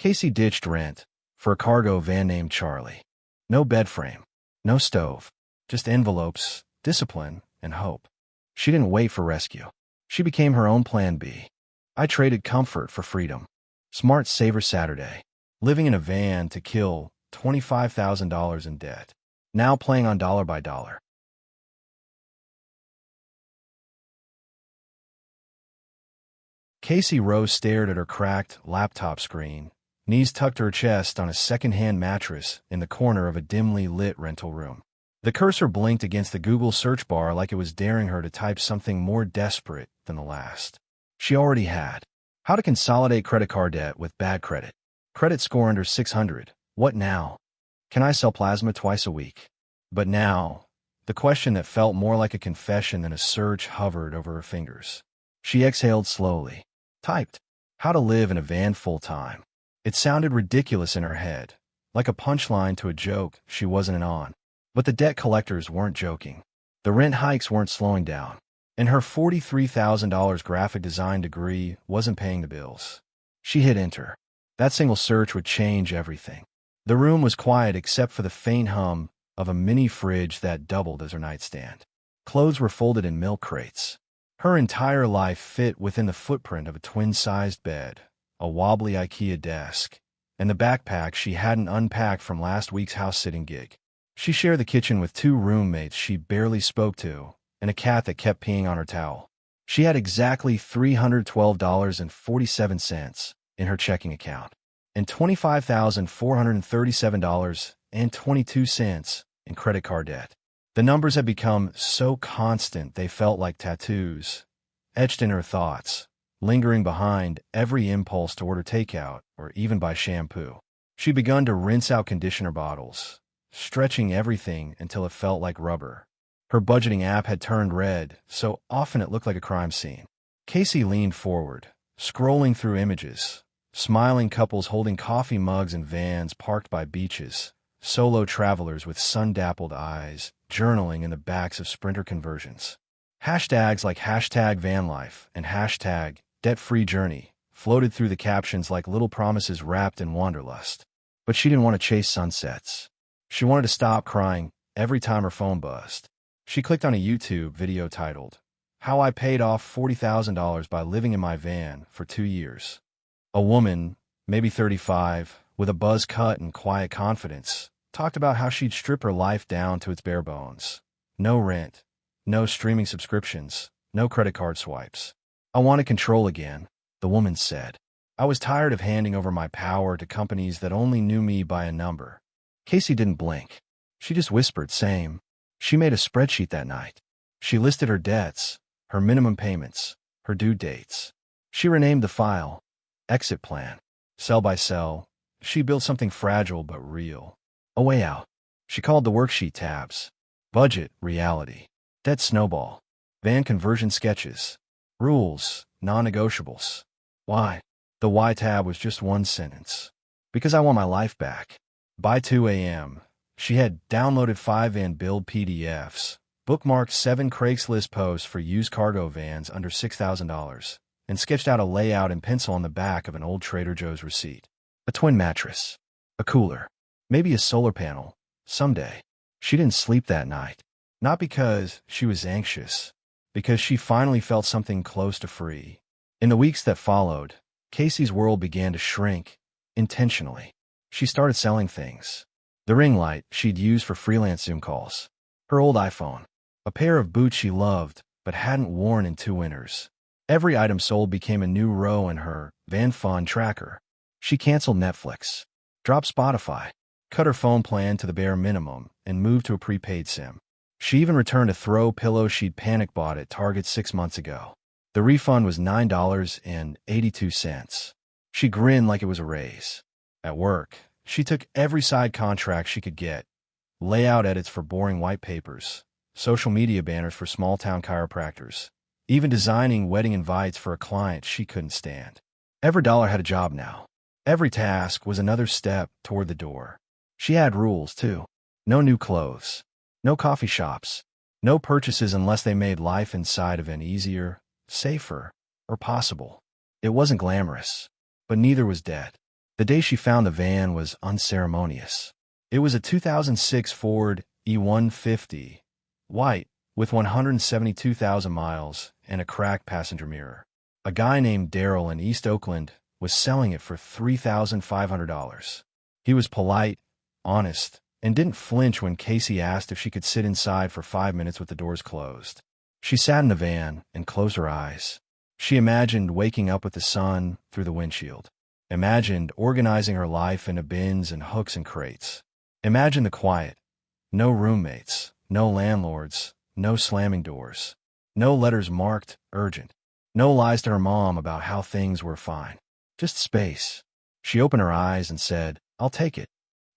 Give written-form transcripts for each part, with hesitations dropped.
Casey ditched rent for a cargo van named Charlie. No bed frame, no stove, just envelopes, discipline, and hope. She didn't wait for rescue. She became her own plan B. I traded comfort for freedom. Smart Saver Saturday. Living in a van to kill $25,000 in debt. Now playing on dollar by dollar. Casey Rowe stared at her cracked laptop screen, knees tucked to her chest on a second-hand mattress in the corner of a dimly lit rental room. The cursor blinked against the Google search bar like it was daring her to type something more desperate than the last. She already had. How to consolidate credit card debt with bad credit. Credit score under 600. What now? Can I sell plasma twice a week? But now, the question that felt more like a confession than a search hovered over her fingers. She exhaled slowly. Typed. How to live in a van full-time. It sounded ridiculous in her head, like a punchline to a joke she wasn't in on. But the debt collectors weren't joking. The rent hikes weren't slowing down. And her $43,000 graphic design degree wasn't paying the bills. She hit enter. That single search would change everything. The room was quiet except for the faint hum of a mini fridge that doubled as her nightstand. Clothes were folded in milk crates. Her entire life fit within the footprint of a twin-sized bed, a wobbly IKEA desk, and the backpack she hadn't unpacked from last week's house-sitting gig. She shared the kitchen with two roommates she barely spoke to, and a cat that kept peeing on her towel. She had exactly $312.47 in her checking account, and $25,437.22 in credit card debt. The numbers had become so constant they felt like tattoos, etched in her thoughts, lingering behind every impulse to order takeout or even buy shampoo. She'd begun to rinse out conditioner bottles, stretching everything until it felt like rubber. Her budgeting app had turned red, so often it looked like a crime scene. Casey leaned forward, scrolling through images, smiling couples holding coffee mugs in vans parked by beaches, solo travelers with sun-dappled eyes, journaling in the backs of Sprinter conversions. Hashtags like #vanlife and #debt-free journey floated through the captions like little promises wrapped in wanderlust. But she didn't want to chase sunsets. She wanted to stop crying every time her phone buzzed. She clicked on a YouTube video titled, How I Paid Off $40,000 by Living in My Van for 2 years. A woman, maybe 35, with a buzz cut and quiet confidence, talked about how she'd strip her life down to its bare bones. No rent, no streaming subscriptions, no credit card swipes. I wanted control again, the woman said. I was tired of handing over my power to companies that only knew me by a number. Casey didn't blink. She just whispered, same. She made a spreadsheet that night. She listed her debts, her minimum payments, her due dates. She renamed the file, Exit Plan. Cell by cell, she built something fragile but real. A way out. She called the worksheet tabs. Budget, reality. Debt snowball. Van conversion sketches. Rules, non-negotiables. Why? The why tab was just one sentence. Because I want my life back. By 2 a.m., she had downloaded 5 van build PDFs, bookmarked 7 Craigslist posts for used cargo vans under $6,000, and sketched out a layout in pencil on the back of an old Trader Joe's receipt. A twin mattress. A cooler. Maybe a solar panel. Someday. She didn't sleep that night. Not because she was anxious. Because she finally felt something close to free. In the weeks that followed, Casey's world began to shrink, intentionally. She started selling things. The ring light she'd used for freelance Zoom calls. Her old iPhone. A pair of boots she loved, but hadn't worn in 2 winters. Every item sold became a new row in her van fund tracker. She canceled Netflix, dropped Spotify, cut her phone plan to the bare minimum, and moved to a prepaid SIM. She even returned a throw pillow she'd panic bought at Target 6 months ago. The refund was $9.82. She grinned like it was a raise. At work, she took every side contract she could get, layout edits for boring white papers, social media banners for small-town chiropractors, even designing wedding invites for a client she couldn't stand. Every dollar had a job now. Every task was another step toward the door. She had rules, too. No new clothes. No coffee shops. No purchases unless they made life inside of it easier, safer, or possible. It wasn't glamorous, but neither was dead. The day she found the van was unceremonious. It was a 2006 Ford E150, white, with 172,000 miles and a cracked passenger mirror. A guy named Daryl in East Oakland was selling it for $3,500. He was polite, honest, and didn't flinch when Casey asked if she could sit inside for 5 minutes with the doors closed. She sat in the van and closed her eyes. She imagined waking up with the sun through the windshield. Imagined organizing her life into bins and hooks and crates. Imagined the quiet. No roommates, no landlords, no slamming doors. No letters marked urgent. No lies to her mom about how things were fine. Just space. She opened her eyes and said, "I'll take it."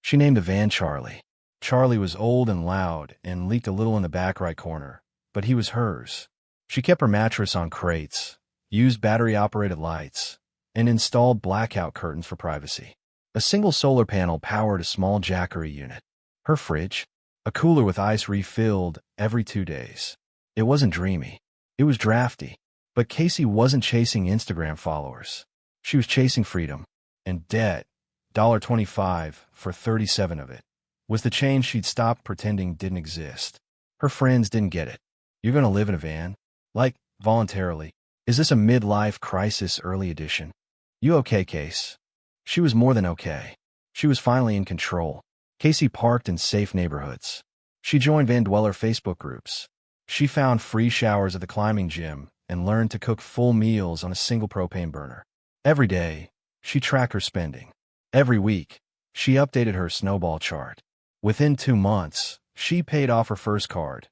She named the van Charlie. Charlie was old and loud and leaked a little in the back right corner, but he was hers. She kept her mattress on crates, used battery-operated lights, and installed blackout curtains for privacy. A single solar panel powered a small Jackery unit. Her fridge, a cooler with ice refilled every 2 days. It wasn't dreamy. It was drafty. But Casey wasn't chasing Instagram followers. She was chasing freedom. And debt, $1.25 for 37 of it, was the change she'd stopped pretending didn't exist. Her friends didn't get it. You're going to live in a van? Like, voluntarily? Is this a midlife crisis early edition? You okay, Case? She was more than okay. She was finally in control. Casey parked in safe neighborhoods. She joined van dweller Facebook groups. She found free showers at the climbing gym and learned to cook full meals on a single propane burner. Every day, she tracked her spending. Every week, she updated her snowball chart. Within 2 months, she paid off her first card.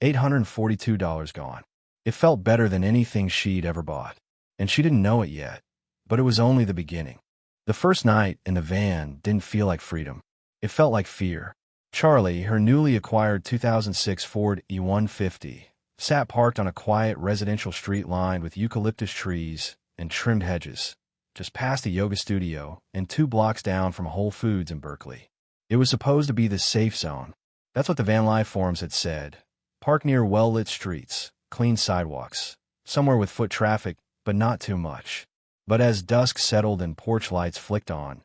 $842 gone. It felt better than anything she'd ever bought. And she didn't know it yet, but it was only the beginning. The first night in the van didn't feel like freedom. It felt like fear. Charlie, her newly acquired 2006 Ford E150, sat parked on a quiet residential street lined with eucalyptus trees and trimmed hedges, just past a yoga studio and 2 blocks down from Whole Foods in Berkeley. It was supposed to be the safe zone. That's what the van life forums had said. Park near well-lit streets, clean sidewalks, somewhere with foot traffic, but not too much. But as dusk settled and porch lights flicked on,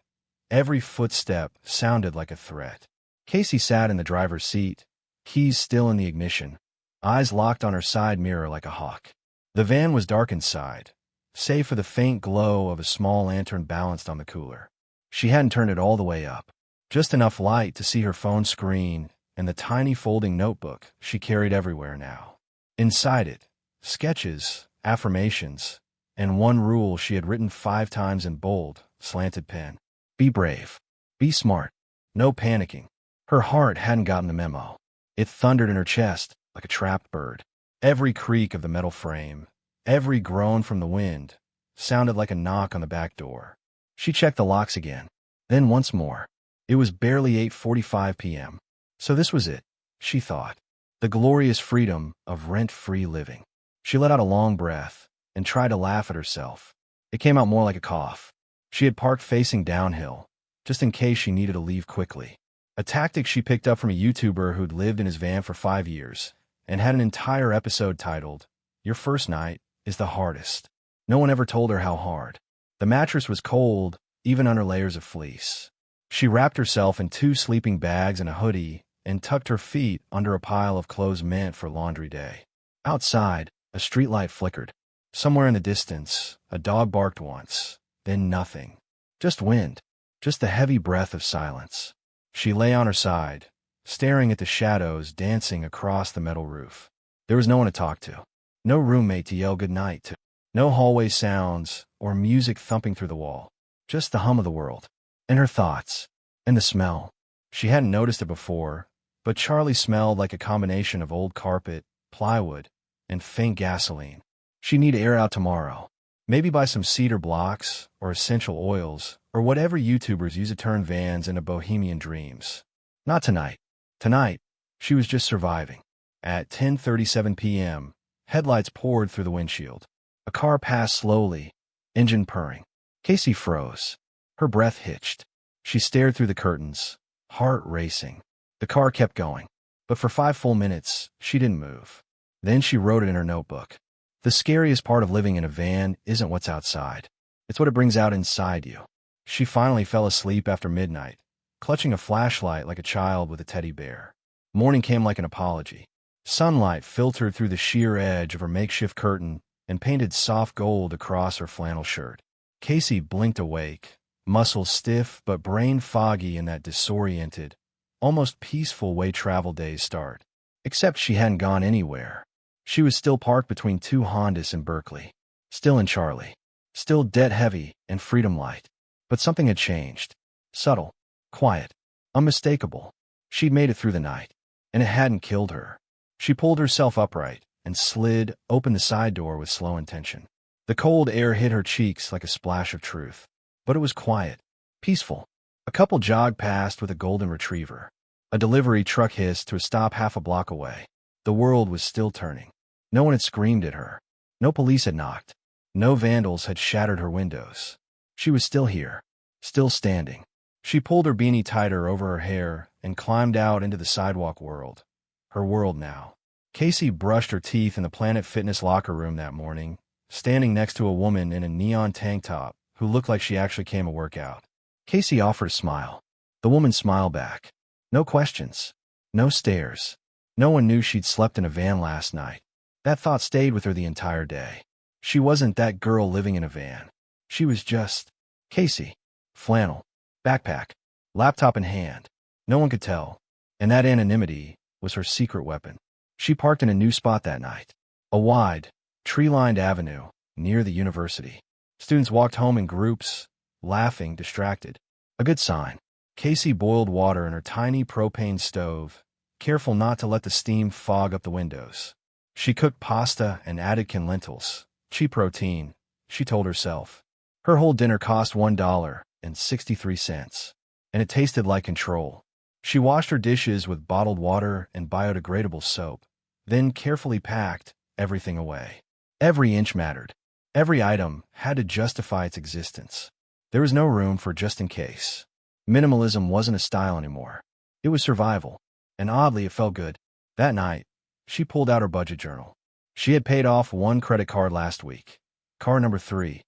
every footstep sounded like a threat. Casey sat in the driver's seat, keys still in the ignition, eyes locked on her side mirror like a hawk. The van was dark inside, save for the faint glow of a small lantern balanced on the cooler. She hadn't turned it all the way up, just enough light to see her phone screen and the tiny folding notebook she carried everywhere now. Inside it, sketches, affirmations, and one rule she had written 5 times in bold, slanted pen. Be brave. Be smart. No panicking. Her heart hadn't gotten the memo. It thundered in her chest like a trapped bird. Every creak of the metal frame, every groan from the wind, sounded like a knock on the back door. She checked the locks again, then once more. It was barely 8:45 p.m. So this was it, she thought. The glorious freedom of rent-free living. She let out a long breath and tried to laugh at herself. It came out more like a cough. She had parked facing downhill, just in case she needed to leave quickly. A tactic she picked up from a YouTuber who'd lived in his van for 5 years and had an entire episode titled, "Your First Night is the Hardest." No one ever told her how hard. The mattress was cold, even under layers of fleece. She wrapped herself in 2 sleeping bags and a hoodie and tucked her feet under a pile of clothes meant for laundry day. Outside, a streetlight flickered. Somewhere in the distance, a dog barked once, then nothing. Just wind, just the heavy breath of silence. She lay on her side, staring at the shadows dancing across the metal roof. There was no one to talk to, no roommate to yell goodnight to, no hallway sounds or music thumping through the wall, just the hum of the world, and her thoughts, and the smell. She hadn't noticed it before, but Charlie smelled like a combination of old carpet, plywood, and faint gasoline. She'd need to air out tomorrow, maybe buy some cedar blocks or essential oils or whatever YouTubers use to turn vans into bohemian dreams. Not tonight. Tonight, she was just surviving. At 10:37 p.m., headlights poured through the windshield. A car passed slowly, engine purring. Casey froze. Her breath hitched. She stared through the curtains, heart racing. The car kept going, but for 5 full minutes, she didn't move. Then she wrote it in her notebook. The scariest part of living in a van isn't what's outside. It's what it brings out inside you. She finally fell asleep after midnight, clutching a flashlight like a child with a teddy bear. Morning came like an apology. Sunlight filtered through the sheer edge of her makeshift curtain and painted soft gold across her flannel shirt. Casey blinked awake, muscles stiff but brain foggy in that disoriented, almost peaceful way travel days start. Except she hadn't gone anywhere. She was still parked between two Hondas in Berkeley. Still in Charlie. Still debt-heavy and freedom-light. But something had changed. Subtle. Quiet. Unmistakable. She'd made it through the night. And it hadn't killed her. She pulled herself upright and slid open the side door with slow intention. The cold air hit her cheeks like a splash of truth. But it was quiet. Peaceful. A couple jogged past with a golden retriever. A delivery truck hissed to a stop half a block away. The world was still turning. No one had screamed at her. No police had knocked. No vandals had shattered her windows. She was still here. Still standing. She pulled her beanie tighter over her hair and climbed out into the sidewalk world. Her world now. Casey brushed her teeth in the Planet Fitness locker room that morning, standing next to a woman in a neon tank top who looked like she actually came to work out. Casey offered a smile. The woman smiled back. No questions. No stares. No one knew she'd slept in a van last night. That thought stayed with her the entire day. She wasn't that girl living in a van. She was just Casey. Flannel. Backpack. Laptop in hand. No one could tell. And that anonymity was her secret weapon. She parked in a new spot that night. A wide, tree-lined avenue near the university. Students walked home in groups, laughing, distracted. A good sign. Casey boiled water in her tiny propane stove, careful not to let the steam fog up the windows. She cooked pasta and added canned lentils. Cheap protein, she told herself. Her whole dinner cost $1.63, and it tasted like control. She washed her dishes with bottled water and biodegradable soap, then carefully packed everything away. Every inch mattered. Every item had to justify its existence. There was no room for just in case. Minimalism wasn't a style anymore. It was survival. And oddly, it felt good. That night, she pulled out her budget journal. She had paid off one credit card last week. Card number 3,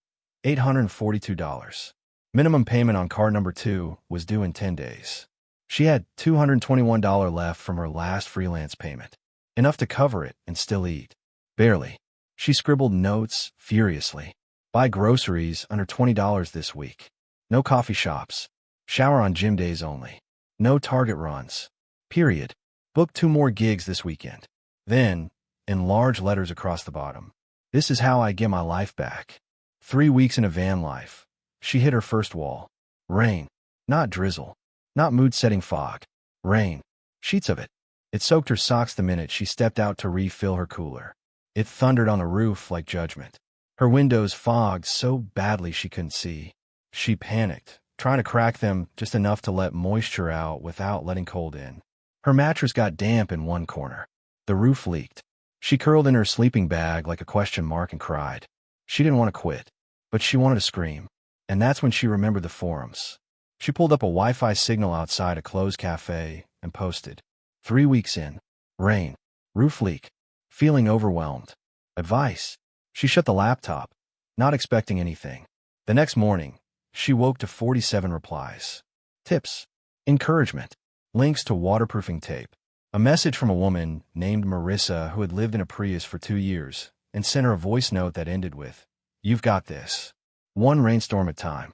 $842. Minimum payment on card number 2 was due in 10 days. She had $221 left from her last freelance payment. Enough to cover it and still eat. Barely. She scribbled notes furiously. Buy groceries under $20 this week. No coffee shops. Shower on gym days only. No Target runs. Period. Book 2 more gigs this weekend. Then, in large letters across the bottom, this is how I get my life back. 3 weeks in a van life. She hit her first wall. Rain. Not drizzle. Not mood-setting fog. Rain. Sheets of it. It soaked her socks the minute she stepped out to refill her cooler. It thundered on the roof like judgment. Her windows fogged so badly she couldn't see. She panicked, trying to crack them just enough to let moisture out without letting cold in. Her mattress got damp in one corner. The roof leaked. She curled in her sleeping bag like a question mark and cried. She didn't want to quit, but she wanted to scream. And that's when she remembered the forums. She pulled up a Wi-Fi signal outside a closed cafe and posted, 3 weeks in. Rain. Roof leak. Feeling overwhelmed. Advice. She shut the laptop, not expecting anything. The next morning, she woke to 47 replies. Tips. Encouragement. Links to waterproofing tape. A message from a woman named Marissa who had lived in a Prius for 2 years and sent her a voice note that ended with, "You've got this." One rainstorm at a time.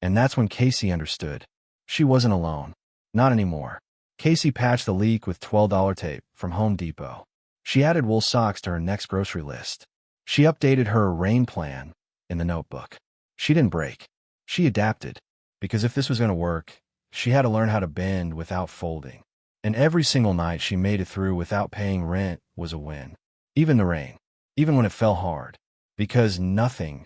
And that's when Casey understood. She wasn't alone. Not anymore. Casey patched the leak with $12 tape from Home Depot. She added wool socks to her next grocery list. She updated her rain plan in the notebook. She didn't break. She adapted. Because if this was going to work, she had to learn how to bend without folding. And every single night she made it through without paying rent was a win. Even the rain. Even when it fell hard. Because nothing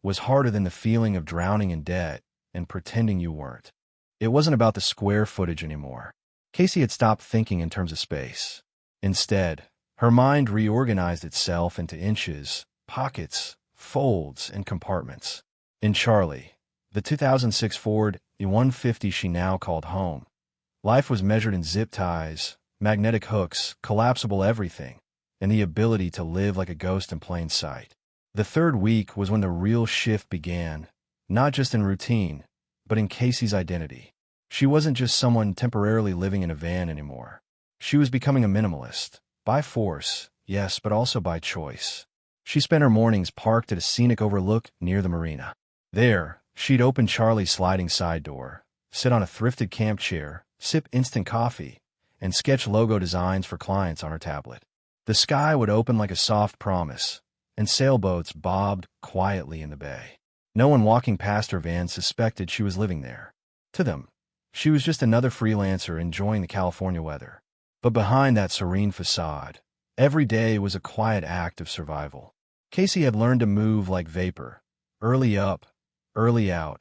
was harder than the feeling of drowning in debt and pretending you weren't. It wasn't about the square footage anymore. Casey had stopped thinking in terms of space. Instead, her mind reorganized itself into inches, pockets, folds, and compartments. In Charlie, the 2006 Ford E150 she now called home, life was measured in zip ties, magnetic hooks, collapsible everything, and the ability to live like a ghost in plain sight. The third week was when the real shift began, not just in routine, but in Casey's identity. She wasn't just someone temporarily living in a van anymore. She was becoming a minimalist, by force, yes, but also by choice. She spent her mornings parked at a scenic overlook near the marina. There, she'd open Charlie's sliding side door, sit on a thrifted camp chair, sip instant coffee, and sketch logo designs for clients on her tablet. The sky would open like a soft promise, and sailboats bobbed quietly in the bay. No one walking past her van suspected she was living there. To them, she was just another freelancer enjoying the California weather. But behind that serene facade, every day was a quiet act of survival. Casey had learned to move like vapor, early up, early out,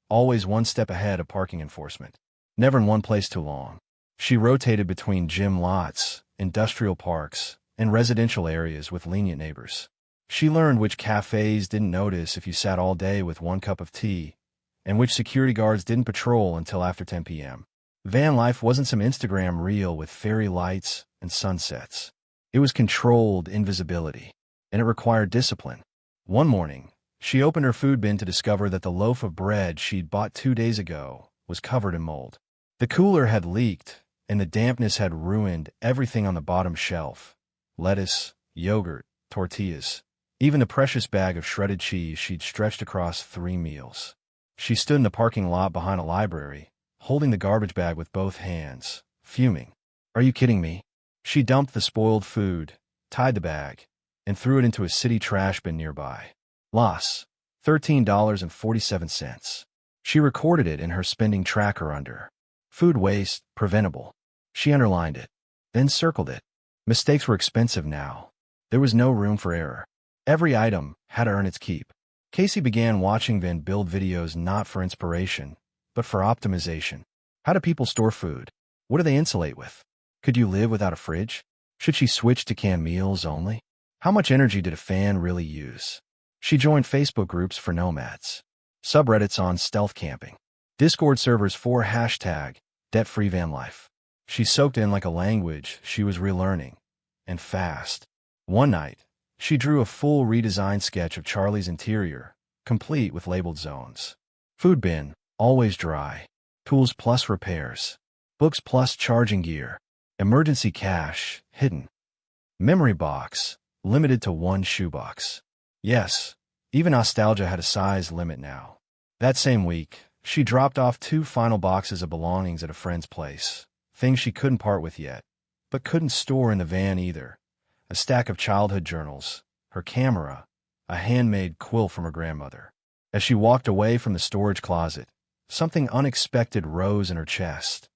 always one step ahead of parking enforcement. Never in one place too long. She rotated between gym lots, industrial parks, and residential areas with lenient neighbors. She learned which cafes didn't notice if you sat all day with one cup of tea, and which security guards didn't patrol until after 10 p.m. Van life wasn't some Instagram reel with fairy lights and sunsets. It was controlled invisibility, and it required discipline. One morning, she opened her food bin to discover that the loaf of bread she'd bought 2 days ago was covered in mold. The cooler had leaked, and the dampness had ruined everything on the bottom shelf: lettuce, yogurt, tortillas, even the precious bag of shredded cheese she'd stretched across 3 meals. She stood in the parking lot behind a library, holding the garbage bag with both hands, fuming. "Are you kidding me?" She dumped the spoiled food, tied the bag, and threw it into a city trash bin nearby. Loss: $13.47. She recorded it in her spending tracker under food waste, preventable. She underlined it, then circled it. Mistakes were expensive now. There was no room for error. Every item had to earn its keep. Casey began watching van build videos not for inspiration, but for optimization. How do people store food? What do they insulate with? Could you live without a fridge? Should she switch to canned meals only? How much energy did a fan really use? She joined Facebook groups for nomads, subreddits on stealth camping, Discord servers for #debt-free van life. She soaked in like a language she was relearning, and fast. One night, she drew a full redesigned sketch of Charlie's interior, complete with labeled zones. Food bin, always dry. Tools plus repairs. Books plus charging gear. Emergency cash, hidden. Memory box, limited to 1 shoebox. Yes, even nostalgia had a size limit now. That same week, she dropped off 2 final boxes of belongings at a friend's place. Things she couldn't part with yet, but couldn't store in the van either. A stack of childhood journals, her camera, a handmade quill from her grandmother. As she walked away from the storage closet, something unexpected rose in her chest.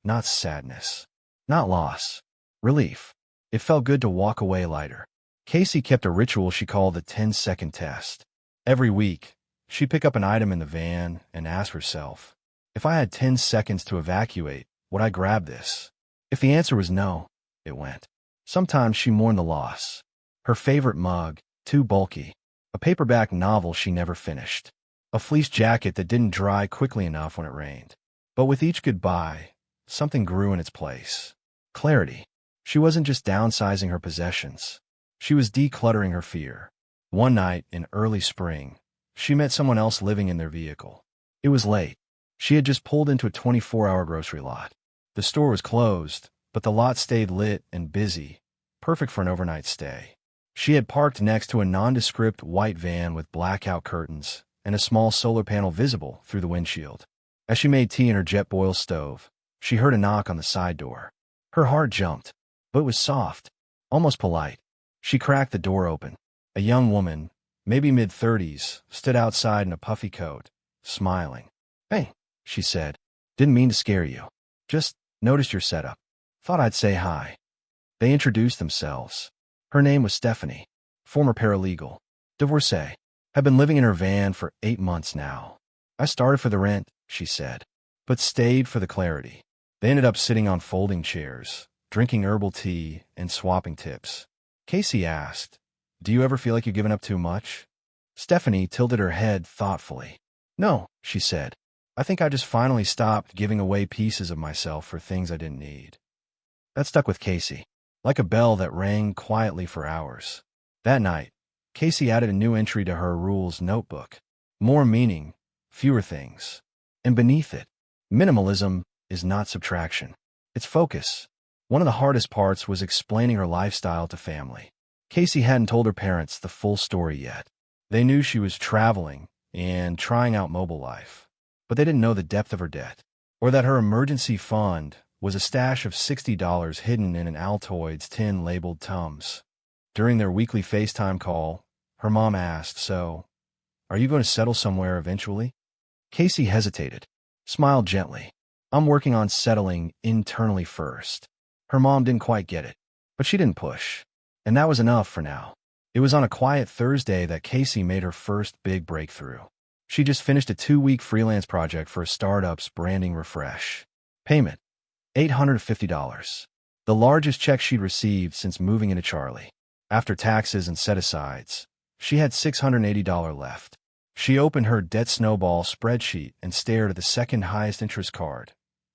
Not sadness, not loss, relief. It felt good to walk away lighter. Casey kept a ritual she called the 10-second test. Every week, she'd pick up an item in the van and ask herself, if I had 10 seconds to evacuate, would I grab this? If the answer was no, it went. Sometimes she mourned the loss. Her favorite mug, too bulky. A paperback novel she never finished. A fleece jacket that didn't dry quickly enough when it rained. But with each goodbye, something grew in its place. Clarity. She wasn't just downsizing her possessions. She was decluttering her fear. One night in early spring, she met someone else living in their vehicle. It was late. She had just pulled into a 24-hour grocery lot. The store was closed, but the lot stayed lit and busy, perfect for an overnight stay. She had parked next to a nondescript white van with blackout curtains and a small solar panel visible through the windshield. As she made tea in her jet boil stove, she heard a knock on the side door. Her heart jumped, but it was soft, almost polite. She cracked the door open. A young woman, maybe mid-30s, stood outside in a puffy coat, smiling. "Hey," she said. "Didn't mean to scare you. Just noticed your setup. Thought I'd say hi." They introduced themselves. Her name was Stephanie, former paralegal, divorcee, had been living in her van for 8 months now. "I started for the rent," she said, but stayed for the clarity. They ended up sitting on folding chairs, drinking herbal tea and swapping tips. Casey asked, "Do you ever feel like you've given up too much?" Stephanie tilted her head thoughtfully. "No," she said. "I think I just finally stopped giving away pieces of myself for things I didn't need." That stuck with Casey, like a bell that rang quietly for hours. That night, Casey added a new entry to her rules notebook. More meaning, fewer things. And beneath it, minimalism is not subtraction. It's focus. One of the hardest parts was explaining her lifestyle to family. Casey hadn't told her parents the full story yet. They knew she was traveling and trying out mobile life, but they didn't know the depth of her debt, or that her emergency fund was a stash of $60 hidden in an Altoids tin labeled Tums. During their weekly FaceTime call, her mom asked, "So, are you going to settle somewhere eventually?" Casey hesitated, smiled gently. "I'm working on settling internally first." Her mom didn't quite get it, but she didn't push. And that was enough for now. It was on a quiet Thursday that Casey made her first big breakthrough. She just finished a 2-week freelance project for a startup's branding refresh. Payment, $850. The largest check she'd received since moving into Charlie. After taxes and set-asides, she had $680 left. She opened her debt snowball spreadsheet and stared at the second highest interest card,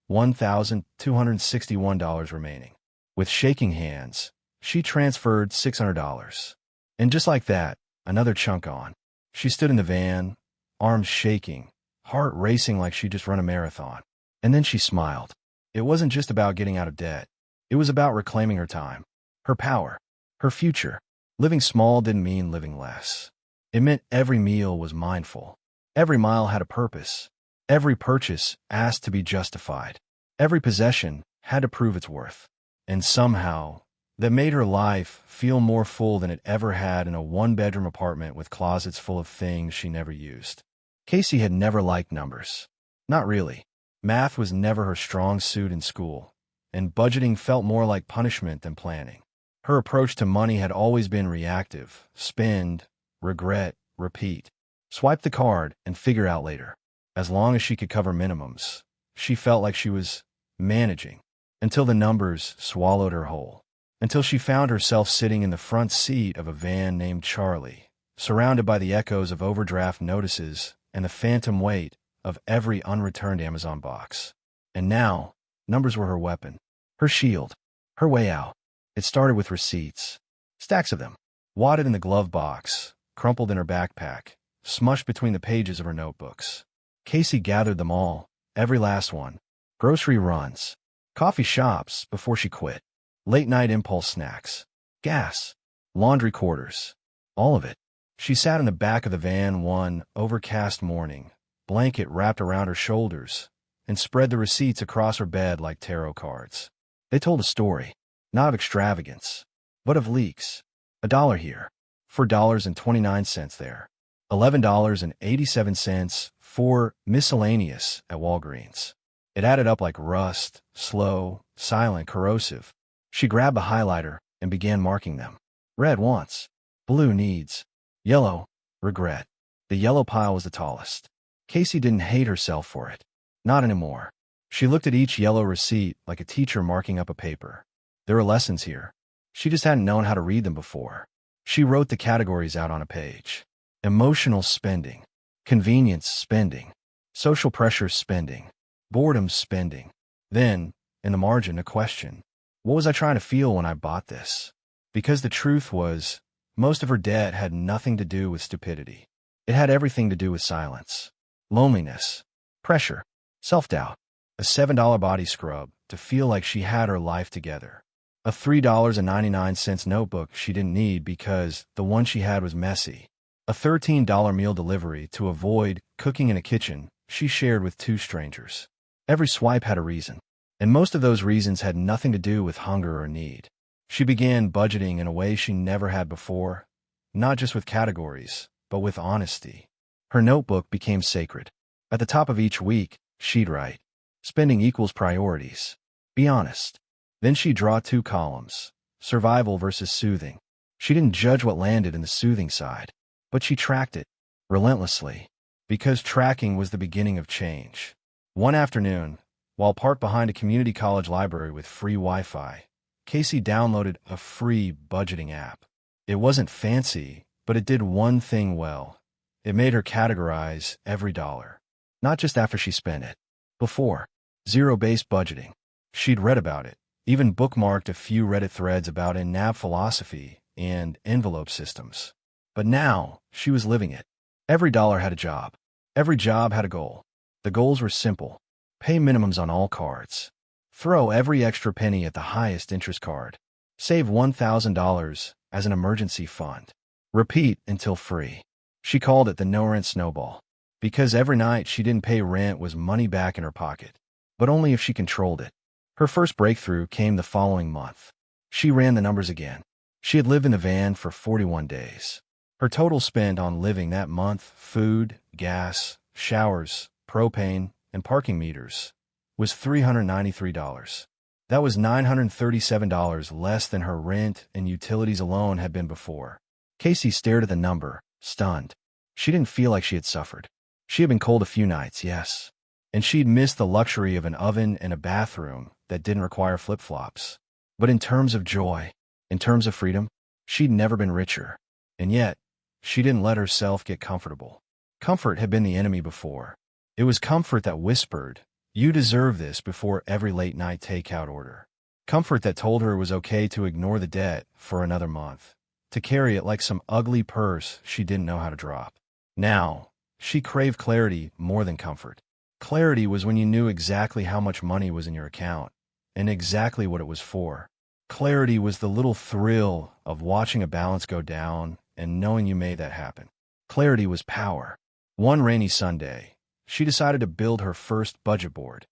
$1,261 remaining. With shaking hands, she transferred $600. And just like that, another chunk on. She stood in the van, arms shaking, heart racing like she'd just run a marathon. And then she smiled. It wasn't just about getting out of debt. It was about reclaiming her time, her power, her future. Living small didn't mean living less. It meant every meal was mindful. Every mile had a purpose. Every purchase asked to be justified. Every possession had to prove its worth. And somehow, that made her life feel more full than it ever had in a one-bedroom apartment with closets full of things she never used. Casey had never liked numbers. Not really. Math was never her strong suit in school, and budgeting felt more like punishment than planning. Her approach to money had always been reactive: spend, regret, repeat. Swipe the card and figure out later. As long as she could cover minimums, she felt like she was managing, until the numbers swallowed her whole. Until she found herself sitting in the front seat of a van named Charlie, surrounded by the echoes of overdraft notices and the phantom weight of every unreturned Amazon box. And now, numbers were her weapon, her shield, her way out. It started with receipts, stacks of them, wadded in the glove box, crumpled in her backpack, smushed between the pages of her notebooks. Casey gathered them all, every last one. Grocery runs, coffee shops before she quit, late-night impulse snacks, gas, laundry quarters, all of it. She sat in the back of the van one overcast morning, blanket wrapped around her shoulders, and spread the receipts across her bed like tarot cards. They told a story, not of extravagance, but of leaks. $1 here, $4.29 there, $11.87 for miscellaneous at Walgreens. It added up like rust, slow, silent, corrosive. She grabbed a highlighter and began marking them. Red wants, blue needs, yellow, regret. The yellow pile was the tallest. Casey didn't hate herself for it. Not anymore. She looked at each yellow receipt like a teacher marking up a paper. There were lessons here. She just hadn't known how to read them before. She wrote the categories out on a page. Emotional spending, convenience spending, social pressure spending, boredom spending. Then, in the margin, a question. What was I trying to feel when I bought this? Because the truth was, most of her debt had nothing to do with stupidity. It had everything to do with silence, loneliness, pressure, self-doubt, a $7 body scrub to feel like she had her life together, a $3.99 notebook she didn't need because the one she had was messy, a $13 meal delivery to avoid cooking in a kitchen she shared with 2 strangers. Every swipe had a reason, and most of those reasons had nothing to do with hunger or need. She began budgeting in a way she never had before, not just with categories, but with honesty. Her notebook became sacred. At the top of each week, she'd write, spending equals priorities. Be honest. Then she'd draw 2 columns, survival versus soothing. She didn't judge what landed in the soothing side, but she tracked it, relentlessly, because tracking was the beginning of change. One afternoon, while parked behind a community college library with free Wi-Fi, Casey downloaded a free budgeting app. It wasn't fancy, but it did one thing well. It made her categorize every dollar, not just after she spent it. Before, zero-based budgeting. She'd read about it, even bookmarked a few Reddit threads about in-app philosophy and envelope systems. But now, she was living it. Every dollar had a job. Every job had a goal. The goals were simple. Pay minimums on all cards. Throw every extra penny at the highest interest card. Save $1,000 as an emergency fund. Repeat until free. She called it the no-rent snowball. Because every night she didn't pay rent was money back in her pocket. But only if she controlled it. Her first breakthrough came the following month. She ran the numbers again. She had lived in the van for 41 days. Her total spend on living that month, food, gas, showers, propane, and parking meters, was $393. That was $937 less than her rent and utilities alone had been before. Casey stared at the number, stunned. She didn't feel like she had suffered. She had been cold a few nights, yes. And she'd missed the luxury of an oven and a bathroom that didn't require flip-flops. But in terms of joy, in terms of freedom, she'd never been richer. And yet, she didn't let herself get comfortable. Comfort had been the enemy before. It was comfort that whispered, "You deserve this," before every late-night takeout order. Comfort that told her it was okay to ignore the debt for another month, to carry it like some ugly purse she didn't know how to drop. Now, she craved clarity more than comfort. Clarity was when you knew exactly how much money was in your account, and exactly what it was for. Clarity was the little thrill of watching a balance go down and knowing you made that happen. Clarity was power. One rainy Sunday, she decided to build her first budget board.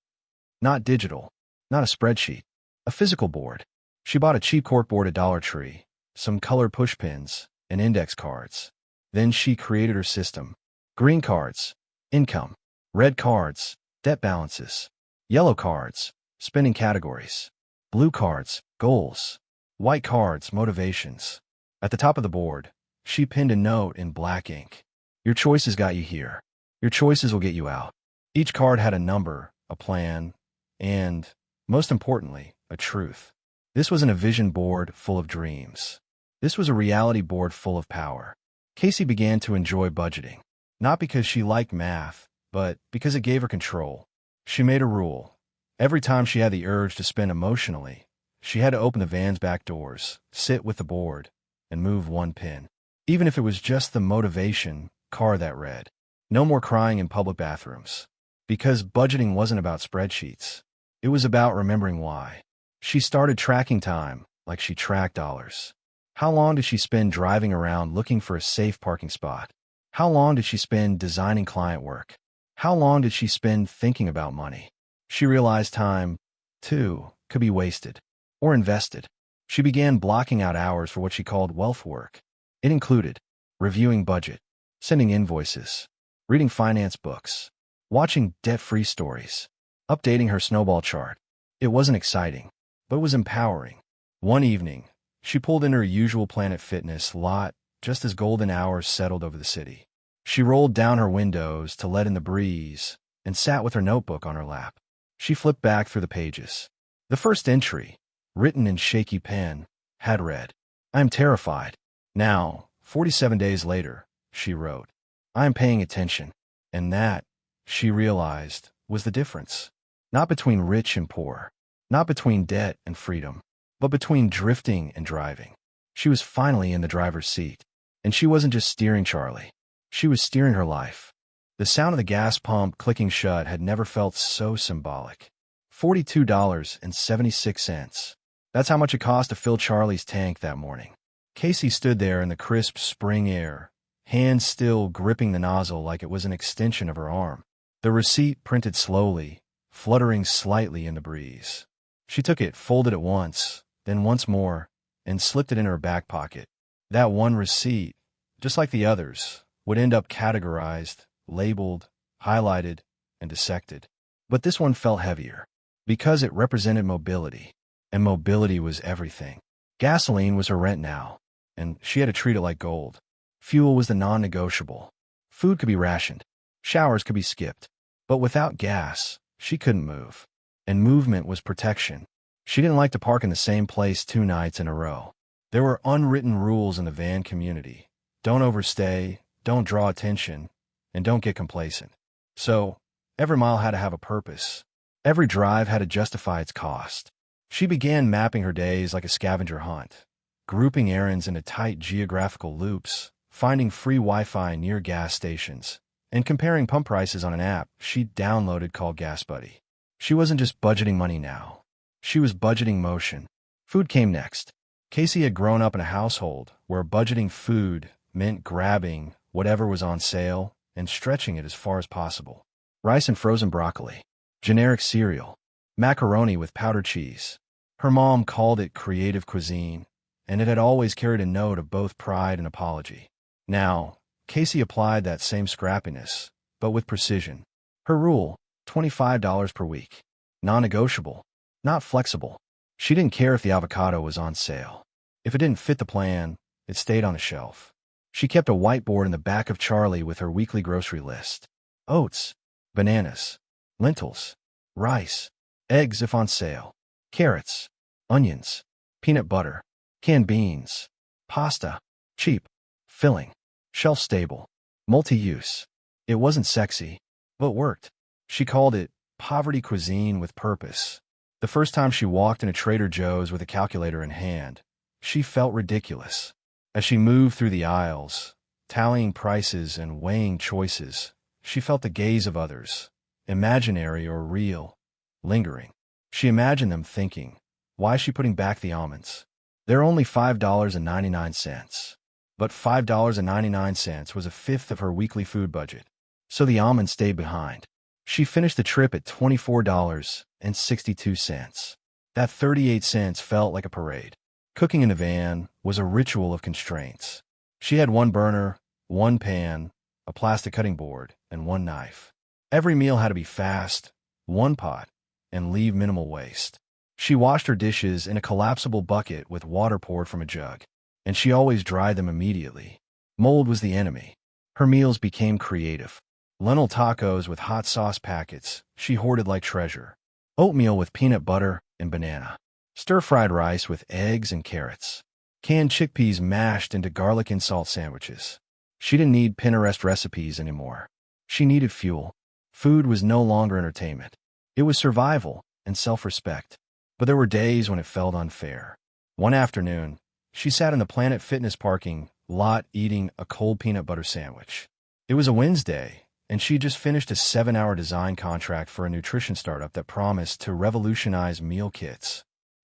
Not digital, not a spreadsheet, a physical board. She bought a cheap corkboard at Dollar Tree, some colored pushpins, and index cards. Then she created her system. Green cards, income. Red cards, debt balances. Yellow cards, spending categories. Blue cards, goals. White cards, motivations. At the top of the board, she pinned a note in black ink. Your choices got you here. Your choices will get you out. Each card had a number, a plan, and, most importantly, a truth. This wasn't a vision board full of dreams. This was a reality board full of power. Casey began to enjoy budgeting, not because she liked math, but because it gave her control. She made a rule. Every time she had the urge to spend emotionally, she had to open the van's back doors, sit with the board, and move one pin. Even if it was just the motivation card that read, "No more crying in public bathrooms." Because budgeting wasn't about spreadsheets. It was about remembering why. She started tracking time like she tracked dollars. How long did she spend driving around looking for a safe parking spot? How long did she spend designing client work? How long did she spend thinking about money? She realized time, too, could be wasted or invested. She began blocking out hours for what she called wealth work. It included reviewing budget, sending invoices, reading finance books, watching debt-free stories, updating her snowball chart. It wasn't exciting, but it was empowering. One evening, she pulled in her usual Planet Fitness lot just as golden hours settled over the city. She rolled down her windows to let in the breeze and sat with her notebook on her lap. She flipped back through the pages. The first entry, written in shaky pen, had read, "I am terrified." Now, 47 days later, she wrote, "I am paying attention." And that, she realized, was the difference. Not between rich and poor, not between debt and freedom, but between drifting and driving. She was finally in the driver's seat. And she wasn't just steering Charlie. She was steering her life. The sound of the gas pump clicking shut had never felt so symbolic. $42.76. That's how much it cost to fill Charlie's tank that morning. Casey stood there in the crisp spring air, hands still gripping the nozzle like it was an extension of her arm. The receipt printed slowly, fluttering slightly in the breeze. She took it, folded it once, then once more, and slipped it in her back pocket. That one receipt, just like the others, would end up categorized, labeled, highlighted, and dissected. But this one felt heavier, because it represented mobility, and mobility was everything. Gasoline was her rent now, and she had to treat it like gold. Fuel was the non-negotiable. Food could be rationed. Showers could be skipped. But without gas, she couldn't move. And movement was protection. She didn't like to park in the same place 2 nights in a row. There were unwritten rules in the van community. Don't overstay, don't draw attention, and don't get complacent. So, every mile had to have a purpose. Every drive had to justify its cost. She began mapping her days like a scavenger hunt, grouping errands into tight geographical loops, finding free Wi-Fi near gas stations, and comparing pump prices on an app she downloaded called Gas Buddy. She wasn't just budgeting money now. She was budgeting motion. Food came next. Casey had grown up in a household where budgeting food meant grabbing whatever was on sale and stretching it as far as possible. Rice and frozen broccoli, generic cereal, macaroni with powdered cheese. Her mom called it creative cuisine, and it had always carried a note of both pride and apology. Now, Casey applied that same scrappiness, but with precision. Her rule, $25 per week. Non-negotiable, not flexible. She didn't care if the avocado was on sale. If it didn't fit the plan, it stayed on the shelf. She kept a whiteboard in the back of Charlie with her weekly grocery list. Oats, bananas, lentils, rice, eggs if on sale, carrots, onions, peanut butter, canned beans, pasta, cheap, filling, shelf-stable, multi-use. It wasn't sexy, but worked. She called it poverty cuisine with purpose. The first time she walked in a Trader Joe's with a calculator in hand, she felt ridiculous. As she moved through the aisles, tallying prices and weighing choices, she felt the gaze of others, imaginary or real, lingering. She imagined them thinking, why is she putting back the almonds? They're only $5.99. But $5.99 was a fifth of her weekly food budget. So the almonds stayed behind. She finished the trip at $24.62. That 38 cents felt like a parade. Cooking in the van was a ritual of constraints. She had one burner, one pan, a plastic cutting board, and one knife. Every meal had to be fast, one pot, and leave minimal waste. She washed her dishes in a collapsible bucket with water poured from a jug, and she always dried them immediately. Mold was the enemy. Her meals became creative. Lentil tacos with hot sauce packets she hoarded like treasure. Oatmeal with peanut butter and banana. Stir-fried rice with eggs and carrots. Canned chickpeas mashed into garlic and salt sandwiches. She didn't need Pinterest recipes anymore. She needed fuel. Food was no longer entertainment. It was survival and self-respect. But there were days when it felt unfair. One afternoon, she sat in the Planet Fitness parking lot eating a cold peanut butter sandwich. It was a Wednesday, and she just finished a 7-hour design contract for a nutrition startup that promised to revolutionize meal kits.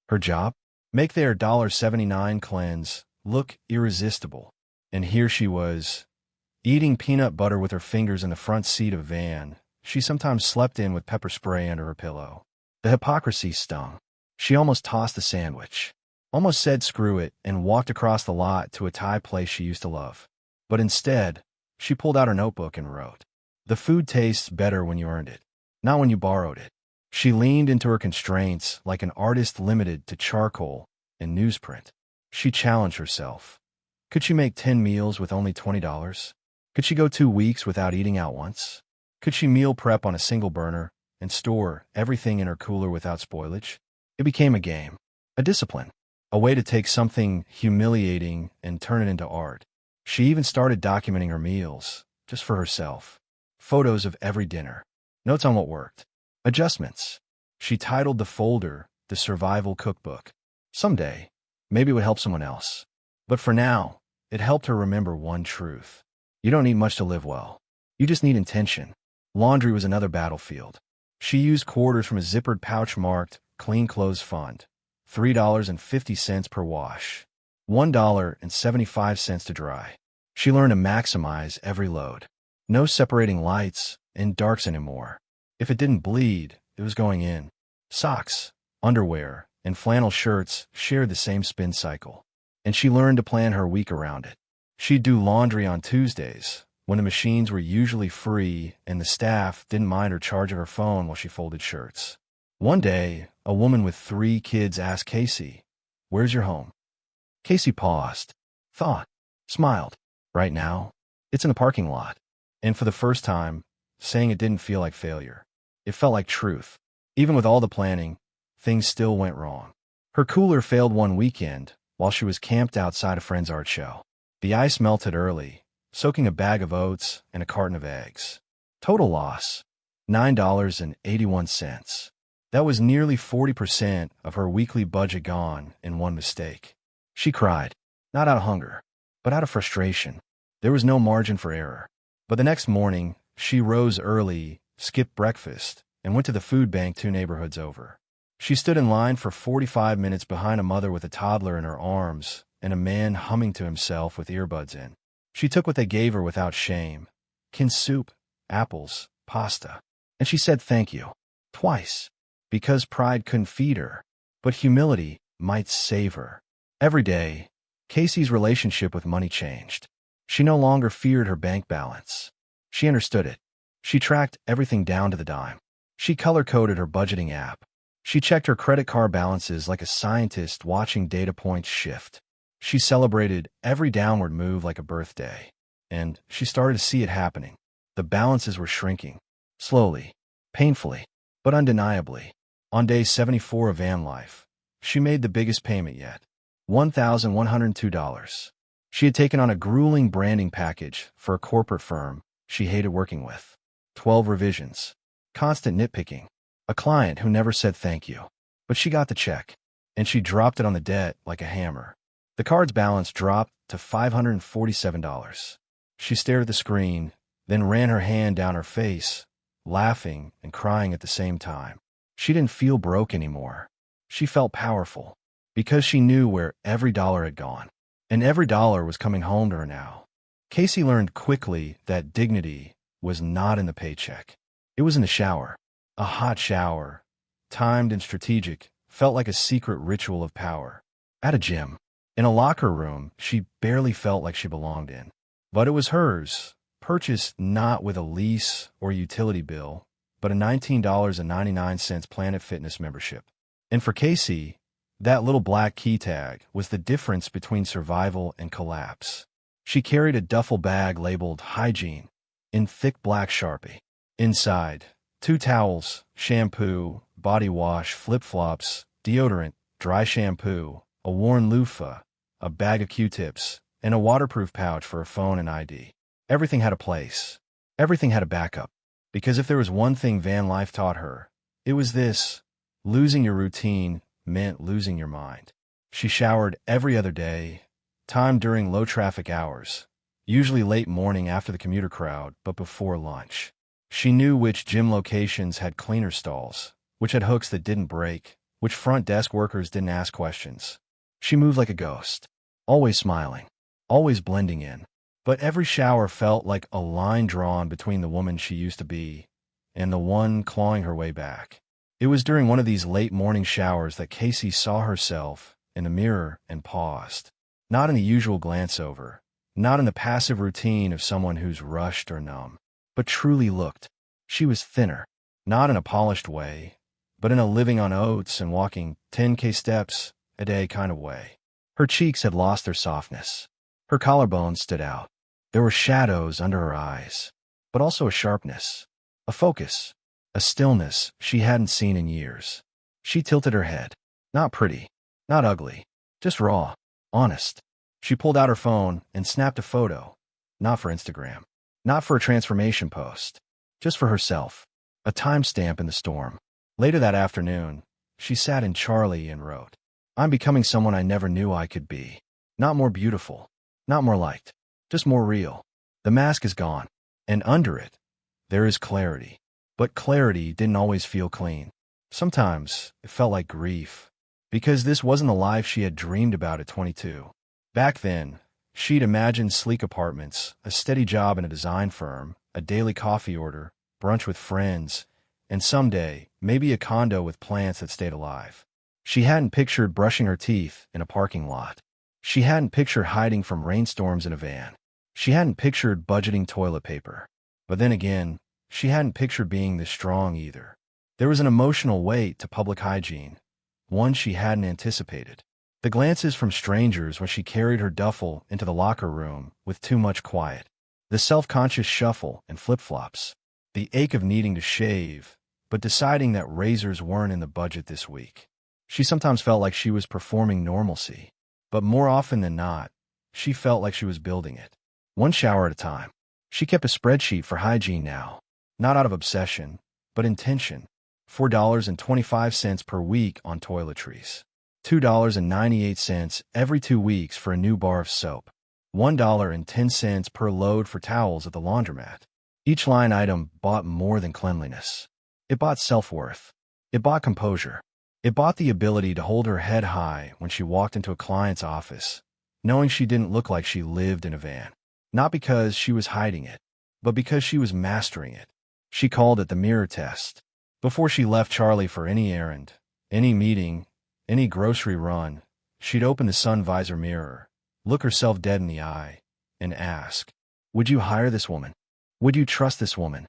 Her job? Make their $1.79 cleanse look irresistible. And here she was, eating peanut butter with her fingers in the front seat of a van she sometimes slept in with pepper spray under her pillow. The hypocrisy stung. She almost tossed the sandwich, almost said screw it, and walked across the lot to a Thai place she used to love. But instead, she pulled out her notebook and wrote, "The food tastes better when you earned it, not when you borrowed it." She leaned into her constraints like an artist limited to charcoal and newsprint. She challenged herself. Could she make 10 meals with only $20? Could she go 2 weeks without eating out once? Could she meal prep on a single burner and store everything in her cooler without spoilage? It became a game, a discipline, a way to take something humiliating and turn it into art. She even started documenting her meals, just for herself. Photos of every dinner, notes on what worked, adjustments. She titled the folder The Survival Cookbook. Someday, maybe it would help someone else. But for now, it helped her remember one truth. You don't need much to live well. You just need intention. Laundry was another battlefield. She used quarters from a zippered pouch marked Clean Clothes Fund, $3.50 per wash, $1.75 to dry. She learned to maximize every load. No separating lights and darks anymore. If it didn't bleed, it was going in. Socks, underwear, and flannel shirts shared the same spin cycle. And she learned to plan her week around it. She'd do laundry on Tuesdays, when the machines were usually free and the staff didn't mind her charging her phone while she folded shirts. One day, a woman with 3 kids asked Casey, "Where's your home?" Casey paused, thought, smiled. Right now, it's in the parking lot. And for the first time, saying it didn't feel like failure. It felt like truth. Even with all the planning, things still went wrong. Her cooler failed one weekend while she was camped outside a friend's art show. The ice melted early, soaking a bag of oats and a carton of eggs. Total loss, $9.81. That was nearly 40% of her weekly budget gone in one mistake. She cried, not out of hunger, but out of frustration. There was no margin for error. But the next morning, She rose early, skipped breakfast, and went to the food bank 2 neighborhoods over. She stood in line for 45 minutes behind a mother with a toddler in her arms and a man humming to himself with earbuds in. She took what they gave her without shame. Canned soup, apples, pasta. And she said thank you. Twice. Because pride couldn't feed her. But humility might save her. Every day, Casey's relationship with money changed. She no longer feared her bank balance. She understood it. She tracked everything down to the dime. She color-coded her budgeting app. She checked her credit card balances like a scientist watching data points shift. She celebrated every downward move like a birthday. And she started to see it happening. The balances were shrinking. Slowly, painfully, but undeniably. On day 74 of van life, she made the biggest payment yet. $1,102. She had taken on a grueling branding package for a corporate firm she hated working with. 12 revisions. Constant nitpicking. A client who never said thank you. But she got the check, and she dropped it on the debt like a hammer. The card's balance dropped to $547. She stared at the screen, then ran her hand down her face, laughing and crying at the same time. She didn't feel broke anymore. She felt powerful, because she knew where every dollar had gone. And every dollar was coming home to her now. Casey learned quickly that dignity was not in the paycheck. It was in the shower. A hot shower, timed and strategic, felt like a secret ritual of power. At a gym. In a locker room she barely felt like she belonged in. But it was hers, purchased not with a lease or utility bill, but a $19.99 Planet Fitness membership. And for Casey, that little black key tag was the difference between survival and collapse. She carried a duffel bag labeled hygiene in thick black Sharpie. Inside, 2 towels, shampoo, body wash, flip-flops, deodorant, dry shampoo, a worn loofah, a bag of Q-tips, and a waterproof pouch for her phone and ID. Everything had a place. Everything had a backup. Because if there was one thing van life taught her, it was this: losing your routine meant losing your mind. She showered every other day, timed during low-traffic hours, usually late morning after the commuter crowd, but before lunch. She knew which gym locations had cleaner stalls, which had hooks that didn't break, which front desk workers didn't ask questions. She moved like a ghost, always smiling, always blending in. But every shower felt like a line drawn between the woman she used to be and the one clawing her way back. It was during one of these late morning showers that Casey saw herself in the mirror and paused. Not in the usual glance over, not in the passive routine of someone who's rushed or numb, but truly looked. She was thinner, not in a polished way, but in a living on oats and walking 10K steps a day kind of way. Her cheeks had lost their softness. Her collarbones stood out. There were shadows under her eyes, but also a sharpness, a focus, a stillness she hadn't seen in years. She tilted her head. Not pretty, not ugly, just raw, honest. She pulled out her phone and snapped a photo, not for Instagram, not for a transformation post, just for herself, a timestamp in the storm. Later that afternoon, she sat in Charlie and wrote, "I'm becoming someone I never knew I could be. Not more beautiful, not more liked, just more real. The mask is gone, and under it, there is clarity." But clarity didn't always feel clean. Sometimes it felt like grief, because this wasn't the life she had dreamed about at 22. Back then, she'd imagined sleek apartments, a steady job in a design firm, a daily coffee order, brunch with friends, and someday, maybe a condo with plants that stayed alive. She hadn't pictured brushing her teeth in a parking lot. She hadn't pictured hiding from rainstorms in a van. She hadn't pictured budgeting toilet paper. But then again, she hadn't pictured being this strong either. There was an emotional weight to public hygiene, one she hadn't anticipated. The glances from strangers when she carried her duffel into the locker room with too much quiet. The self-conscious shuffle and flip-flops. The ache of needing to shave, but deciding that razors weren't in the budget this week. She sometimes felt like she was performing normalcy, but more often than not, she felt like she was building it. One shower at a time. She kept a spreadsheet for hygiene now, not out of obsession, but intention. $4.25 per week on toiletries. $2.98 every 2 weeks for a new bar of soap. $1.10 per load for towels at the laundromat. Each line item bought more than cleanliness. It bought self-worth. It bought composure. It bought the ability to hold her head high when she walked into a client's office, knowing she didn't look like she lived in a van. Not because she was hiding it, but because she was mastering it. She called it the mirror test. Before she left Charlie for any errand, any meeting, any grocery run, she'd open the sun visor mirror, look herself dead in the eye, and ask, would you hire this woman? Would you trust this woman?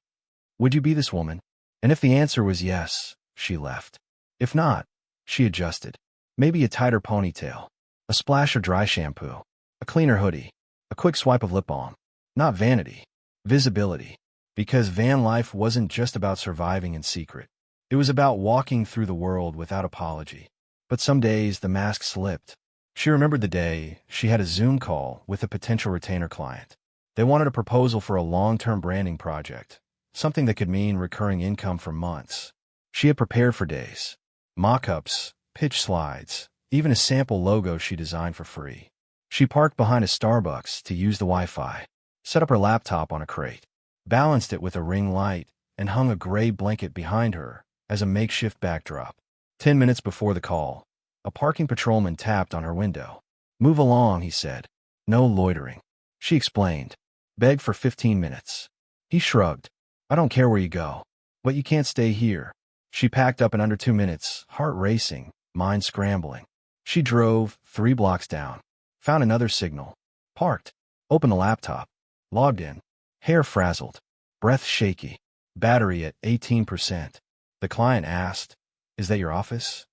Would you be this woman? And if the answer was yes, she left. If not, she adjusted. Maybe a tighter ponytail, a splash of dry shampoo, a cleaner hoodie, a quick swipe of lip balm. Not vanity, visibility. Because van life wasn't just about surviving in secret. It was about walking through the world without apology. But some days the mask slipped. She remembered the day she had a Zoom call with a potential retainer client. They wanted a proposal for a long-term branding project, something that could mean recurring income for months. She had prepared for days. Mock-ups, pitch slides, even a sample logo she designed for free. She parked behind a Starbucks to use the Wi-Fi, set up her laptop on a crate, balanced it with a ring light, and hung a gray blanket behind her as a makeshift backdrop. 10 minutes before the call, a parking patrolman tapped on her window. Move along, he said. No loitering. She explained. Beg for 15 minutes. He shrugged. I don't care where you go, but you can't stay here. She packed up in under 2 minutes, heart racing, mind scrambling. She drove 3 blocks down, found another signal, parked, opened the laptop, logged in, hair frazzled, breath shaky, battery at 18%. The client asked, is that your office?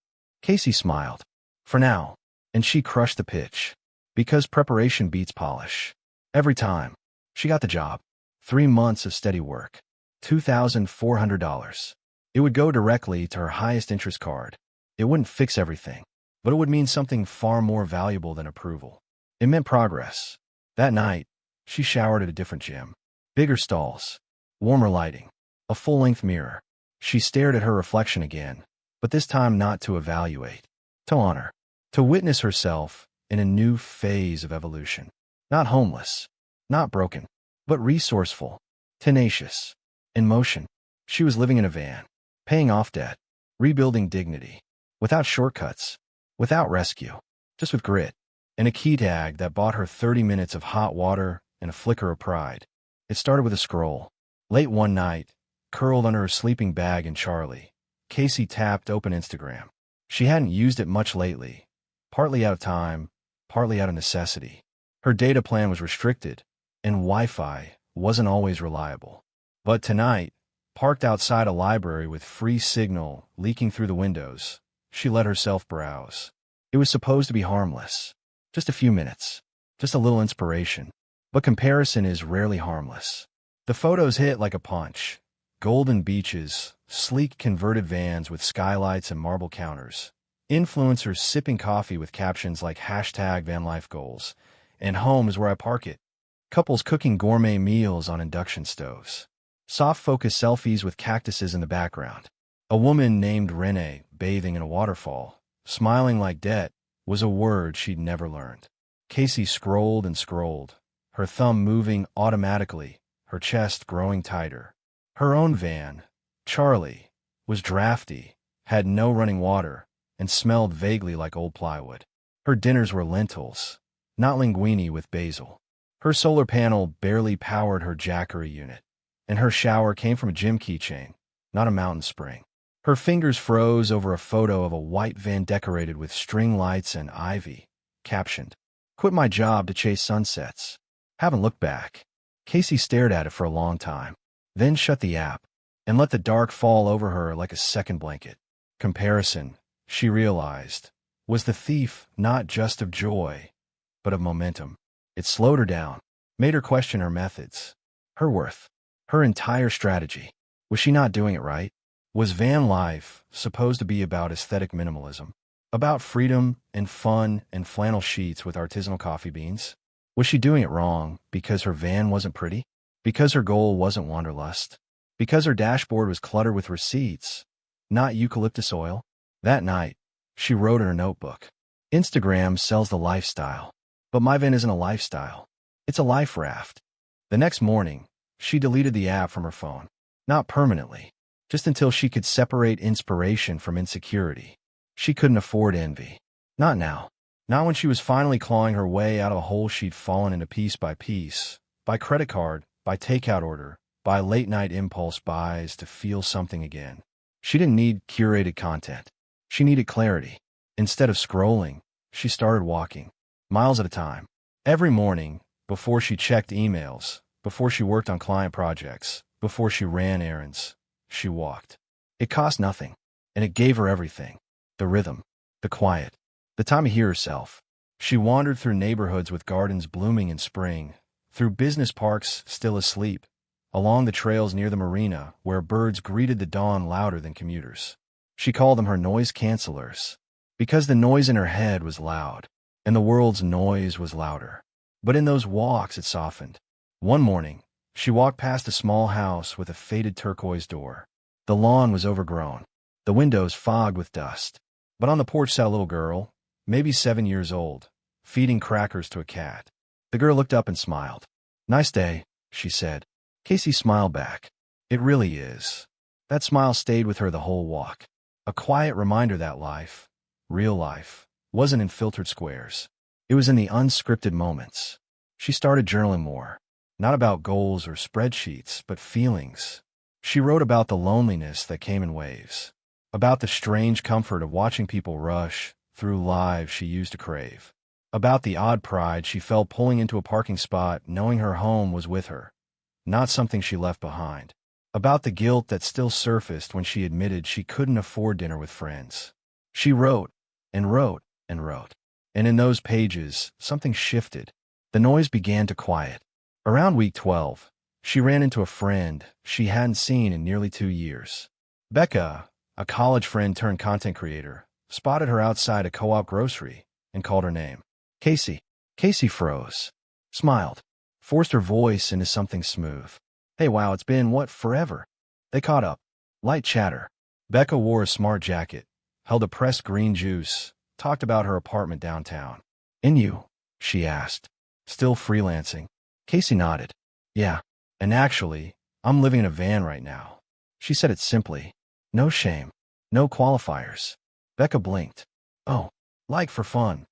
Casey smiled. For now. And she crushed the pitch. Because preparation beats polish. Every time. She got the job. 3 months of steady work. $2,400. It would go directly to her highest interest card. It wouldn't fix everything, but it would mean something far more valuable than approval. It meant progress. That night, she showered at a different gym. Bigger stalls. Warmer lighting. A full-length mirror. She stared at her reflection again, but this time not to evaluate, to honor, to witness herself in a new phase of evolution. Not homeless, not broken, but resourceful, tenacious, in motion. She was living in a van, paying off debt, rebuilding dignity, without shortcuts, without rescue, just with grit, and a key tag that bought her 30 minutes of hot water and a flicker of pride. It started with a scroll. Late one night, curled under her sleeping bag in Charlie, Casey tapped open Instagram. She hadn't used it much lately, partly out of time, partly out of necessity. Her data plan was restricted, and Wi-Fi wasn't always reliable. But tonight, parked outside a library with free signal leaking through the windows, she let herself browse. It was supposed to be harmless. Just a few minutes. Just a little inspiration. But comparison is rarely harmless. The photos hit like a punch. Golden beaches, sleek converted vans with skylights and marble counters, influencers sipping coffee with captions like #VanLifeGoals, and home is where I park it. Couples cooking gourmet meals on induction stoves. Soft focus selfies with cactuses in the background. A woman named Renee bathing in a waterfall, smiling like debt, was a word she'd never learned. Casey scrolled and scrolled, her thumb moving automatically, her chest growing tighter. Her own van, Charlie, was drafty, had no running water, and smelled vaguely like old plywood. Her dinners were lentils, not linguine with basil. Her solar panel barely powered her Jackery unit, and her shower came from a gym keychain, not a mountain spring. Her fingers froze over a photo of a white van decorated with string lights and ivy, captioned, "Quit my job to chase sunsets." Haven't looked back. Casey stared at it for a long time, then shut the app, and let the dark fall over her like a second blanket. Comparison, she realized, was the thief not just of joy, but of momentum. It slowed her down, made her question her methods, her worth, her entire strategy. Was she not doing it right? Was van life supposed to be about aesthetic minimalism? About freedom and fun and flannel sheets with artisanal coffee beans? Was she doing it wrong because her van wasn't pretty? Because her goal wasn't wanderlust? Because her dashboard was cluttered with receipts, not eucalyptus oil? That night, she wrote in her notebook, Instagram sells the lifestyle, but my van isn't a lifestyle. It's a life raft. The next morning, She deleted the app from her phone. Not permanently, just until she could separate inspiration from insecurity. She couldn't afford envy. Not now. Not when she was finally clawing her way out of a hole she'd fallen into piece, by credit card, by takeout order, by late-night impulse buys to feel something again. She didn't need curated content. She needed clarity. Instead of scrolling, she started walking, miles at a time. Every morning, before she checked emails, before she worked on client projects, before she ran errands, she walked. It cost nothing, and it gave her everything. The rhythm, the quiet, the time to hear herself. She wandered through neighborhoods with gardens blooming in spring, through business parks still asleep, along the trails near the marina where birds greeted the dawn louder than commuters. She called them her noise cancelers, because the noise in her head was loud, and the world's noise was louder. But in those walks it softened. One morning, she walked past a small house with a faded turquoise door. The lawn was overgrown, the windows fogged with dust. But on the porch sat a little girl, maybe 7 years old, feeding crackers to a cat. The girl looked up and smiled. "Nice day," she said. Casey smiled back. "It really is." That smile stayed with her the whole walk. A quiet reminder that life, real life, wasn't in filtered squares. It was in the unscripted moments. She started journaling more. Not about goals or spreadsheets, but feelings. She wrote about the loneliness that came in waves, about the strange comfort of watching people rush through lives she used to crave, about the odd pride she felt pulling into a parking spot knowing her home was with her, not something she left behind, about the guilt that still surfaced when she admitted she couldn't afford dinner with friends. She wrote and wrote and wrote, and in those pages, something shifted. The noise began to quiet. Around week 12, she ran into a friend she hadn't seen in nearly 2 years. Becca, a college friend turned content creator, spotted her outside a co-op grocery and called her name. "Casey." Casey froze, smiled, forced her voice into something smooth. "Hey, wow, it's been, forever?" They caught up. Light chatter. Becca wore a smart jacket, held a pressed green juice, talked about her apartment downtown. "And you?" she asked. "Still freelancing?" Casey nodded. "Yeah. And actually, I'm living in a van right now." She said it simply. No shame. No qualifiers. Becca blinked. "Oh, like for fun?"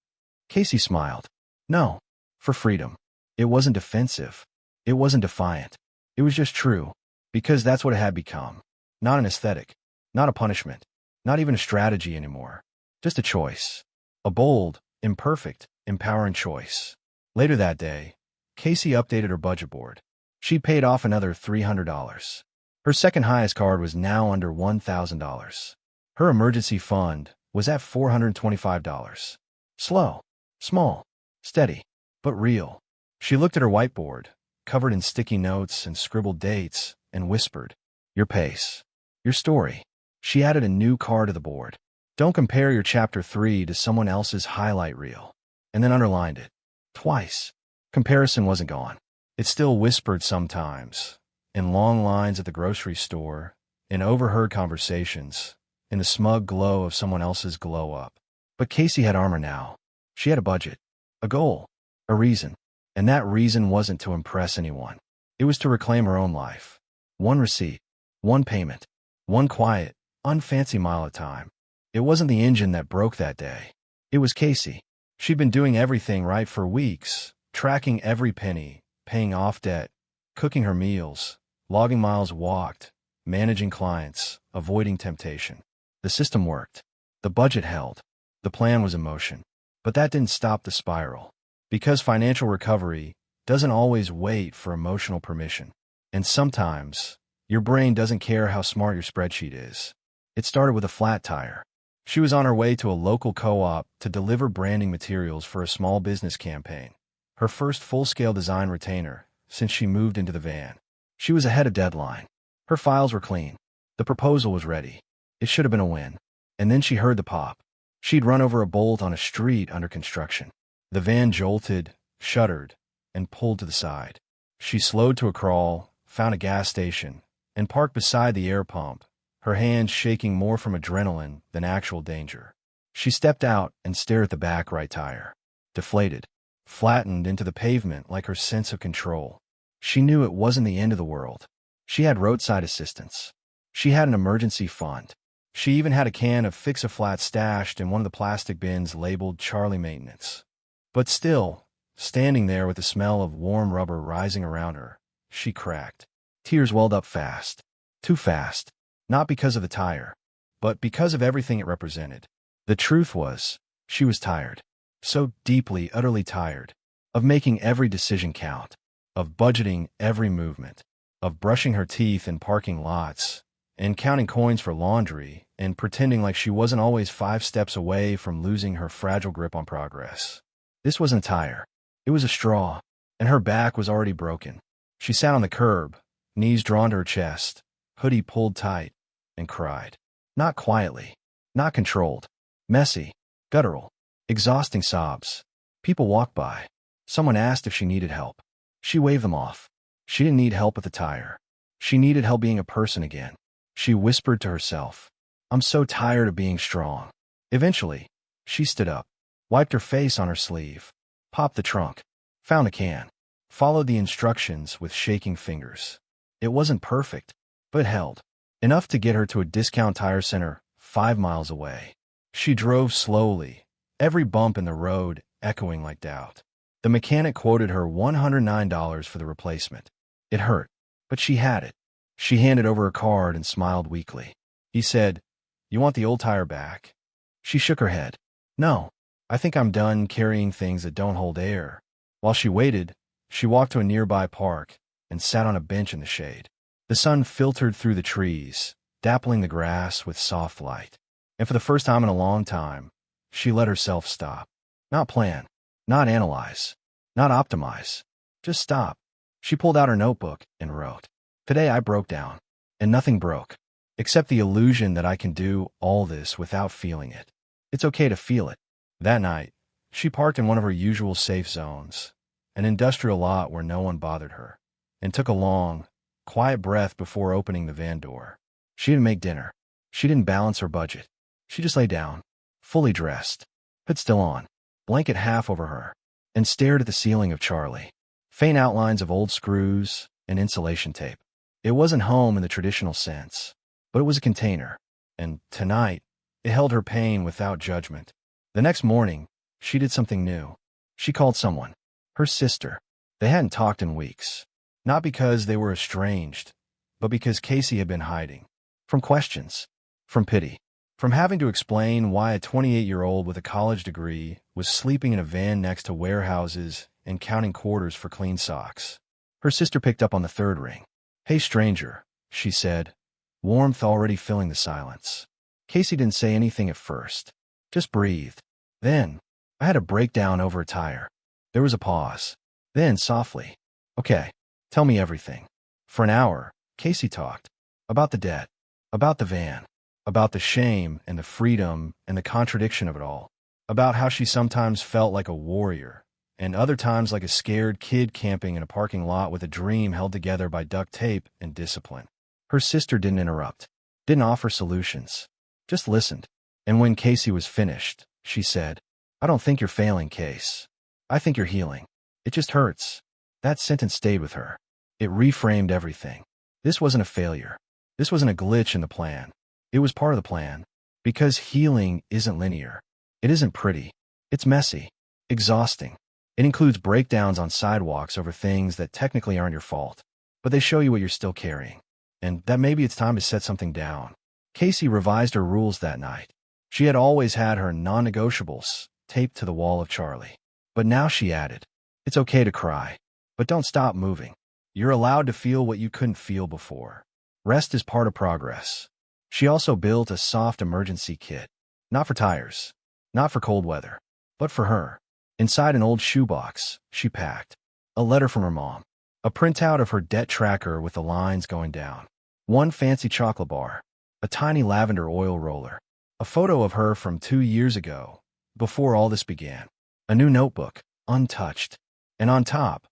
Casey smiled. "No, for freedom." It wasn't defensive. It wasn't defiant. It was just true, because that's what it had become. Not an aesthetic. Not a punishment. Not even a strategy anymore. Just a choice. A bold, imperfect, empowering choice. Later that day, Casey updated her budget board. She paid off another $300. Her second highest card was now under $1,000. Her emergency fund was at $425. Slow, small, steady, but real. She looked at her whiteboard, covered in sticky notes and scribbled dates, and whispered, "Your pace. Your story." She added a new card to the board. "Don't compare your chapter 3 to someone else's highlight reel." And then underlined it. Twice. Comparison wasn't gone. It still whispered sometimes, in long lines at the grocery store, in overheard conversations, in the smug glow of someone else's glow-up. But Casey had armor now. She had a budget, a goal, a reason. And that reason wasn't to impress anyone. It was to reclaim her own life. One receipt, one payment, one quiet, unfancy mile at a time. It wasn't the engine that broke that day. It was Casey. She'd been doing everything right for weeks, tracking every penny, paying off debt, cooking her meals, logging miles walked, managing clients, avoiding temptation. The system worked. The budget held. The plan was in motion. But that didn't stop the spiral. Because financial recovery doesn't always wait for emotional permission. And sometimes, your brain doesn't care how smart your spreadsheet is. It started with a flat tire. She was on her way to a local co-op to deliver branding materials for a small business campaign. Her first full-scale design retainer since she moved into the van. She was ahead of deadline. Her files were clean. The proposal was ready. It should have been a win. And then she heard the pop. She'd run over a bolt on a street under construction. The van jolted, shuddered, and pulled to the side. She slowed to a crawl, found a gas station, and parked beside the air pump, her hands shaking more from adrenaline than actual danger. She stepped out and stared at the back right tire. Deflated, flattened into the pavement like her sense of control. She knew it wasn't the end of the world. She had roadside assistance. She had an emergency fund. She even had a can of Fix-A-Flat stashed in one of the plastic bins labeled Charlie Maintenance. But still, standing there with the smell of warm rubber rising around her, she cracked. Tears welled up fast. Too fast. Not because of the tire, but because of everything it represented. The truth was, she was tired. So deeply, utterly tired. Of making every decision count. Of budgeting every movement. Of brushing her teeth in parking lots, and counting coins for laundry, and pretending like she wasn't always 5 steps away from losing her fragile grip on progress. This wasn't a tire. It was a straw, and her back was already broken. She sat on the curb, knees drawn to her chest, hoodie pulled tight, and cried. Not quietly, not controlled, messy, guttural, exhausting sobs. People walked by. Someone asked if she needed help. She waved them off. She didn't need help with the tire. She needed help being a person again. She whispered to herself, "I'm so tired of being strong." Eventually, she stood up, wiped her face on her sleeve, popped the trunk, found a can, followed the instructions with shaking fingers. It wasn't perfect, but held. Enough to get her to a discount tire center 5 miles away. She drove slowly, every bump in the road echoing like doubt. The mechanic quoted her $109 for the replacement. It hurt, but she had it. She handed over her card and smiled weakly. He said, "You want the old tire back?" She shook her head. "No, I think I'm done carrying things that don't hold air." While she waited, she walked to a nearby park and sat on a bench in the shade. The sun filtered through the trees, dappling the grass with soft light. And for the first time in a long time, she let herself stop. Not plan, not analyze, not optimize. Just stop. She pulled out her notebook and wrote, "Today I broke down, and nothing broke, except the illusion that I can do all this without feeling it. It's okay to feel it." That night, she parked in one of her usual safe zones, an industrial lot where no one bothered her, and took a long, quiet breath before opening the van door. She didn't make dinner. She didn't balance her budget. She just lay down, fully dressed, hood still on, blanket half over her, and stared at the ceiling of Charlie. Faint outlines of old screws and insulation tape. It wasn't home in the traditional sense, but it was a container, and tonight, it held her pain without judgment. The next morning, she did something new. She called someone, her sister. They hadn't talked in weeks, not because they were estranged, but because Casey had been hiding. From questions, from pity, from having to explain why a 28-year-old with a college degree was sleeping in a van next to warehouses and counting quarters for clean socks. Her sister picked up on the third ring. "Hey, stranger," she said, warmth already filling the silence. Casey didn't say anything at first, just breathed. "Then, I had a breakdown over a tire." There was a pause. Then, softly, "Okay, tell me everything." For an hour, Casey talked. About the debt, about the van, about the shame and the freedom and the contradiction of it all. About how she sometimes felt like a warrior, and other times like a scared kid camping in a parking lot with a dream held together by duct tape and discipline. Her sister didn't interrupt, didn't offer solutions, just listened. And when Casey was finished, she said, "I don't think you're failing, Case. I think you're healing. It just hurts." That sentence stayed with her. It reframed everything. This wasn't a failure. This wasn't a glitch in the plan. It was part of the plan. Because healing isn't linear. It isn't pretty. It's messy, exhausting. It includes breakdowns on sidewalks over things that technically aren't your fault, but they show you what you're still carrying, and that maybe it's time to set something down. Casey revised her rules that night. She had always had her non-negotiables taped to the wall of Charlie. But now she added, "It's okay to cry, but don't stop moving. You're allowed to feel what you couldn't feel before. Rest is part of progress." She also built a soft emergency kit, not for tires, not for cold weather, but for her. Inside an old shoebox, she packed a letter from her mom, a printout of her debt tracker with the lines going down, one fancy chocolate bar, a tiny lavender oil roller, a photo of her from 2 years ago, before all this began, a new notebook, untouched, and on top,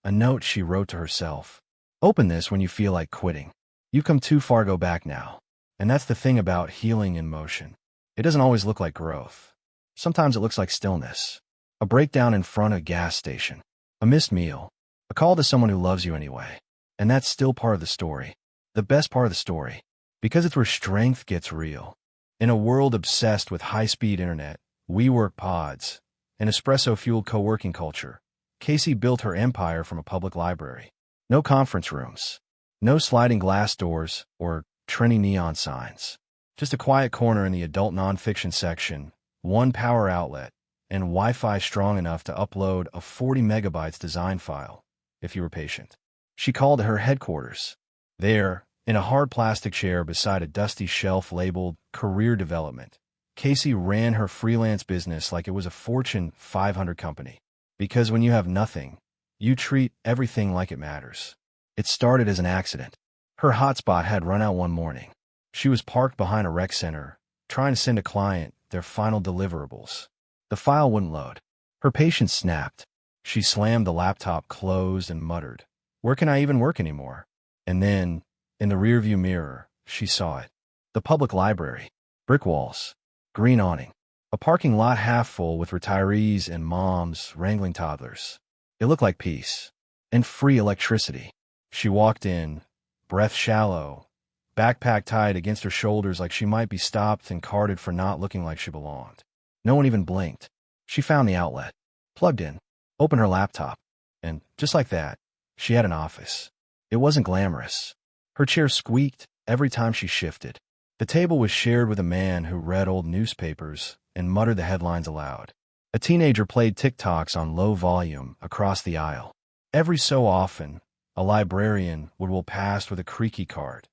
a note she wrote to herself. "Open this when you feel like quitting. You've come too far to go back now." And that's the thing about healing in motion. It doesn't always look like growth. Sometimes it looks like stillness. A breakdown in front of a gas station, a missed meal, a call to someone who loves you anyway. And that's still part of the story. The best part of the story. Because it's where strength gets real. In a world obsessed with high-speed internet, WeWork pods, and espresso-fueled co-working culture, Casey built her empire from a public library. No conference rooms. No sliding glass doors or trendy neon signs. Just a quiet corner in the adult nonfiction section, one power outlet, and Wi-Fi strong enough to upload a 40 megabytes design file, if you were patient. She called her headquarters. There, in a hard plastic chair beside a dusty shelf labeled Career Development, Casey ran her freelance business like it was a Fortune 500 company. Because when you have nothing, you treat everything like it matters. It started as an accident. Her hotspot had run out one morning. She was parked behind a rec center, trying to send a client their final deliverables. The file wouldn't load. Her patience snapped. She slammed the laptop closed and muttered, "Where can I even work anymore?" And then, in the rearview mirror, she saw it. The public library. Brick walls. Green awning. A parking lot half full with retirees and moms wrangling toddlers. It looked like peace. And free electricity. She walked in, breath shallow, backpack tied against her shoulders like she might be stopped and carded for not looking like she belonged. No one even blinked. She found the outlet, plugged in, opened her laptop, and, just like that, she had an office. It wasn't glamorous. Her chair squeaked every time she shifted. The table was shared with a man who read old newspapers and muttered the headlines aloud. A teenager played TikToks on low volume across the aisle. Every so often, a librarian would roll past with a creaky card,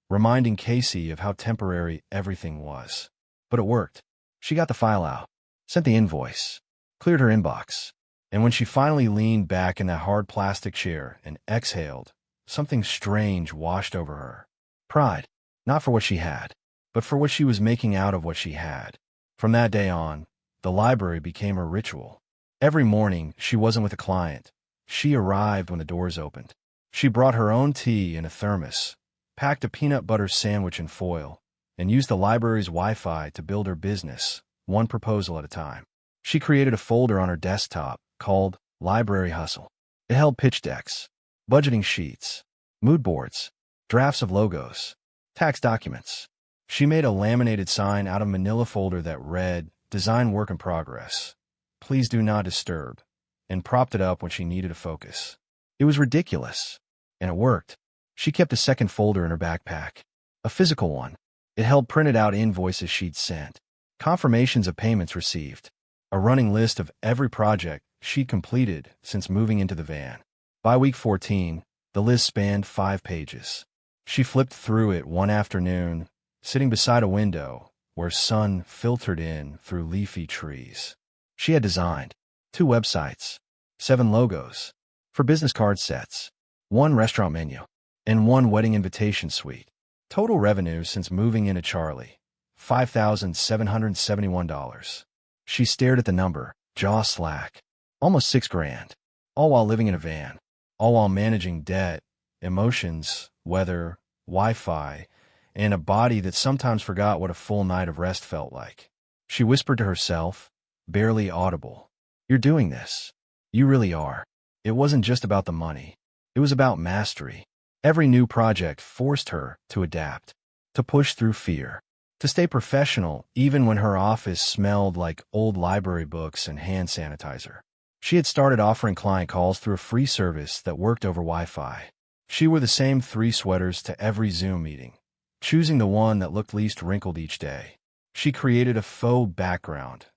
reminding Casey of how temporary everything was. But it worked. She got the file out, sent the invoice, cleared her inbox, and when she finally leaned back in that hard plastic chair and exhaled, something strange washed over her. Pride, not for what she had, but for what she was making out of what she had. From that day on, the library became her ritual. Every morning, she wasn't with a client. She arrived when the doors opened. She brought her own tea in a thermos, packed a peanut butter sandwich in foil, and used the library's Wi-Fi to build her business, one proposal at a time. She created a folder on her desktop called Library Hustle. It held pitch decks, budgeting sheets, mood boards, drafts of logos, tax documents. She made a laminated sign out of manila folder that read, "Design Work in Progress. Please do not disturb," and propped it up when she needed a focus. It was ridiculous, and it worked. She kept a second folder in her backpack, a physical one. It held printed out invoices she'd sent, confirmations of payments received, a running list of every project she'd completed since moving into the van. By week 14, the list spanned 5 pages. She flipped through it one afternoon, sitting beside a window where sun filtered in through leafy trees. She had designed 2 websites, 7 logos, for business card sets, 1 restaurant menu, and 1 wedding invitation suite. Total revenue since moving into Charlie, $5,771. She stared at the number, jaw slack. Almost $6,000. All while living in a van. All while managing debt, emotions, weather, Wi-Fi, and a body that sometimes forgot what a full night of rest felt like. She whispered to herself, barely audible, "You're doing this. You really are." It wasn't just about the money. It was about mastery. Every new project forced her to adapt, to push through fear, to stay professional even when her office smelled like old library books and hand sanitizer. She had started offering client calls through a free service that worked over Wi-Fi. She wore the same 3 sweaters to every Zoom meeting, choosing the one that looked least wrinkled each day. She created a faux background,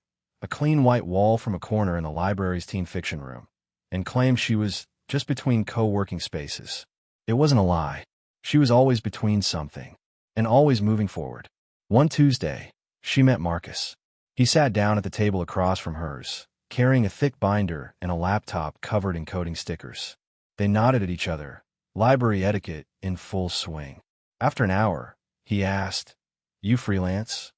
a clean white wall from a corner in the library's teen fiction room, and claimed she was just between co-working spaces. It wasn't a lie. She was always between something, and always moving forward. One Tuesday, she met Marcus. He sat down at the table across from hers, carrying a thick binder and a laptop covered in coding stickers. They nodded at each other, library etiquette in full swing. After an hour, he asked, "You freelance?"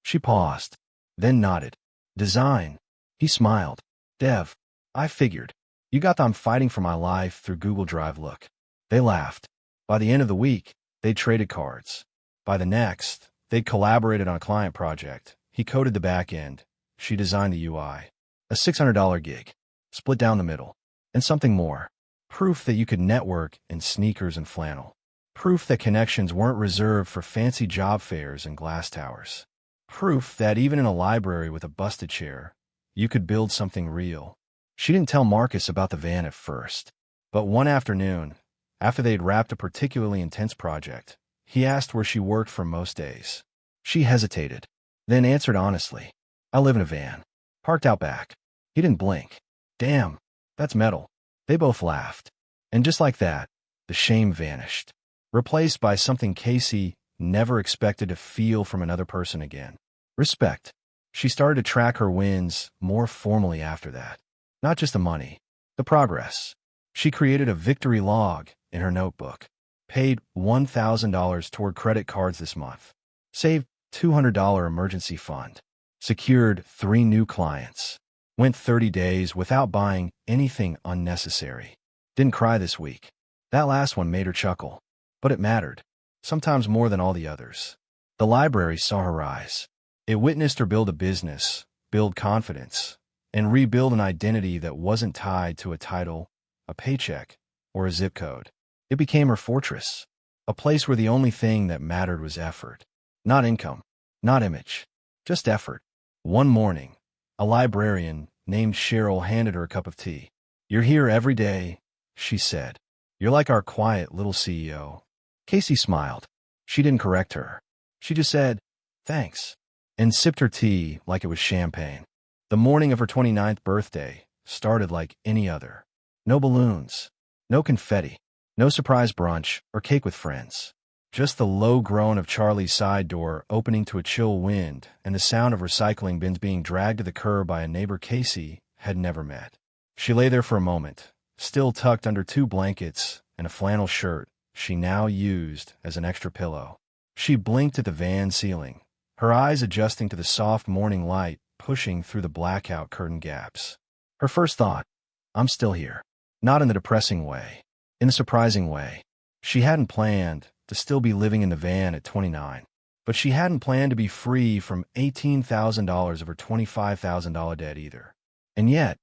She paused, then nodded. "Design." He smiled. "Dev. I figured. You got the I'm fighting for my life through Google Drive look." They laughed. By the end of the week, they'd traded cards. By the next, they'd collaborated on a client project. He coded the back end. She designed the UI. A $600 gig, split down the middle. And something more. Proof that you could network in sneakers and flannel. Proof that connections weren't reserved for fancy job fairs and glass towers. Proof that even in a library with a busted chair, you could build something real. She didn't tell Marcus about the van at first, but one afternoon, after they'd wrapped a particularly intense project, he asked where she worked for most days. She hesitated, then answered honestly, "I live in a van, parked out back." He didn't blink. "Damn, that's metal." They both laughed. And just like that, the shame vanished, replaced by something Casey never expected to feel from another person again. Respect. She started to track her wins more formally after that. Not just the money, the progress. She created a victory log in her notebook. Paid $1,000 toward credit cards this month. Saved $200 emergency fund. Secured 3 new clients. Went 30 days without buying anything unnecessary. Didn't cry this week. That last one made her chuckle. But it mattered. Sometimes more than all the others. The library saw her rise. It witnessed her build a business, build confidence, and rebuild an identity that wasn't tied to a title, a paycheck, or a zip code. It became her fortress. A place where the only thing that mattered was effort. Not income. Not image. Just effort. One morning, a librarian named Cheryl handed her a cup of tea. "You're here every day," she said. "You're like our quiet little CEO." Casey smiled. She didn't correct her. She just said, "Thanks," and sipped her tea like it was champagne. The morning of her 29th birthday started like any other. No balloons, no confetti, no surprise brunch or cake with friends. Just the low groan of Charlie's side door opening to a chill wind and the sound of recycling bins being dragged to the curb by a neighbor Casey had never met. She lay there for a moment, still tucked under 2 blankets and a flannel shirt she now used as an extra pillow. She blinked at the van ceiling, her eyes adjusting to the soft morning light pushing through the blackout curtain gaps. Her first thought, "I'm still here." Not in the depressing way, in the surprising way. She hadn't planned to still be living in the van at 29, but she hadn't planned to be free from $18,000 of her $25,000 debt either. And yet,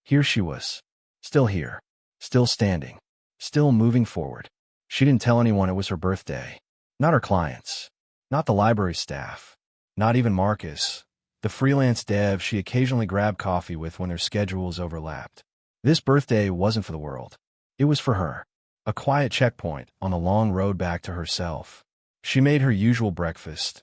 here she was, still here, still standing, still moving forward. She didn't tell anyone it was her birthday. Not her clients, not the library staff, not even Marcus, the freelance dev she occasionally grabbed coffee with when their schedules overlapped. This birthday wasn't for the world. It was for her. A quiet checkpoint on the long road back to herself. She made her usual breakfast,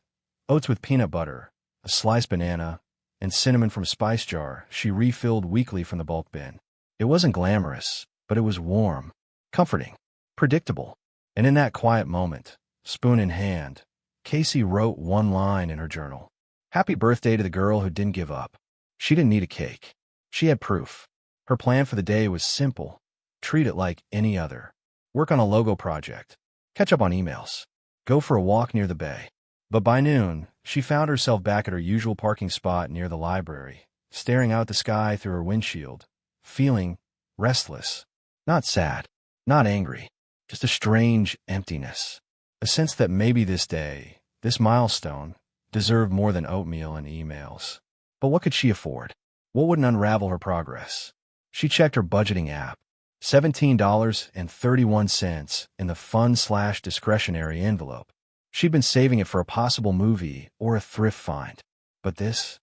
oats with peanut butter, a sliced banana, and cinnamon from a spice jar she refilled weekly from the bulk bin. It wasn't glamorous, but it was warm, comforting, predictable. And in that quiet moment, spoon in hand, Casey wrote one line in her journal. "Happy birthday to the girl who didn't give up." She didn't need a cake. She had proof. Her plan for the day was simple. Treat it like any other. Work on a logo project. Catch up on emails. Go for a walk near the bay. But by noon, she found herself back at her usual parking spot near the library, staring out at the sky through her windshield, feeling restless. Not sad. Not angry. Just a strange emptiness. A sense that maybe this day, this milestone, deserved more than oatmeal and emails. But what could she afford? What wouldn't unravel her progress? She checked her budgeting app. $17.31 in the fun/discretionary envelope. She'd been saving it for a possible movie or a thrift find. But this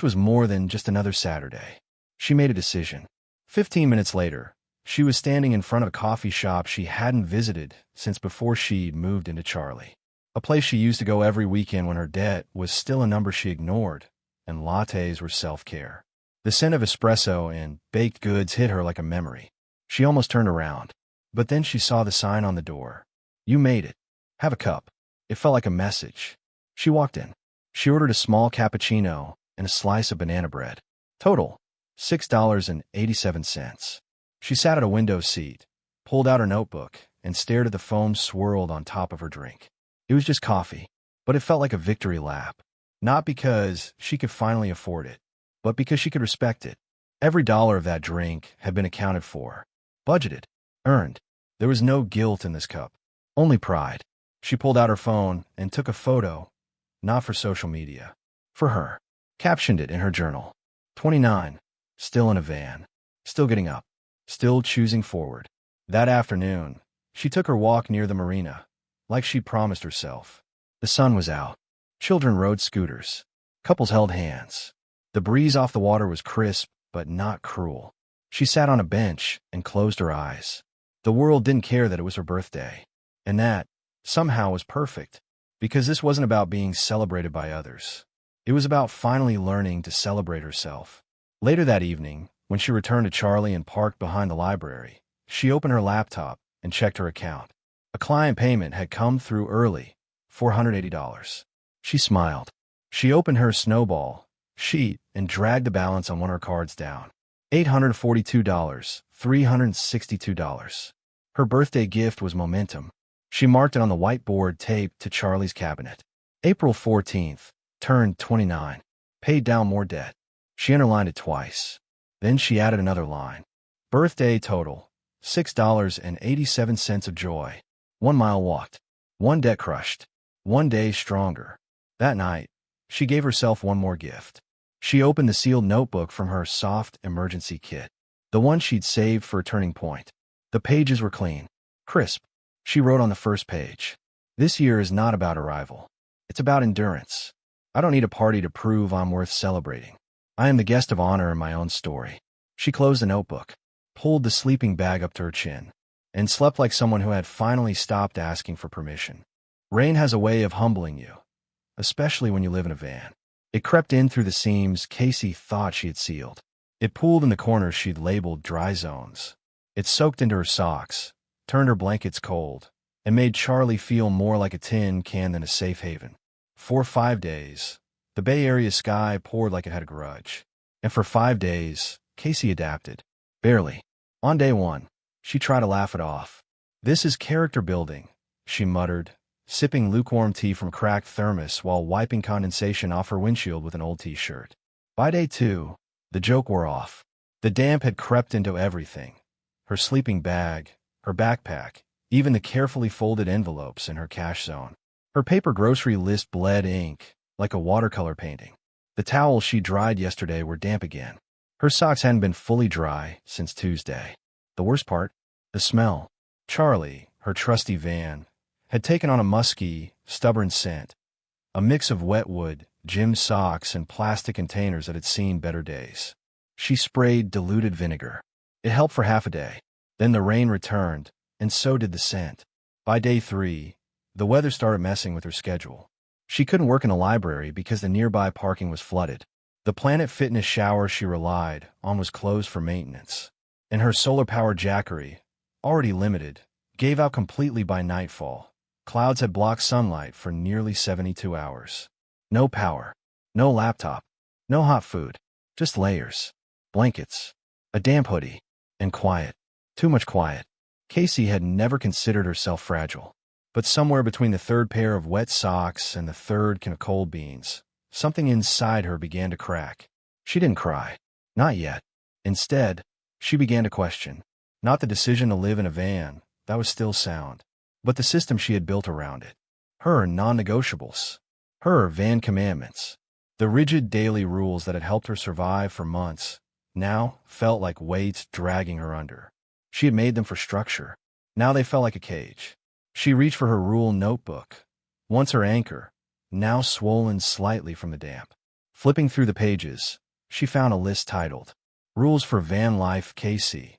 was more than just another Saturday. She made a decision. 15 minutes later, she was standing in front of a coffee shop she hadn't visited since before she'd moved into Charlie. A place she used to go every weekend when her debt was still a number she ignored, and lattes were self-care. The scent of espresso and baked goods hit her like a memory. She almost turned around, but then she saw the sign on the door. "You made it. Have a cup." It felt like a message. She walked in. She ordered a small cappuccino and a slice of banana bread. Total, $6.87. She sat at a window seat, pulled out her notebook, and stared at the foam swirled on top of her drink. It was just coffee, but it felt like a victory lap. Not because she could finally afford it, but because she could respect it. Every dollar of that drink had been accounted for. Budgeted. Earned. There was no guilt in this cup. Only pride. She pulled out her phone and took a photo, not for social media. For her. Captioned it in her journal. 29. Still in a van. Still getting up. Still choosing forward. That afternoon, she took her walk near the marina, like she'd promised herself. The sun was out. Children rode scooters. Couples held hands. The breeze off the water was crisp, but not cruel. She sat on a bench and closed her eyes. The world didn't care that it was her birthday. And that, somehow, was perfect, because this wasn't about being celebrated by others. It was about finally learning to celebrate herself. Later that evening, when she returned to Charlie and parked behind the library, she opened her laptop and checked her account. A client payment had come through early, $480. She smiled. She opened her snowball sheet and dragged the balance on one of her cards down. $842, $362. Her birthday gift was momentum. She marked it on the whiteboard taped to Charlie's cabinet. April 14th, turned 29. Paid down more debt. She underlined it twice. Then she added another line. Birthday total, $6.87 of joy. 1 mile walked. 1 debt crushed. 1 day stronger. That night, she gave herself one more gift. She opened the sealed notebook from her soft emergency kit, the one she'd saved for a turning point. The pages were clean, crisp. She wrote on the first page, "This year is not about arrival. It's about endurance. I don't need a party to prove I'm worth celebrating. I am the guest of honor in my own story." She closed the notebook, pulled the sleeping bag up to her chin, and slept like someone who had finally stopped asking for permission. Rain has a way of humbling you, especially when you live in a van. It crept in through the seams Casey thought she had sealed. It pooled in the corners she'd labeled dry zones. It soaked into her socks, turned her blankets cold, and made Charlie feel more like a tin can than a safe haven. For 5 days, the Bay Area sky poured like it had a grudge. And for 5 days, Casey adapted. Barely. On day 1, she tried to laugh it off. "This is character building," she muttered, sipping lukewarm tea from a cracked thermos while wiping condensation off her windshield with an old t-shirt. By day 2, the joke wore off. The damp had crept into everything. Her sleeping bag, her backpack, even the carefully folded envelopes in her cash zone. Her paper grocery list bled ink, like a watercolor painting. The towels she dried yesterday were damp again. Her socks hadn't been fully dry since Tuesday. The worst part? The smell. Charlie, her trusty van, had taken on a musky, stubborn scent, a mix of wet wood, gym socks, and plastic containers that had seen better days. She sprayed diluted vinegar. It helped for half a day. Then the rain returned, and so did the scent. By day 3, the weather started messing with her schedule. She couldn't work in the library because the nearby parking was flooded. The Planet Fitness shower she relied on was closed for maintenance. And her solar-powered jackery, already limited, gave out completely by nightfall. Clouds had blocked sunlight for nearly 72 hours. No power. No laptop. No hot food. Just layers. Blankets. A damp hoodie. And quiet. Too much quiet. Casey had never considered herself fragile. But somewhere between the third pair of wet socks and the third can of cold beans, something inside her began to crack. She didn't cry. Not yet. Instead, she began to question. Not the decision to live in a van, that was still sound, but the system she had built around it. Her non-negotiables. Her van commandments. The rigid daily rules that had helped her survive for months now felt like weights dragging her under. She had made them for structure. Now they felt like a cage. She reached for her rule notebook, once her anchor, now swollen slightly from the damp. Flipping through the pages, she found a list titled, "Rules for Van Life KC.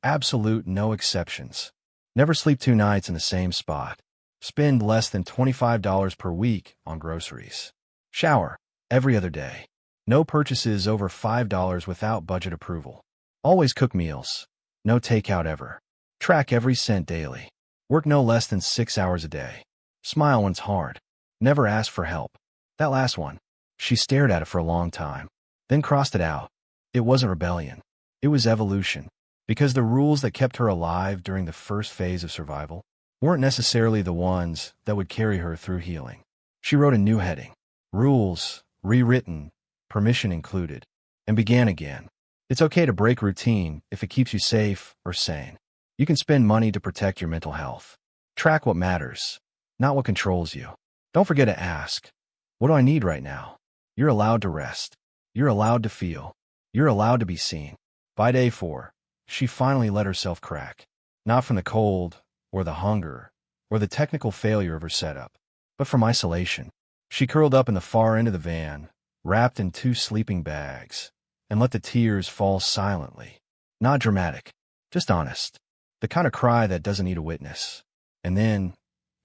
Absolute no exceptions. Never sleep 2 nights in the same spot. Spend less than $25 per week on groceries. Shower every other day. No purchases over $5 without budget approval. Always cook meals. No takeout ever. Track every cent daily. Work no less than 6 hours a day. Smile when it's hard. Never ask for help." That last one, she stared at it for a long time, then crossed it out. It wasn't rebellion. It was evolution. Because the rules that kept her alive during the first phase of survival weren't necessarily the ones that would carry her through healing. She wrote a new heading, "Rules, Rewritten, Permission Included," and began again. It's okay to break routine if it keeps you safe or sane. You can spend money to protect your mental health. Track what matters, not what controls you. Don't forget to ask, what do I need right now? You're allowed to rest. You're allowed to feel. You're allowed to be seen. By day 4, she finally let herself crack. Not from the cold, or the hunger, or the technical failure of her setup, but from isolation. She curled up in the far end of the van, wrapped in 2 sleeping bags, and let the tears fall silently. Not dramatic, just honest. The kind of cry that doesn't need a witness. And then,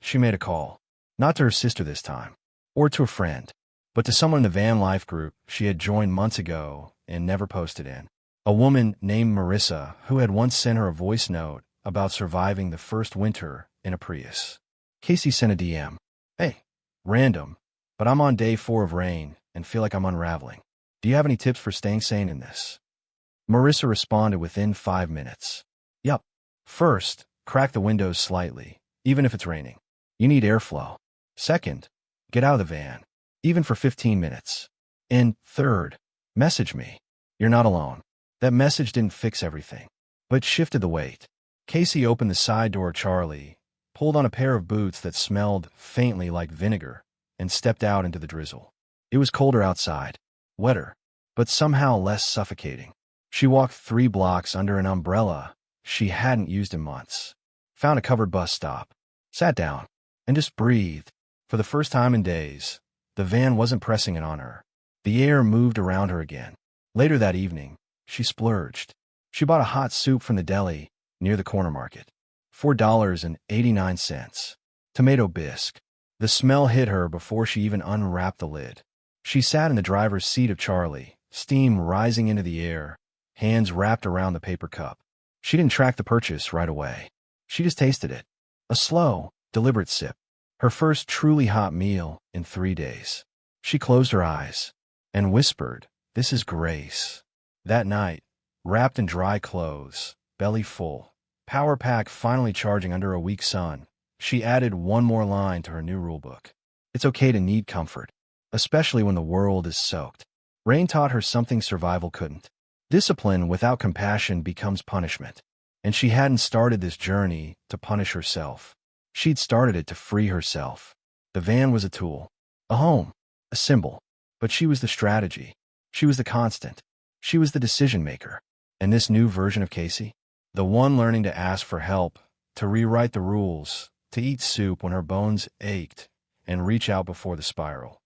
she made a call. Not to her sister this time, or to a friend, but to someone in the van life group she had joined months ago and never posted in. A woman named Marissa, who had once sent her a voice note about surviving the first winter in a Prius. Casey sent a DM. Hey, random, but I'm on day 4 of rain and feel like I'm unraveling. Do you have any tips for staying sane in this? Marissa responded within 5 minutes. Yup. First, crack the windows slightly, even if it's raining. You need airflow. Second, get out of the van, even for 15 minutes. And third, message me. You're not alone. That message didn't fix everything, but shifted the weight. Casey opened the side door of Charlie, pulled on a pair of boots that smelled faintly like vinegar, and stepped out into the drizzle. It was colder outside, wetter, but somehow less suffocating. She walked 3 blocks under an umbrella she hadn't used in months, found a covered bus stop, sat down, and just breathed. For the first time in days, the van wasn't pressing it on her. The air moved around her again. Later that evening, she splurged. She bought a hot soup from the deli near the corner market. $4.89. Tomato bisque. The smell hit her before she even unwrapped the lid. She sat in the driver's seat of Charlie, steam rising into the air, hands wrapped around the paper cup. She didn't track the purchase right away. She just tasted it. A slow, deliberate sip. Her first truly hot meal in 3 days. She closed her eyes and whispered, "This is grace." That night, wrapped in dry clothes, belly full, power pack finally charging under a weak sun, she added one more line to her new rulebook. It's okay to need comfort, especially when the world is soaked. Rain taught her something survival couldn't. Discipline without compassion becomes punishment. And she hadn't started this journey to punish herself. She'd started it to free herself. The van was a tool, a home, a symbol, but she was the strategy. She was the constant. She was the decision maker. And this new version of Casey, the one learning to ask for help, to rewrite the rules, to eat soup when her bones ached, and reach out before the spiral.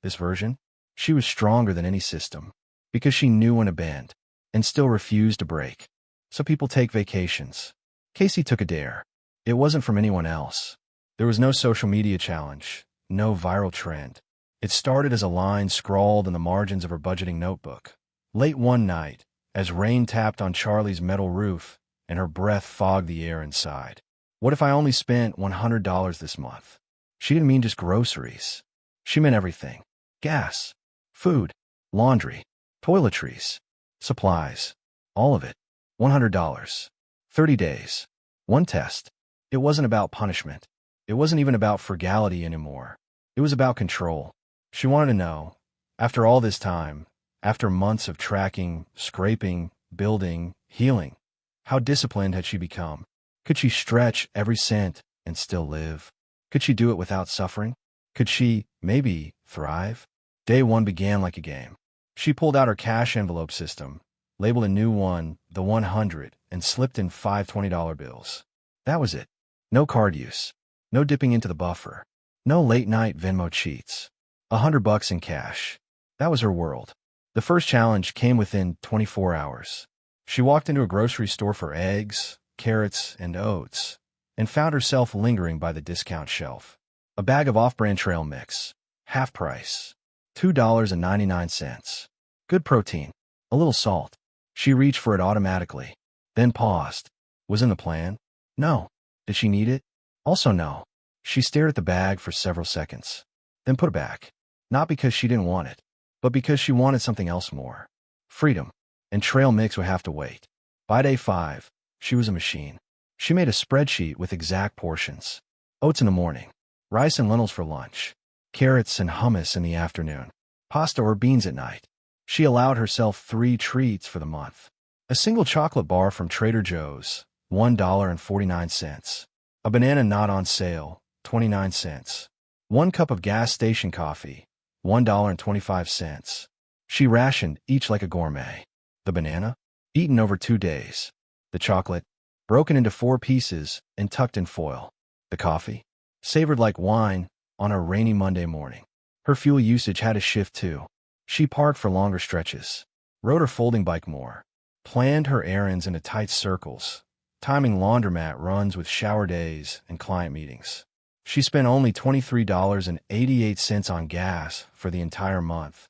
This version, she was stronger than any system, because she knew when to bend, and still refused to break. So people take vacations. Casey took a dare. It wasn't from anyone else. There was no social media challenge, no viral trend. It started as a line scrawled in the margins of her budgeting notebook. Late one night, as rain tapped on Charlie's metal roof and her breath fogged the air inside. What if I only spent $100 this month? She didn't mean just groceries. She meant everything. Gas, food, laundry, toiletries, supplies, all of it. $100. 30 days. One test. It wasn't about punishment. It wasn't even about frugality anymore. It was about control. She wanted to know, after all this time, after months of tracking, scraping, building, healing, how disciplined had she become? Could she stretch every cent and still live? Could she do it without suffering? Could she, maybe, thrive? Day 1 began like a game. She pulled out her cash envelope system, labeled a new one, the 100, and slipped in 5 $20 bills. That was it. No card use. No dipping into the buffer. No late-night Venmo cheats. $100 in cash. That was her world. The first challenge came within 24 hours. She walked into a grocery store for eggs, carrots, and oats, and found herself lingering by the discount shelf. A bag of off-brand trail mix. Half price. $2.99. Good protein. A little salt. She reached for it automatically, then paused. Was in the plan? No. Did she need it? Also no. She stared at the bag for several seconds, then put it back. Not because she didn't want it, but because she wanted something else more. Freedom. And trail mix would have to wait. By day 5, she was a machine. She made a spreadsheet with exact portions. Oats in the morning. Rice and lentils for lunch. Carrots and hummus in the afternoon. Pasta or beans at night. She allowed herself 3 treats for the month. A single chocolate bar from Trader Joe's, $1.49. A banana not on sale, 29 cents. 1 cup of gas station coffee, $1.25. She rationed each like a gourmet. The banana? Eaten over 2 days. The chocolate? broken into 4 pieces and tucked in foil. The coffee savored like wine on a rainy Monday morning. Her fuel usage had to shift too. She parked for longer stretches, rode her folding bike more, planned her errands into tight circles, timing laundromat runs with shower days and client meetings. She spent only $23.88 on gas for the entire month,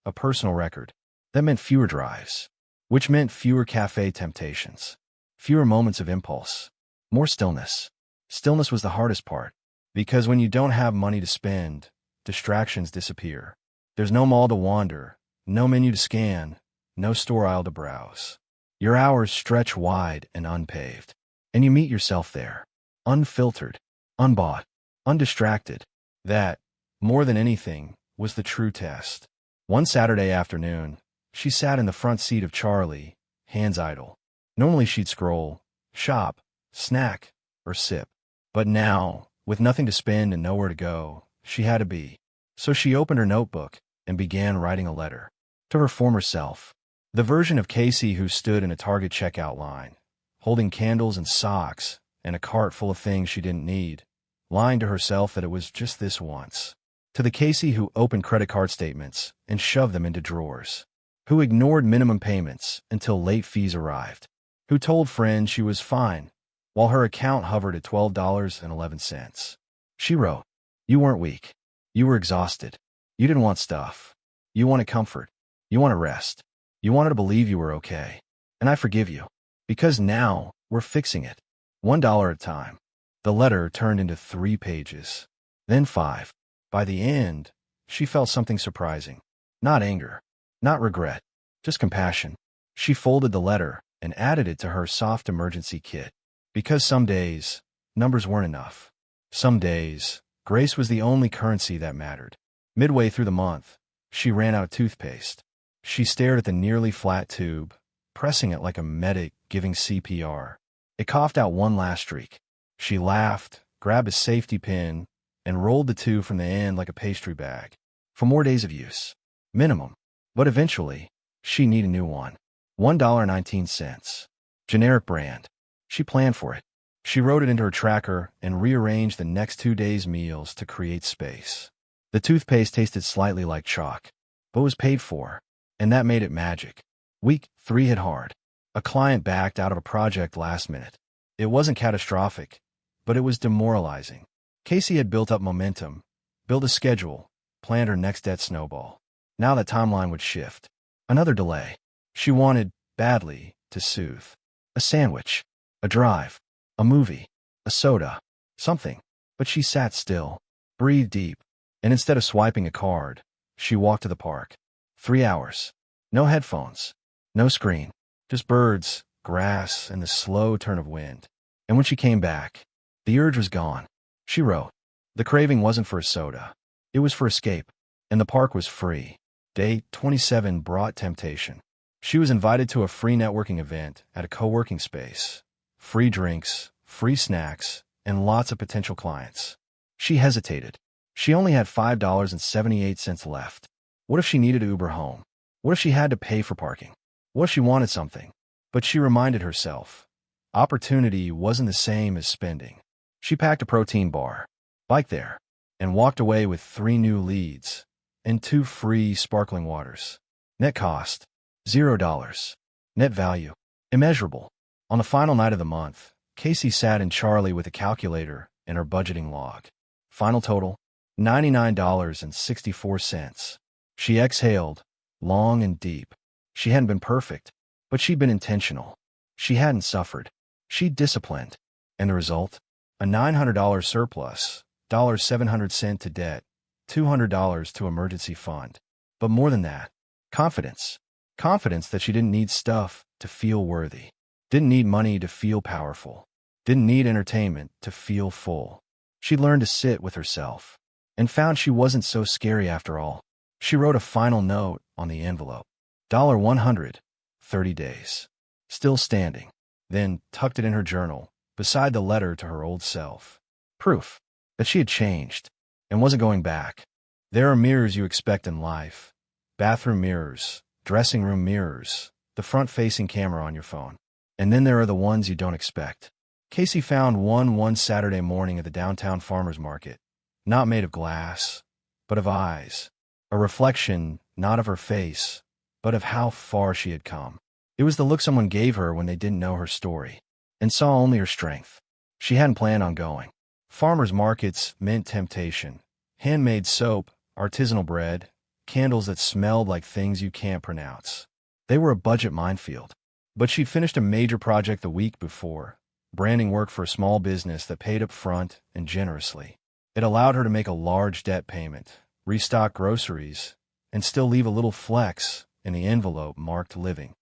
a personal record. That meant fewer drives, which meant fewer cafe temptations, fewer moments of impulse, more stillness. Stillness was the hardest part, because when you don't have money to spend, distractions disappear. There's no mall to wander, no menu to scan, no store aisle to browse. Your hours stretch wide and unpaved, and you meet yourself there, unfiltered, unbought, undistracted. That, more than anything, was the true test. One Saturday afternoon, she sat in the front seat of Charlie, hands idle. Normally she'd scroll, shop, snack, or sip. But now, with nothing to spend and nowhere to go, she had to be. So she opened her notebook and began writing a letter to her former self. The version of Casey who stood in a Target checkout line, holding candles and socks and a cart full of things she didn't need, lying to herself that it was just this once. To the Casey who opened credit card statements and shoved them into drawers, who ignored minimum payments until late fees arrived, who told friends she was fine while her account hovered at $12.11. She wrote, "You weren't weak. You were exhausted. You didn't want stuff. You wanted comfort. You wanted rest. You wanted to believe you were okay. And I forgive you. Because now we're fixing it. $1 at a time." The letter turned into 3 pages, then 5. By the end, she felt something surprising. Not anger, not regret, just compassion. She folded the letter and added it to her soft emergency kit. Because some days, numbers weren't enough. Some days, grace was the only currency that mattered. Midway through the month, she ran out of toothpaste. She stared at the nearly flat tube, pressing it like a medic giving CPR. It coughed out one last streak. She laughed, grabbed a safety pin, and rolled the tube from the end like a pastry bag. For more days of use. Minimum. But eventually, she needed a new one. $1.19. Generic brand. She planned for it. She wrote it into her tracker and rearranged the next 2 days' meals to create space. The toothpaste tasted slightly like chalk, but was paid for, and that made it magic. Week 3 hit hard. A client backed out of a project last minute. It wasn't catastrophic, but it was demoralizing. Casey had built up momentum, built a schedule, planned her next debt snowball. Now the timeline would shift. Another delay. She wanted, badly, to soothe. A sandwich, a drive, a movie, a soda, something. But she sat still, breathed deep, and instead of swiping a card, she walked to the park. 3 hours. No headphones, no screen, just birds, grass, and the slow turn of wind. And when she came back, the urge was gone. She wrote. The craving wasn't for a soda. It was for escape. And the park was free. Day 27 brought temptation. She was invited to a free networking event at a co-working space. Free drinks, free snacks, and lots of potential clients. She hesitated. She only had $5.78 left. What if she needed to Uber home? What if she had to pay for parking? What if she wanted something? But she reminded herself, opportunity wasn't the same as spending. She packed a protein bar, biked there, and walked away with 3 new leads and 2 free sparkling waters. Net cost, $0. Net value, immeasurable. On the final night of the month, Casey sat in Charlie with a calculator and her budgeting log. Final total, $99.64. She exhaled, long and deep. She hadn't been perfect, but she'd been intentional. She hadn't suffered. She'd disciplined. And the result? A $900 surplus, $700 to debt, $200 to emergency fund. But more than that, confidence. Confidence that she didn't need stuff to feel worthy. Didn't need money to feel powerful. Didn't need entertainment to feel full. She learned to sit with herself and found she wasn't so scary after all. She wrote a final note on the envelope. $100, 30 days. Still standing. Then tucked it in her journal, beside the letter to her old self. Proof that she had changed and wasn't going back. There are mirrors you expect in life. Bathroom mirrors, dressing room mirrors, the front-facing camera on your phone. And then there are the ones you don't expect. Casey found one Saturday morning at the downtown farmer's market, not made of glass, but of eyes. A reflection, not of her face, but of how far she had come. It was the look someone gave her when they didn't know her story, and saw only her strength. She hadn't planned on going. Farmers markets meant temptation. Handmade soap, artisanal bread, candles that smelled like things you can't pronounce. They were a budget minefield. But she'd finished a major project the week before, branding work for a small business that paid up front and generously. It allowed her to make a large debt payment, restock groceries, and still leave a little flex in the envelope marked living.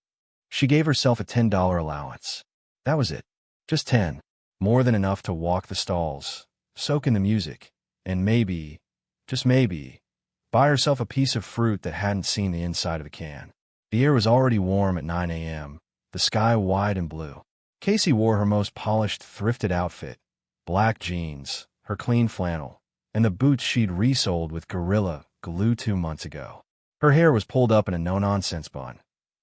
She gave herself a $10 allowance. That was it. Just 10. More than enough to walk the stalls, soak in the music, and maybe, just maybe, buy herself a piece of fruit that hadn't seen the inside of the can. The air was already warm at 9 a.m., the sky wide and blue. Casey wore her most polished, thrifted outfit, black jeans, her clean flannel, and the boots she'd resoled with Gorilla Glue 2 months ago. Her hair was pulled up in a no-nonsense bun,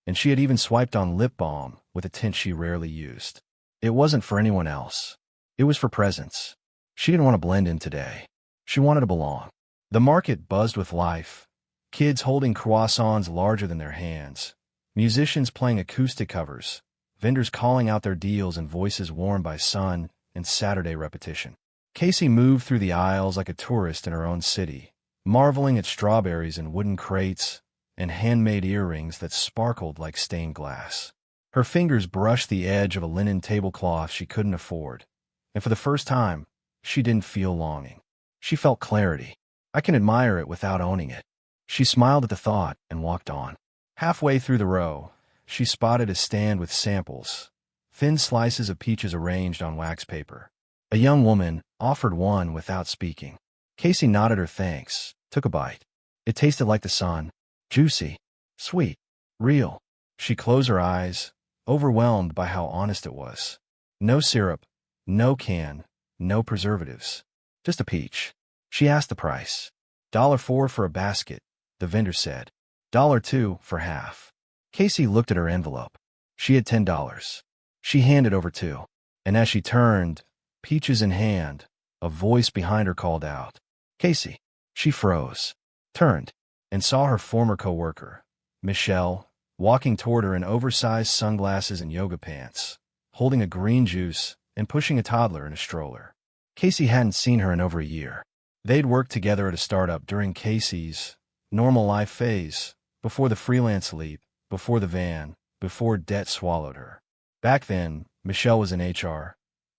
and she had even swiped on lip balm with a tint she rarely used. It wasn't for anyone else. It was for presence. She didn't want to blend in today. She wanted to belong. The market buzzed with life. Kids holding croissants larger than their hands. Musicians playing acoustic covers. Vendors calling out their deals in voices worn by sun and Saturday repetition. Casey moved through the aisles like a tourist in her own city, marveling at strawberries in wooden crates and handmade earrings that sparkled like stained glass. Her fingers brushed the edge of a linen tablecloth she couldn't afford, and for the first time, she didn't feel longing. She felt clarity. I can admire it without owning it. She smiled at the thought and walked on. Halfway through the row, she spotted a stand with samples, thin slices of peaches arranged on wax paper. A young woman offered one without speaking. Casey nodded her thanks, took a bite. It tasted like the sun, juicy, sweet, real. She closed her eyes, overwhelmed by how honest it was. No syrup, no can, no preservatives. Just a peach. She asked the price. $4 for a basket, the vendor said. $2 for half. Casey looked at her envelope. She had $10. She handed over 2. And as she turned, peaches in hand, a voice behind her called out, "Casey." She froze, turned, and saw her former coworker, Michelle, walking toward her in oversized sunglasses and yoga pants, holding a green juice and pushing a toddler in a stroller. Casey hadn't seen her in over a year. They'd worked together at a startup during Casey's normal life phase, before the freelance leap, before the van, before debt swallowed her. Back then, Michelle was in HR,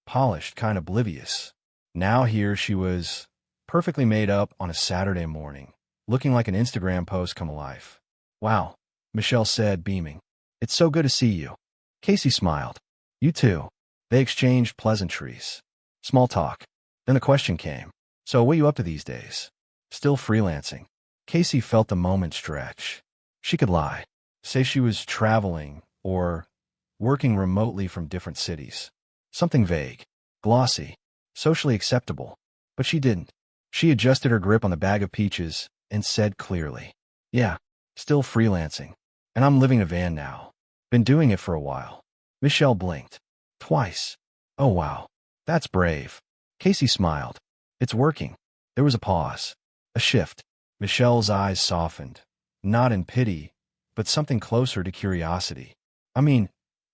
polished, kind of oblivious. Now here she was, perfectly made up on a Saturday morning, looking like an Instagram post come alive. "Wow," Michelle said, beaming. "It's so good to see you." Casey smiled. "You too." They exchanged pleasantries. Small talk. Then a question came. "So what are you up to these days?" "Still freelancing." Casey felt the moment stretch. She could lie. Say she was traveling or working remotely from different cities. Something vague, glossy, socially acceptable. But she didn't. She adjusted her grip on the bag of peaches and said clearly, "Yeah, still freelancing. And I'm living in a van now. Been doing it for a while." Michelle blinked. Twice. "Oh wow. That's brave." Casey smiled. "It's working." There was a pause. A shift. Michelle's eyes softened. Not in pity, but something closer to curiosity. "I mean,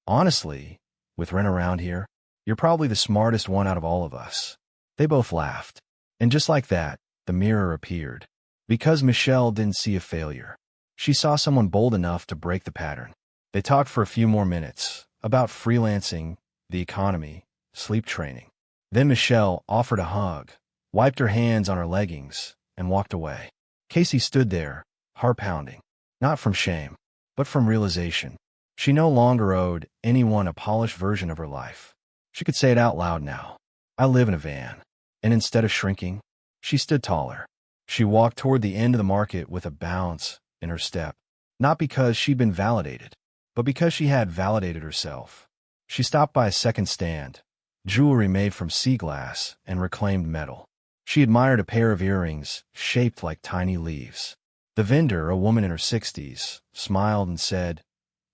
honestly, with rent around here, you're probably the smartest one out of all of us." They both laughed. And just like that, the mirror appeared. Because Michelle didn't see a failure. She saw someone bold enough to break the pattern. They talked for a few more minutes about freelancing, the economy, sleep training. Then Michelle offered a hug, wiped her hands on her leggings, and walked away. Casey stood there, heart pounding, not from shame, but from realization. She no longer owed anyone a polished version of her life. She could say it out loud now. "I live in a van." And instead of shrinking, she stood taller. She walked toward the end of the market with a bounce in her step, not because she'd been validated, but because she had validated herself. She stopped by a second stand, jewelry made from sea glass and reclaimed metal. She admired a pair of earrings shaped like tiny leaves. The vendor, a woman in her 60s, smiled and said,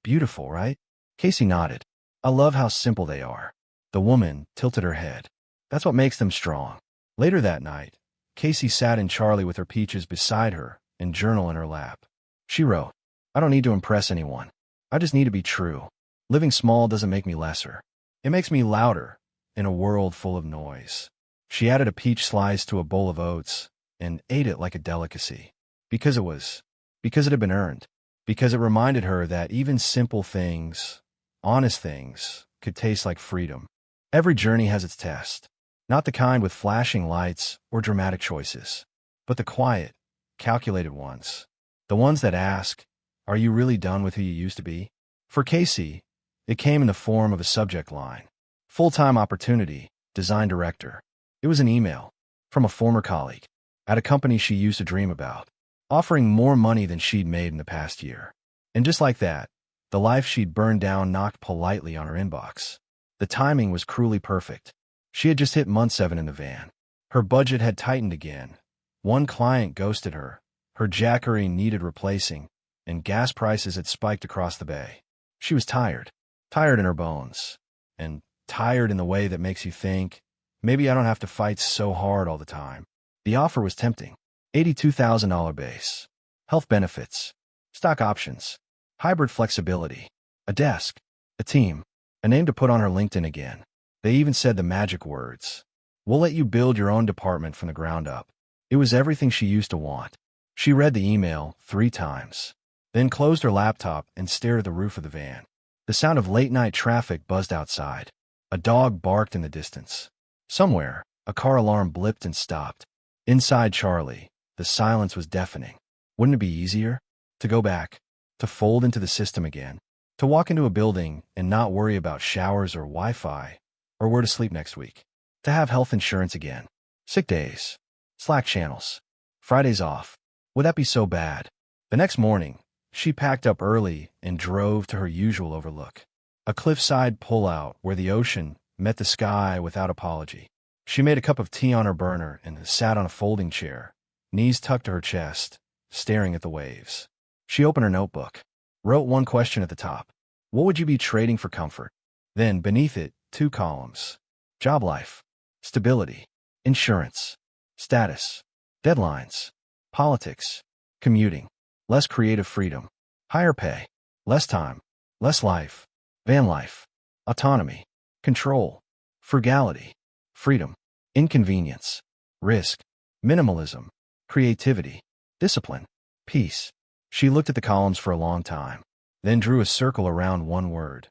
"Beautiful, right?" Casey nodded. I love how simple they are. The woman tilted her head. That's what makes them strong. Later that night, Casey sat in Charlie with her peaches beside her and journal in her lap. She wrote, I don't need to impress anyone. I just need to be true. Living small doesn't make me lesser. It makes me louder in a world full of noise. She added a peach slice to a bowl of oats and ate it like a delicacy. Because it had been earned. Because it reminded her that even simple things, honest things, could taste like freedom. Every journey has its test. Not the kind with flashing lights or dramatic choices, but the quiet, calculated ones. The ones that ask, are you really done with who you used to be? For Casey, it came in the form of a subject line. Full-time opportunity, design director. It was an email from a former colleague at a company she used to dream about, offering more money than she'd made in the past year. And just like that, the life she'd burned down knocked politely on her inbox. The timing was cruelly perfect. She had just hit month 7 in the van. Her budget had tightened again. One client ghosted her. Her Jackery needed replacing, and gas prices had spiked across the bay. She was tired. Tired in her bones. And tired in the way that makes you think, maybe I don't have to fight so hard all the time. The offer was tempting. $82,000 base. Health benefits. Stock options. Hybrid flexibility. A desk. A team. A name to put on her LinkedIn again. They even said the magic words. We'll let you build your own department from the ground up. It was everything she used to want. She read the email 3 times, then closed her laptop and stared at the roof of the van. The sound of late-night traffic buzzed outside. A dog barked in the distance. Somewhere, a car alarm blipped and stopped. Inside Charlie, the silence was deafening. Wouldn't it be easier? To go back? To fold into the system again? To walk into a building and not worry about showers or Wi-Fi? Or where to sleep next week? To have health insurance again? Sick days? Slack channels? Fridays off? Would that be so bad? The next morning, she packed up early and drove to her usual overlook. A cliffside pullout where the ocean met the sky without apology. She made a cup of tea on her burner and sat on a folding chair, knees tucked to her chest, staring at the waves. She opened her notebook, wrote one question at the top. What would you be trading for comfort? Then, beneath it, 2 columns. Job life, stability, insurance, status, deadlines, politics, commuting, less creative freedom, higher pay, less time, less life, van life, autonomy, control, frugality, freedom, inconvenience, risk, minimalism, creativity, discipline, peace. She looked at the columns for a long time, then drew a circle around one word,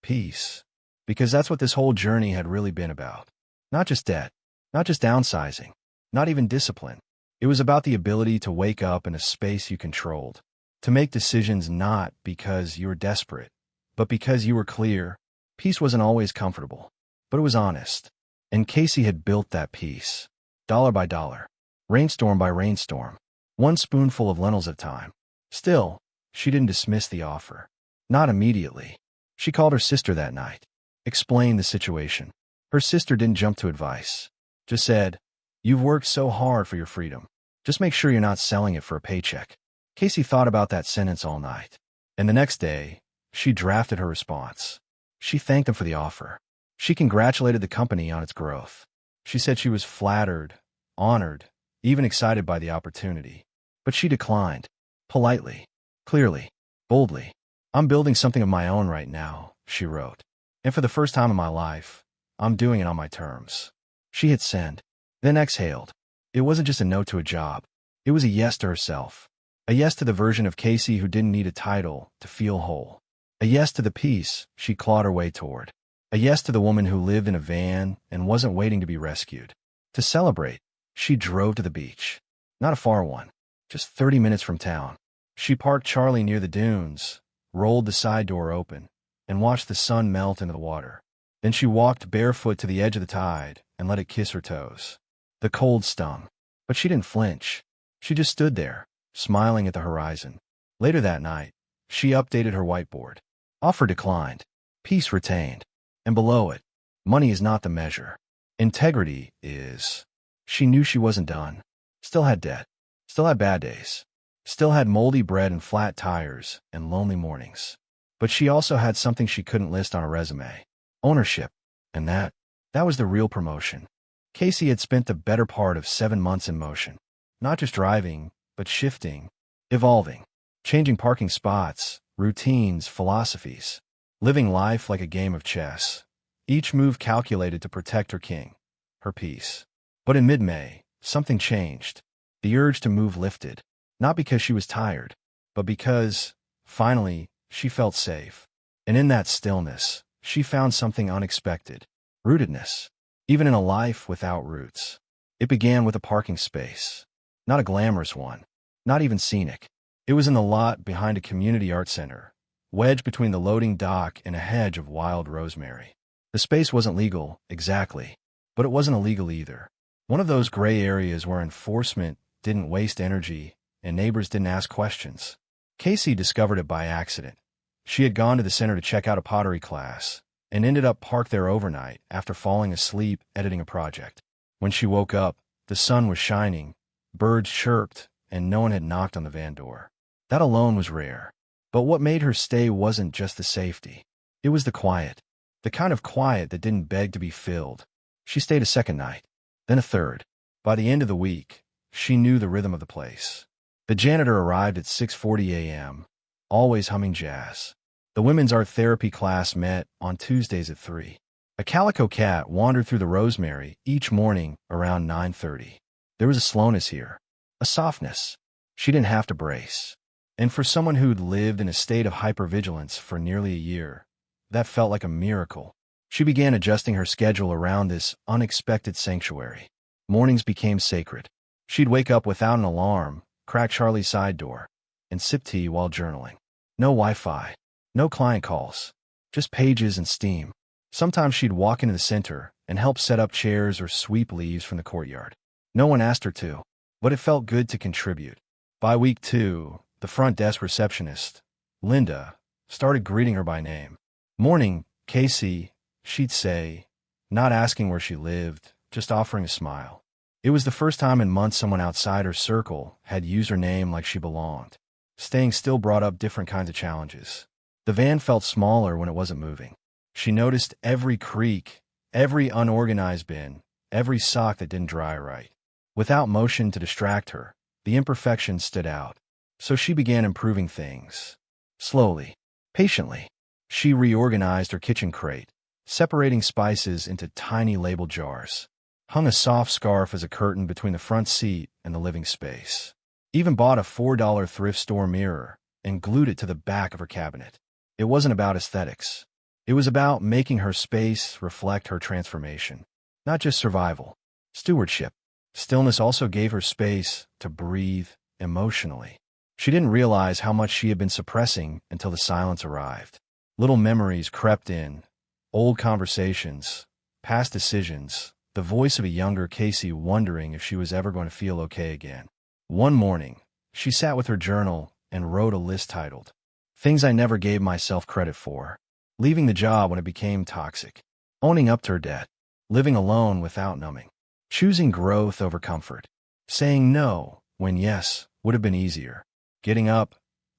peace. Because that's what this whole journey had really been about. Not just debt, not just downsizing, not even discipline. It was about the ability to wake up in a space you controlled, to make decisions not because you were desperate, but because you were clear. Peace wasn't always comfortable, but it was honest. And Casey had built that peace, dollar by dollar, rainstorm by rainstorm, one spoonful of lentils at a time. Still, she didn't dismiss the offer. Not immediately. She called her sister that night, explained the situation. Her sister didn't jump to advice, just said, you've worked so hard for your freedom. Just make sure you're not selling it for a paycheck. Casey thought about that sentence all night. And the next day, she drafted her response. She thanked them for the offer. She congratulated the company on its growth. She said she was flattered, honored, even excited by the opportunity. But she declined. Politely, clearly, boldly. I'm building something of my own right now, she wrote. And for the first time in my life, I'm doing it on my terms. She hit send, then exhaled. It wasn't just a no to a job. It was a yes to herself. A yes to the version of Casey who didn't need a title to feel whole. A yes to the peace she clawed her way toward. A yes to the woman who lived in a van and wasn't waiting to be rescued. To celebrate, she drove to the beach. Not a far one, just 30 minutes from town. She parked Charlie near the dunes, rolled the side door open, and watched the sun melt into the water. Then she walked barefoot to the edge of the tide and let it kiss her toes. The cold stung, but she didn't flinch. She just stood there, smiling at the horizon. Later that night, she updated her whiteboard. Offer declined. Peace retained. And below it, money is not the measure. Integrity is. She knew she wasn't done. Still had debt. Still had bad days. Still had moldy bread and flat tires and lonely mornings. But she also had something she couldn't list on a resume: ownership. And that was the real promotion. Casey had spent the better part of 7 months in motion. Not just driving, but shifting, evolving, changing parking spots, routines, philosophies, living life like a game of chess. Each move calculated to protect her king, her peace. But in mid-May, something changed. The urge to move lifted. Not because she was tired, but because, finally, she felt safe. And in that stillness, she found something unexpected: rootedness. Even in a life without roots. It began with a parking space. Not a glamorous one. Not even scenic. It was in the lot behind a community art center, wedged between the loading dock and a hedge of wild rosemary. The space wasn't legal, exactly, but it wasn't illegal either. One of those gray areas where enforcement didn't waste energy and neighbors didn't ask questions. Casey discovered it by accident. She had gone to the center to check out a pottery class and ended up parked there overnight after falling asleep editing a project. When she woke up, the sun was shining, birds chirped, and no one had knocked on the van door. That alone was rare. But what made her stay wasn't just the safety. It was the quiet. The kind of quiet that didn't beg to be filled. She stayed a second night, then a third. By the end of the week, she knew the rhythm of the place. The janitor arrived at 6:40 a.m., always humming jazz. The women's art therapy class met on Tuesdays at 3. A calico cat wandered through the rosemary each morning around 9:30. There was a slowness here, a softness. She didn't have to brace. And for someone who'd lived in a state of hypervigilance for nearly a year, that felt like a miracle. She began adjusting her schedule around this unexpected sanctuary. Mornings became sacred. She'd wake up without an alarm, crack Charlie's side door, and sip tea while journaling. No Wi-Fi, no client calls, just pages and steam. Sometimes she'd walk into the center and help set up chairs or sweep leaves from the courtyard. No one asked her to, but it felt good to contribute. By week 2, the front desk receptionist, Linda, started greeting her by name. "Morning, Casey," she'd say, not asking where she lived, just offering a smile. It was the first time in months someone outside her circle had used her name like she belonged. Staying still brought up different kinds of challenges. The van felt smaller when it wasn't moving. She noticed every creak, every unorganized bin, every sock that didn't dry right. Without motion to distract her, the imperfections stood out. So she began improving things. Slowly, patiently. She reorganized her kitchen crate, separating spices into tiny labeled jars. Hung a soft scarf as a curtain between the front seat and the living space. Even bought a $4 thrift store mirror and glued it to the back of her cabinet. It wasn't about aesthetics. It was about making her space reflect her transformation. Not just survival. Stewardship. Stillness also gave her space to breathe emotionally. She didn't realize how much she had been suppressing until the silence arrived. Little memories crept in. Old conversations, past decisions, the voice of a younger Casey wondering if she was ever going to feel okay again. One morning, she sat with her journal and wrote a list titled, "Things I Never Gave Myself Credit For." Leaving the job when it became toxic. Owning up to her debt. Living alone without numbing. Choosing growth over comfort. Saying no when yes would have been easier. Getting up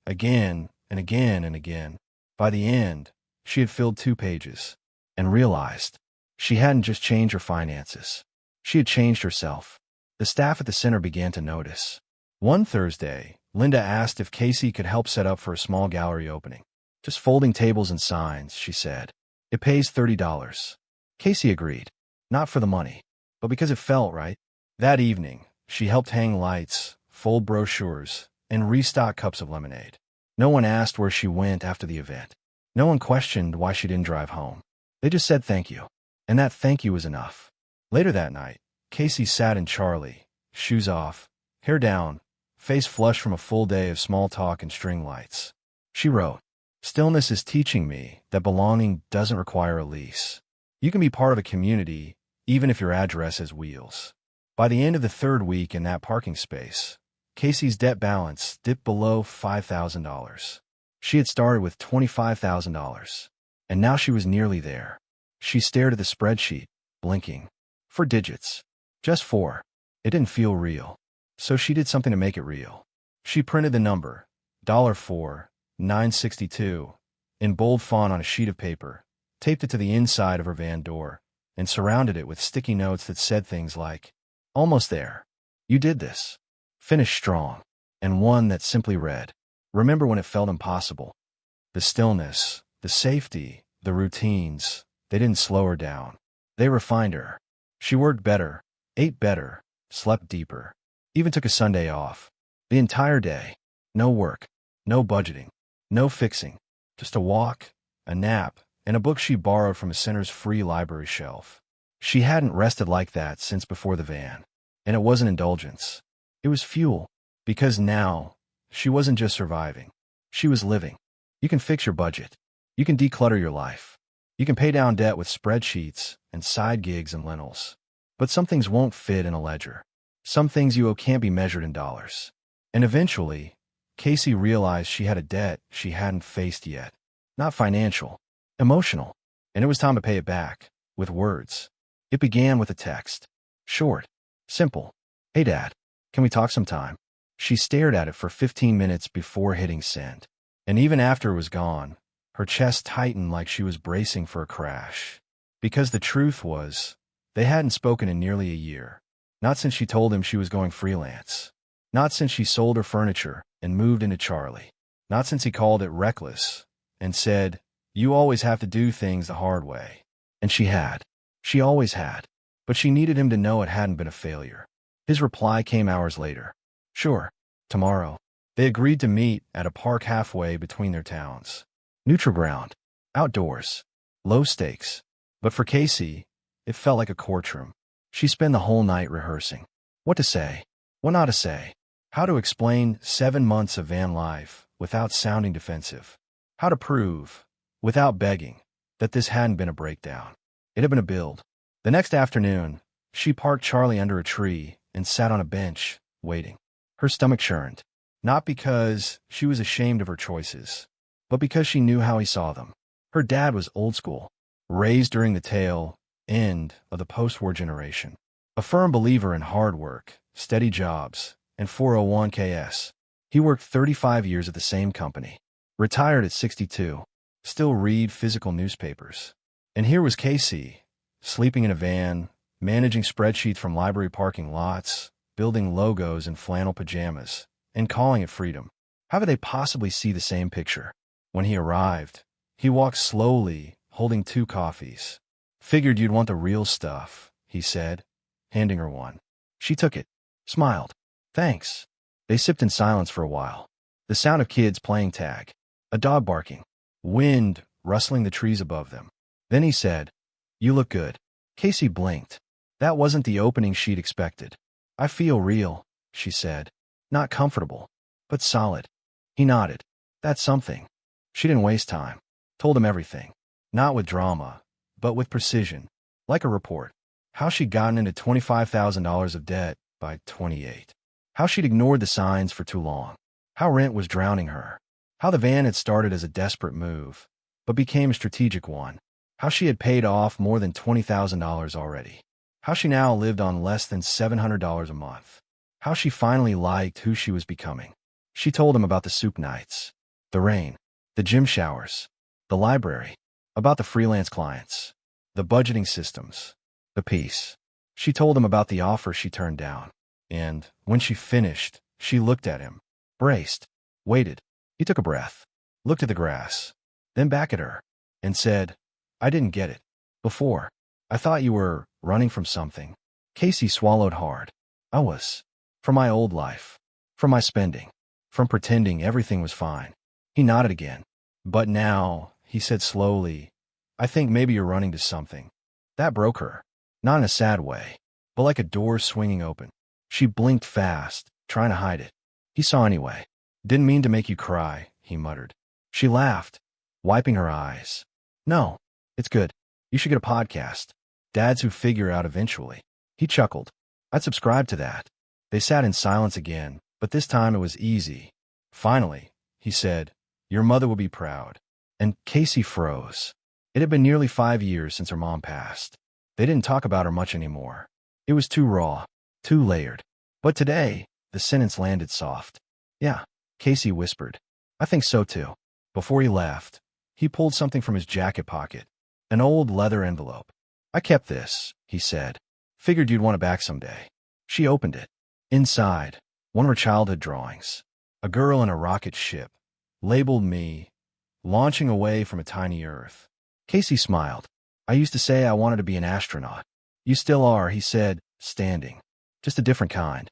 again and again and again. By the end, she had filled 2 pages and realized she hadn't just changed her finances. She had changed herself. The staff at the center began to notice. One Thursday, Linda asked if Casey could help set up for a small gallery opening. "Just folding tables and signs," she said. "It pays $30. Casey agreed. Not for the money, but because it felt right. That evening, she helped hang lights, fold brochures, and restock cups of lemonade. No one asked where she went after the event. No one questioned why she didn't drive home. They just said thank you. And that thank you was enough. Later that night, Casey sat in Charlie, shoes off, hair down, face flushed from a full day of small talk and string lights. She wrote, "Stillness is teaching me that belonging doesn't require a lease. You can be part of a community, even if your address has wheels." By the end of the 3rd week in that parking space, Casey's debt balance dipped below $5,000. She had started with $25,000, and now she was nearly there. She stared at the spreadsheet, blinking. 4 digits. Just 4. It didn't feel real. So she did something to make it real. She printed the number, $4, $962, in bold font on a sheet of paper, taped it to the inside of her van door, and surrounded it with sticky notes that said things like, "Almost there. You did this. Finish strong." And one that simply read, "Remember when it felt impossible." The stillness, the safety, the routines, they didn't slow her down. They refined her. She worked better, ate better, slept deeper, even took a Sunday off. The entire day. No work, no budgeting, no fixing, just a walk, a nap, and a book she borrowed from a center's free library shelf. She hadn't rested like that since before the van. And it wasn't indulgence. It was fuel. Because now, she wasn't just surviving. She was living. You can fix your budget. You can declutter your life. You can pay down debt with spreadsheets and side gigs and lentils. But some things won't fit in a ledger. Some things you owe can't be measured in dollars. And eventually, Casey realized she had a debt she hadn't faced yet. Not financial, emotional. And it was time to pay it back, with words. It began with a text. Short. Simple. "Hey Dad, can we talk sometime?" She stared at it for 15 minutes before hitting send. And even after it was gone, her chest tightened like she was bracing for a crash. Because the truth was, they hadn't spoken in nearly a year. Not since she told him she was going freelance. Not since she sold her furniture and moved into Charlie. Not since he called it reckless and said, "You always have to do things the hard way." And she had. She always had. But she needed him to know it hadn't been a failure. His reply came hours later. "Sure, tomorrow." They agreed to meet at a park halfway between their towns. Neutral ground. Outdoors. Low stakes. But for Casey, it felt like a courtroom. She spent the whole night rehearsing. What to say. What not to say. How to explain 7 months of van life without sounding defensive. How to prove, without begging, that this hadn't been a breakdown. It had been a build. The next afternoon, she parked Charlie under a tree and sat on a bench, waiting. Her stomach churned. Not because she was ashamed of her choices, but because she knew how he saw them. Her dad was old school, raised during the tail end of the post-war generation. A firm believer in hard work, steady jobs, and 401ks. He worked 35 years at the same company. Retired at 62. Still read physical newspapers. And here was Casey, sleeping in a van, managing spreadsheets from library parking lots, building logos in flannel pajamas, and calling it freedom. How could they possibly see the same picture? When he arrived, he walked slowly, holding 2 coffees. "Figured you'd want the real stuff," he said, handing her one. She took it, smiled. "Thanks." They sipped in silence for a while. The sound of kids playing tag. A dog barking. Wind rustling the trees above them. Then he said, "You look good." Casey blinked. That wasn't the opening she'd expected. "I feel real," she said. "Not comfortable, but solid." He nodded. "That's something." She didn't waste time. Told him everything. Not with drama, but with precision. Like a report. How she'd gotten into $25,000 of debt by 28. How she'd ignored the signs for too long. How rent was drowning her. How the van had started as a desperate move, but became a strategic one. How she had paid off more than $20,000 already. How she now lived on less than $700 a month. How she finally liked who she was becoming. She told him about the soup nights, the rain, the gym showers, the library, about the freelance clients, the budgeting systems, the peace. She told him about the offer she turned down. And when she finished, she looked at him, braced, waited. He took a breath, looked at the grass, then back at her, and said, "I didn't get it. Before. I thought you were running from something." Casey swallowed hard. "I was. From my old life. From my spending. From pretending everything was fine." He nodded again. "But now," he said slowly, "I think maybe you're running to something." That broke her. Not in a sad way, but like a door swinging open. She blinked fast, trying to hide it. He saw anyway. "Didn't mean to make you cry," he muttered. She laughed, wiping her eyes. "No, it's good. You should get a podcast. Dads who figure out eventually." He chuckled. "I'd subscribe to that." They sat in silence again, but this time it was easy. "Finally," he said, "your mother will be proud." And Casey froze. It had been nearly 5 years since her mom passed. They didn't talk about her much anymore. It was too raw, too layered. But today, the sentence landed soft. "Yeah," Casey whispered. "I think so too." Before he left, He pulled something from his jacket pocket, an old leather envelope. "I kept this," he said. "Figured you'd want it back someday." She opened it. Inside, one of her childhood drawings. A girl in a rocket ship, labeled me, launching away from a tiny Earth. Casey smiled. "I used to say I wanted to be an astronaut." "You still are," he said, standing. "Just a different kind."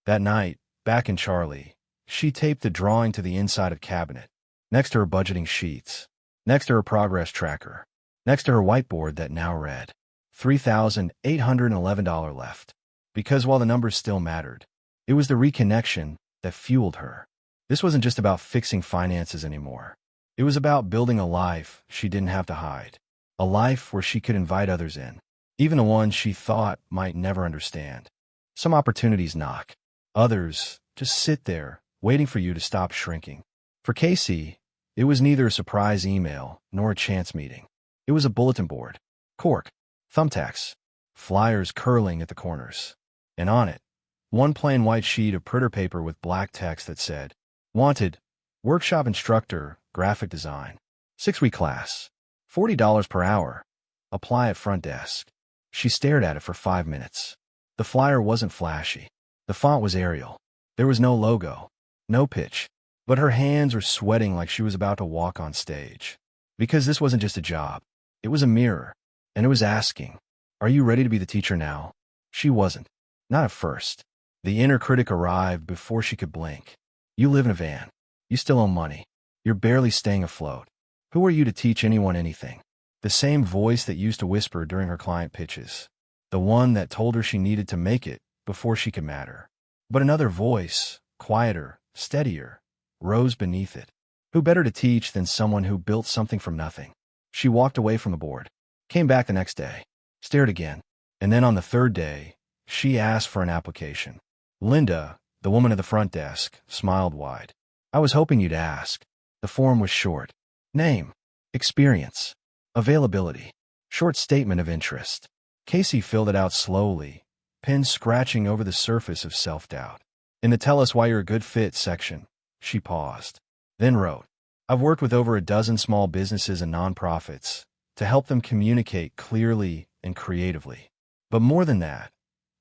That night, back in Charlie, she taped the drawing to the inside of cabinet, next to her budgeting sheets, next to her progress tracker, next to her whiteboard that now read, $3,811 left. Because while the numbers still mattered, it was the reconnection that fueled her. This wasn't just about fixing finances anymore. It was about building a life she didn't have to hide, a life where she could invite others in, even the ones she thought might never understand. Some opportunities knock. Others just sit there, waiting for you to stop shrinking. For Casey, it was neither a surprise email nor a chance meeting. It was a bulletin board. Cork, thumbtacks, flyers curling at the corners. And on it, one plain white sheet of printer paper with black text that said, "Wanted, workshop instructor, graphic design. 6-week class. $40 per hour. Apply at front desk." She stared at it for 5 minutes. The flyer wasn't flashy. The font was Arial. There was no logo, no pitch. But her hands were sweating like she was about to walk on stage. Because this wasn't just a job. It was a mirror. And it was asking, "Are you ready to be the teacher now?" She wasn't. Not at first. The inner critic arrived before she could blink. "You live in a van. You still owe money. You're barely staying afloat. Who are you to teach anyone anything?" The same voice that used to whisper during her client pitches. The one that told her she needed to make it before she could matter. But another voice, quieter, steadier, rose beneath it. Who better to teach than someone who built something from nothing? She walked away from the board, came back the next day, stared again, and then on the third day, she asked for an application. Linda, the woman at the front desk, smiled wide. "I was hoping you'd ask." The form was short. Name, experience, availability, short statement of interest. Casey filled it out slowly, pen scratching over the surface of self-doubt. In the "Tell us why you're a good fit" section, she paused, then wrote, "I've worked with over a dozen small businesses and nonprofits to help them communicate clearly and creatively. But more than that,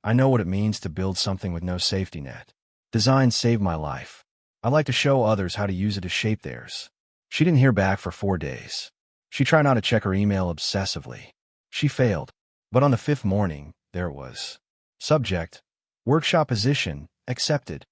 I know what it means to build something with no safety net. Design saved my life. I'd like to show others how to use it to shape theirs." She didn't hear back for 4 days. She tried not to check her email obsessively. She failed. But on the 5th morning, there it was. Subject, workshop position, accepted.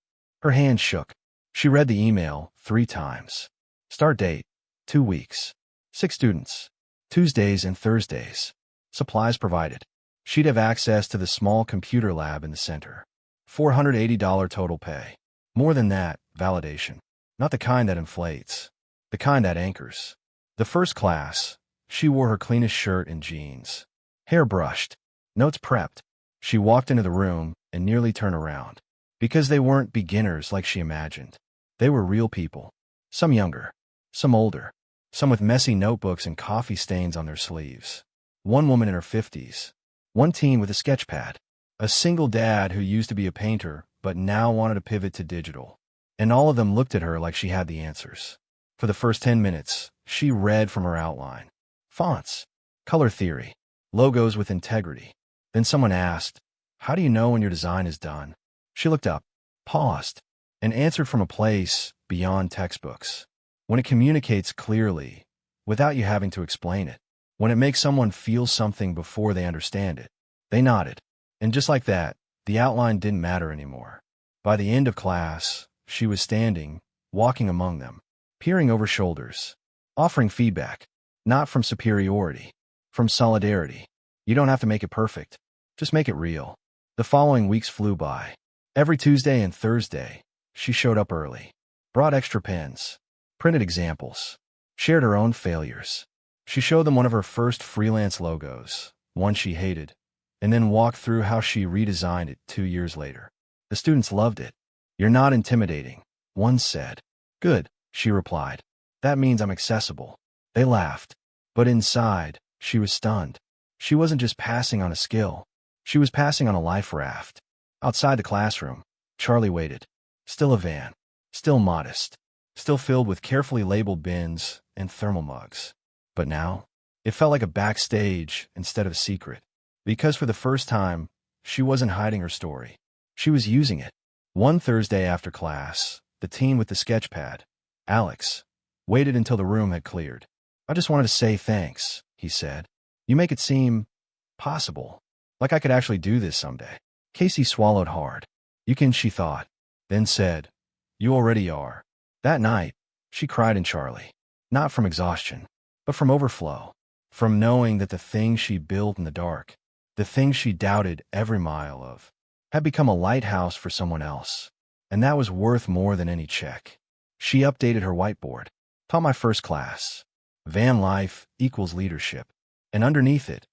Her hand shook. She read the email 3 times. Start date, 2 weeks. 6 students. Tuesdays and Thursdays. Supplies provided. She'd have access to the small computer lab in the center. $480 total pay. More than that, validation. Not the kind that inflates. The kind that anchors. The first class, she wore her cleanest shirt and jeans. Hair brushed. Notes prepped. She walked into the room and nearly turned around. Because they weren't beginners like she imagined. They were real people. Some younger. Some older. Some with messy notebooks and coffee stains on their sleeves. One woman in her 50s. One teen with a sketch pad. A single dad who used to be a painter but now wanted to pivot to digital. And all of them looked at her like she had the answers. For the first 10 minutes, she read from her outline. Fonts. Color theory. Logos with integrity. Then someone asked, "How do you know when your design is done?" She looked up, paused, and answered from a place beyond textbooks. When it communicates clearly, without you having to explain it. When it makes someone feel something before they understand it. They nodded. And just like that, the outline didn't matter anymore. By the end of class, she was standing, walking among them, peering over shoulders, offering feedback, not from superiority, from solidarity. You don't have to make it perfect. Just make it real. The following weeks flew by. Every Tuesday and Thursday, she showed up early, brought extra pens, printed examples, shared her own failures. She showed them one of her first freelance logos, one she hated, and then walked through how she redesigned it 2 years later. The students loved it. "You're not intimidating," one said. "Good," she replied. "That means I'm accessible." They laughed. But inside, she was stunned. She wasn't just passing on a skill. She was passing on a life raft. Outside the classroom, Charlie waited. Still a van. Still modest. Still filled with carefully labeled bins and thermal mugs. But now, it felt like a backstage instead of a secret. Because for the first time, she wasn't hiding her story. She was using it. One Thursday after class, the teen with the sketch pad, Alex, waited until the room had cleared. "I just wanted to say thanks," he said. "You make it seem possible, like I could actually do this someday." Casey swallowed hard. "You can," she thought, then said, "You already are." That night, she cried in Charlie. Not from exhaustion, but from overflow. From knowing that the thing she built in the dark, the thing she doubted every mile of, had become a lighthouse for someone else. And that was worth more than any check. She updated her whiteboard. "Taught my first class. Van life equals leadership." And underneath it,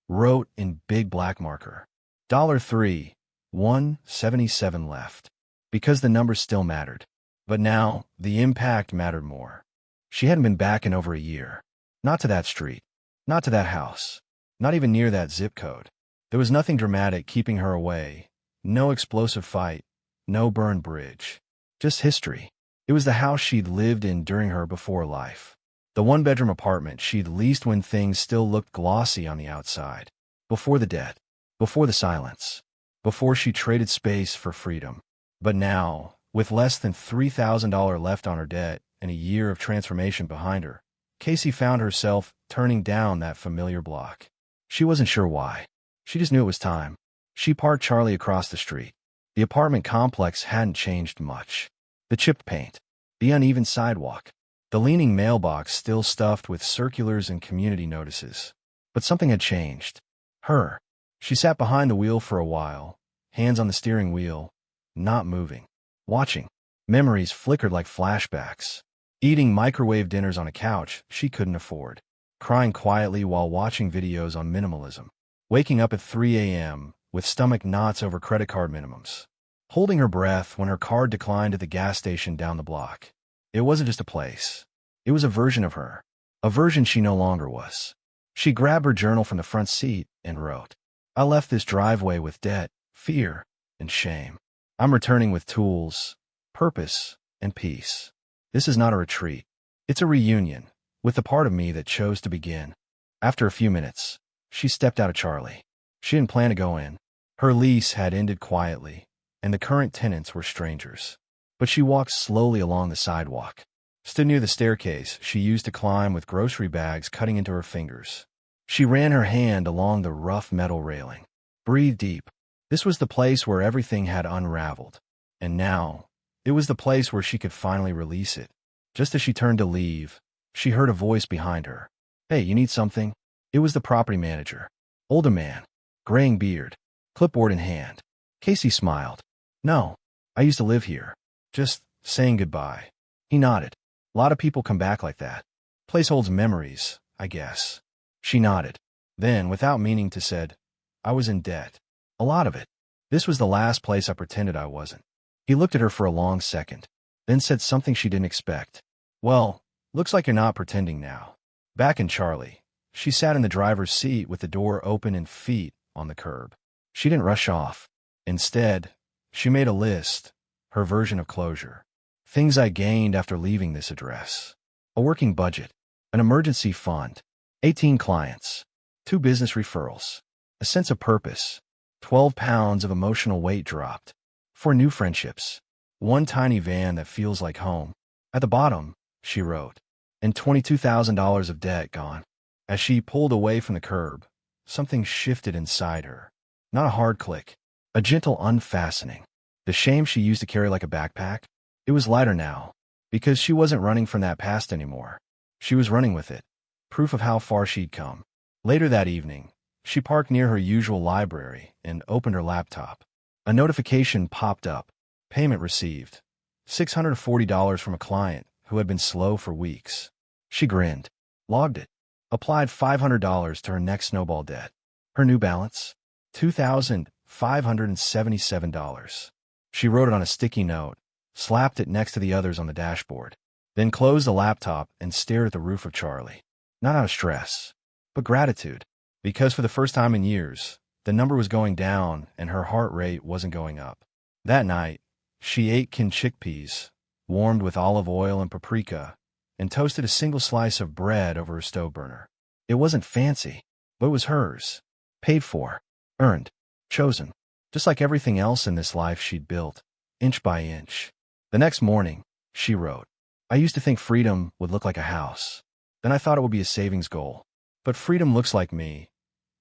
wrote in big black marker, $3, 177 left. Because the numbers still mattered. But now, the impact mattered more. She hadn't been back in over a year. Not to that street. Not to that house. Not even near that zip code. There was nothing dramatic keeping her away. No explosive fight. No burned bridge. Just history. It was the house she'd lived in during her before life. The one-bedroom apartment she'd leased when things still looked glossy on the outside. Before the debt. Before the silence. Before she traded space for freedom. But now, with less than $3,000 left on her debt and a year of transformation behind her, Casey found herself turning down that familiar block. She wasn't sure why. She just knew it was time. She parked Charlie across the street. The apartment complex hadn't changed much. The chipped paint. The uneven sidewalk. The leaning mailbox still stuffed with circulars and community notices. But something had changed. Her. She sat behind the wheel for a while, hands on the steering wheel, not moving. Watching. Memories flickered like flashbacks. Eating microwave dinners on a couch she couldn't afford. Crying quietly while watching videos on minimalism. Waking up at 3 a.m. with stomach knots over credit card minimums. Holding her breath when her card declined at the gas station down the block. It wasn't just a place. It was a version of her. A version she no longer was. She grabbed her journal from the front seat and wrote, "I left this driveway with debt, fear, and shame. I'm returning with tools, purpose, and peace. This is not a retreat. It's a reunion with the part of me that chose to begin." After a few minutes, she stepped out of Charlie. She didn't plan to go in. Her lease had ended quietly, and the current tenants were strangers. But she walked slowly along the sidewalk. Stood near the staircase she used to climb with grocery bags cutting into her fingers. She ran her hand along the rough metal railing. Breathed deep. This was the place where everything had unraveled. And now, it was the place where she could finally release it. Just as she turned to leave, she heard a voice behind her. "Hey, you need something?" It was the property manager. Older man. Graying beard. Clipboard in hand. Casey smiled. "No, I used to live here. Just saying goodbye." He nodded. "A lot of people come back like that. Place holds memories, I guess." She nodded. Then, without meaning to, said, "I was in debt. A lot of it. This was the last place I pretended I wasn't." He looked at her for a long second, then said something she didn't expect. "Well, looks like you're not pretending now." Back in Charlie, she sat in the driver's seat with the door open and feet on the curb. She didn't rush off. Instead, she made a list, her version of closure. Things I gained after leaving this address. A working budget. An emergency fund. 18 clients. 2 business referrals. A sense of purpose. 12 pounds of emotional weight dropped. 4 new friendships. 1 tiny van that feels like home. At the bottom, she wrote, and $22,000 of debt gone. As she pulled away from the curb, something shifted inside her. Not a hard click. A gentle unfastening. The shame she used to carry like a backpack? It was lighter now, because she wasn't running from that past anymore. She was running with it. Proof of how far she'd come. Later that evening, she parked near her usual library and opened her laptop. A notification popped up. Payment received. $640 from a client who had been slow for weeks. She grinned. Logged it. Applied $500 to her next snowball debt. Her new balance? $2,577. She wrote it on a sticky note, slapped it next to the others on the dashboard, then closed the laptop and stared at the roof of Charlie. Not out of stress, but gratitude. Because for the first time in years, the number was going down and her heart rate wasn't going up. That night, she ate canned chickpeas, warmed with olive oil and paprika, and toasted a single slice of bread over her stove burner. It wasn't fancy, but it was hers. Paid for, earned, chosen. Just like everything else in this life she'd built, inch by inch. The next morning, she wrote, "I used to think freedom would look like a house. Then I thought it would be a savings goal. But freedom looks like me,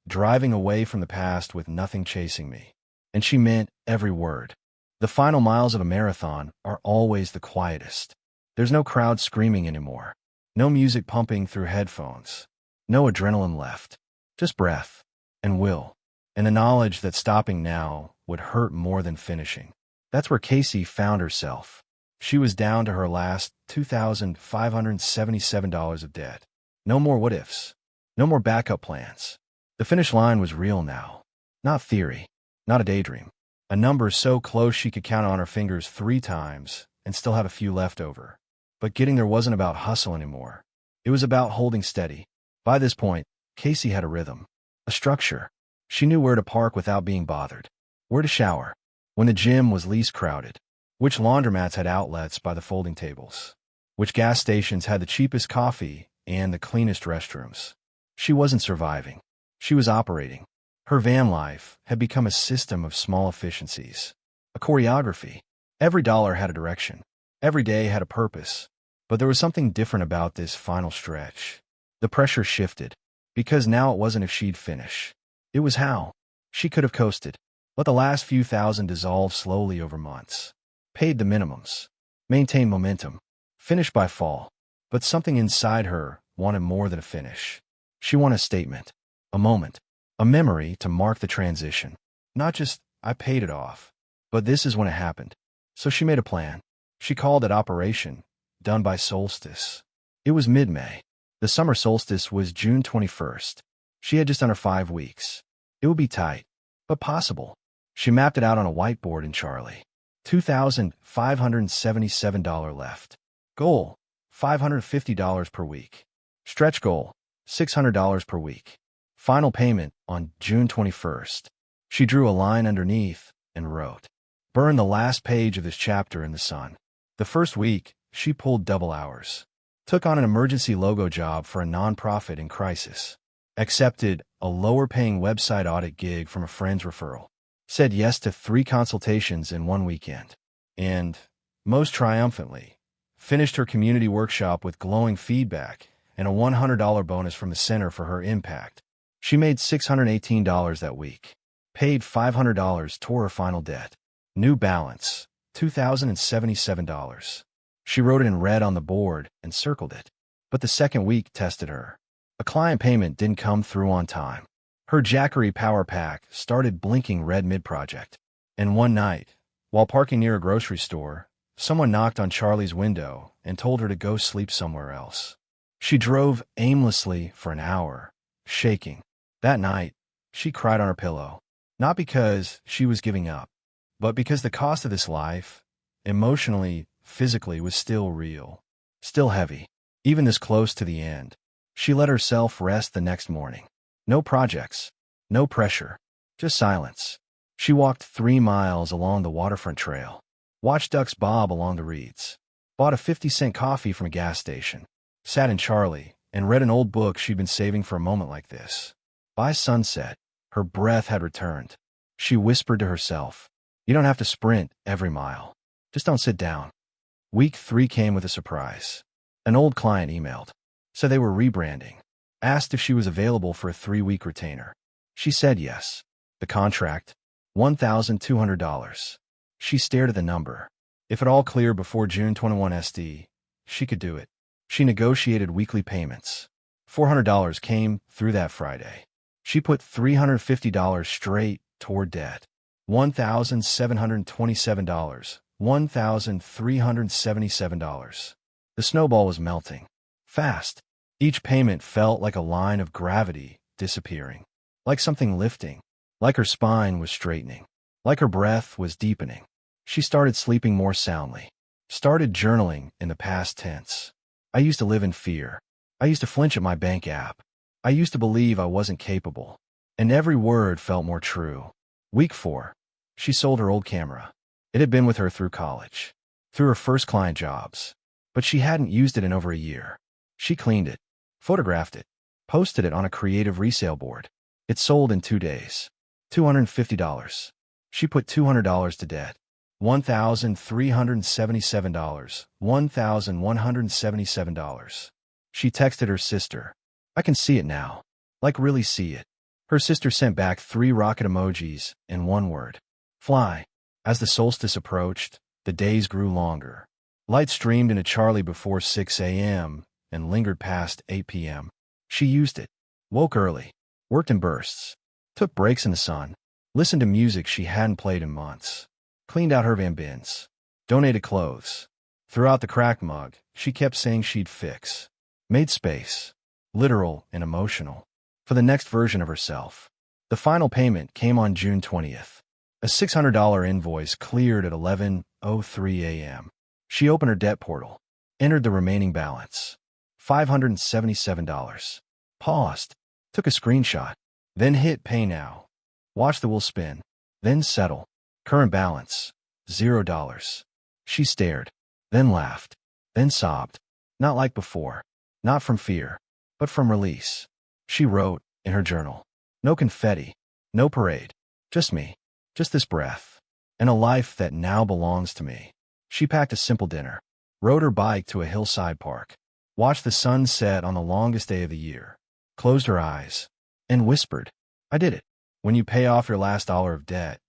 driving away from the past with nothing chasing me." And she meant every word. The final miles of a marathon are always the quietest. There's no crowd screaming anymore. No music pumping through headphones. No adrenaline left. Just breath and will. And the knowledge that stopping now would hurt more than finishing. That's where Casey found herself. She was down to her last $2,577 of debt. No more what-ifs. No more backup plans. The finish line was real now. Not theory. Not a daydream. A number so close she could count on her fingers 3 times and still have a few left over. But getting there wasn't about hustle anymore. It was about holding steady. By this point, Casey had a rhythm. A structure. She knew where to park without being bothered. Where to shower. When the gym was least crowded. Which laundromats had outlets by the folding tables. Which gas stations had the cheapest coffee and the cleanest restrooms. She wasn't surviving. She was operating. Her van life had become a system of small efficiencies. A choreography. Every dollar had a direction. Every day had a purpose. But there was something different about this final stretch. The pressure shifted. Because now it wasn't if she'd finish. It was how. She could have coasted. Let the last few thousand dissolve slowly over months. Paid the minimums. Maintained momentum. Finished by fall. But something inside her wanted more than a finish. She wanted a statement. A moment. A memory to mark the transition. Not just, I paid it off. But this is when it happened. So she made a plan. She called it Operation, done by solstice. It was mid-May. The summer solstice was June 21st. She had just under 5 weeks. It would be tight, but possible. She mapped it out on a whiteboard in Charlie. $2,577 left. Goal, $550 per week. Stretch goal, $600 per week. Final payment on June 21st. She drew a line underneath and wrote, "Burn the last page of this chapter in the sun." The first week, she pulled double hours. Took on an emergency logo job for a nonprofit in crisis. Accepted a lower-paying website audit gig from a friend's referral. Said yes to 3 consultations in 1 weekend. And, most triumphantly, finished her community workshop with glowing feedback and a $100 bonus from the center for her impact. She made $618 that week. Paid $500 toward her final debt. New balance, $2,077. She wrote it in red on the board and circled it. But the second week tested her. A client payment didn't come through on time. Her Jackery power pack started blinking red mid-project. And one night, while parking near a grocery store, someone knocked on Charlie's window and told her to go sleep somewhere else. She drove aimlessly for an hour, shaking. That night, she cried on her pillow. Not because she was giving up, but because the cost of this life, emotionally, physically, was still real. Still heavy. Even this close to the end. She let herself rest the next morning. No projects. No pressure. Just silence. She walked 3 miles along the waterfront trail. Watched ducks bob along the reeds. Bought a 50-cent coffee from a gas station. Sat in Charlie and read an old book she'd been saving for a moment like this. By sunset, her breath had returned. She whispered to herself, "You don't have to sprint every mile. Just don't sit down." Week 3 came with a surprise. An old client emailed. Said they were rebranding. Asked if she was available for a 3-week retainer. She said yes. The contract, $1,200. She stared at the number. If it all cleared before June 21 SD, she could do it. She negotiated weekly payments. $400 came through that Friday. She put $350 straight toward debt. $1,727. $1,377. The snowball was melting. Fast. Each payment felt like a line of gravity disappearing. Like something lifting. Like her spine was straightening. Like her breath was deepening. She started sleeping more soundly. Started journaling in the past tense. I used to live in fear. I used to flinch at my bank app. I used to believe I wasn't capable. And every word felt more true. Week 4. She sold her old camera. It had been with her through college. Through her first client jobs. But she hadn't used it in over a year. She cleaned it, photographed it, posted it on a creative resale board. It sold in 2 days. $250. She put $200 to debt. $1,377. $1,177. She texted her sister. I can see it now. Like really see it. Her sister sent back 3 rocket emojis and 1 word. Fly. As the solstice approached, the days grew longer. Light streamed into Charlie before 6 a.m. and lingered past 8 p.m. She used it. Woke early. Worked in bursts. Took breaks in the sun. Listened to music she hadn't played in months. Cleaned out her van bins. Donated clothes. Throughout the cracked mug, she kept saying she'd fix. Made space. Literal and emotional. For the next version of herself. The final payment came on June 20th. A $600 invoice cleared at 11:03 a.m. She opened her debt portal. Entered the remaining balance. $577. Paused. Took a screenshot. Then hit pay now. Watched the wheel spin. Then settle. Current balance. $0. She stared. Then laughed. Then sobbed. Not like before. Not from fear. But from release. She wrote, in her journal. No confetti. No parade. Just me. Just this breath. And a life that now belongs to me. She packed a simple dinner. Rode her bike to a hillside park. Watched the sun set on the longest day of the year. Closed her eyes. And whispered, I did it. When you pay off your last dollar of debt,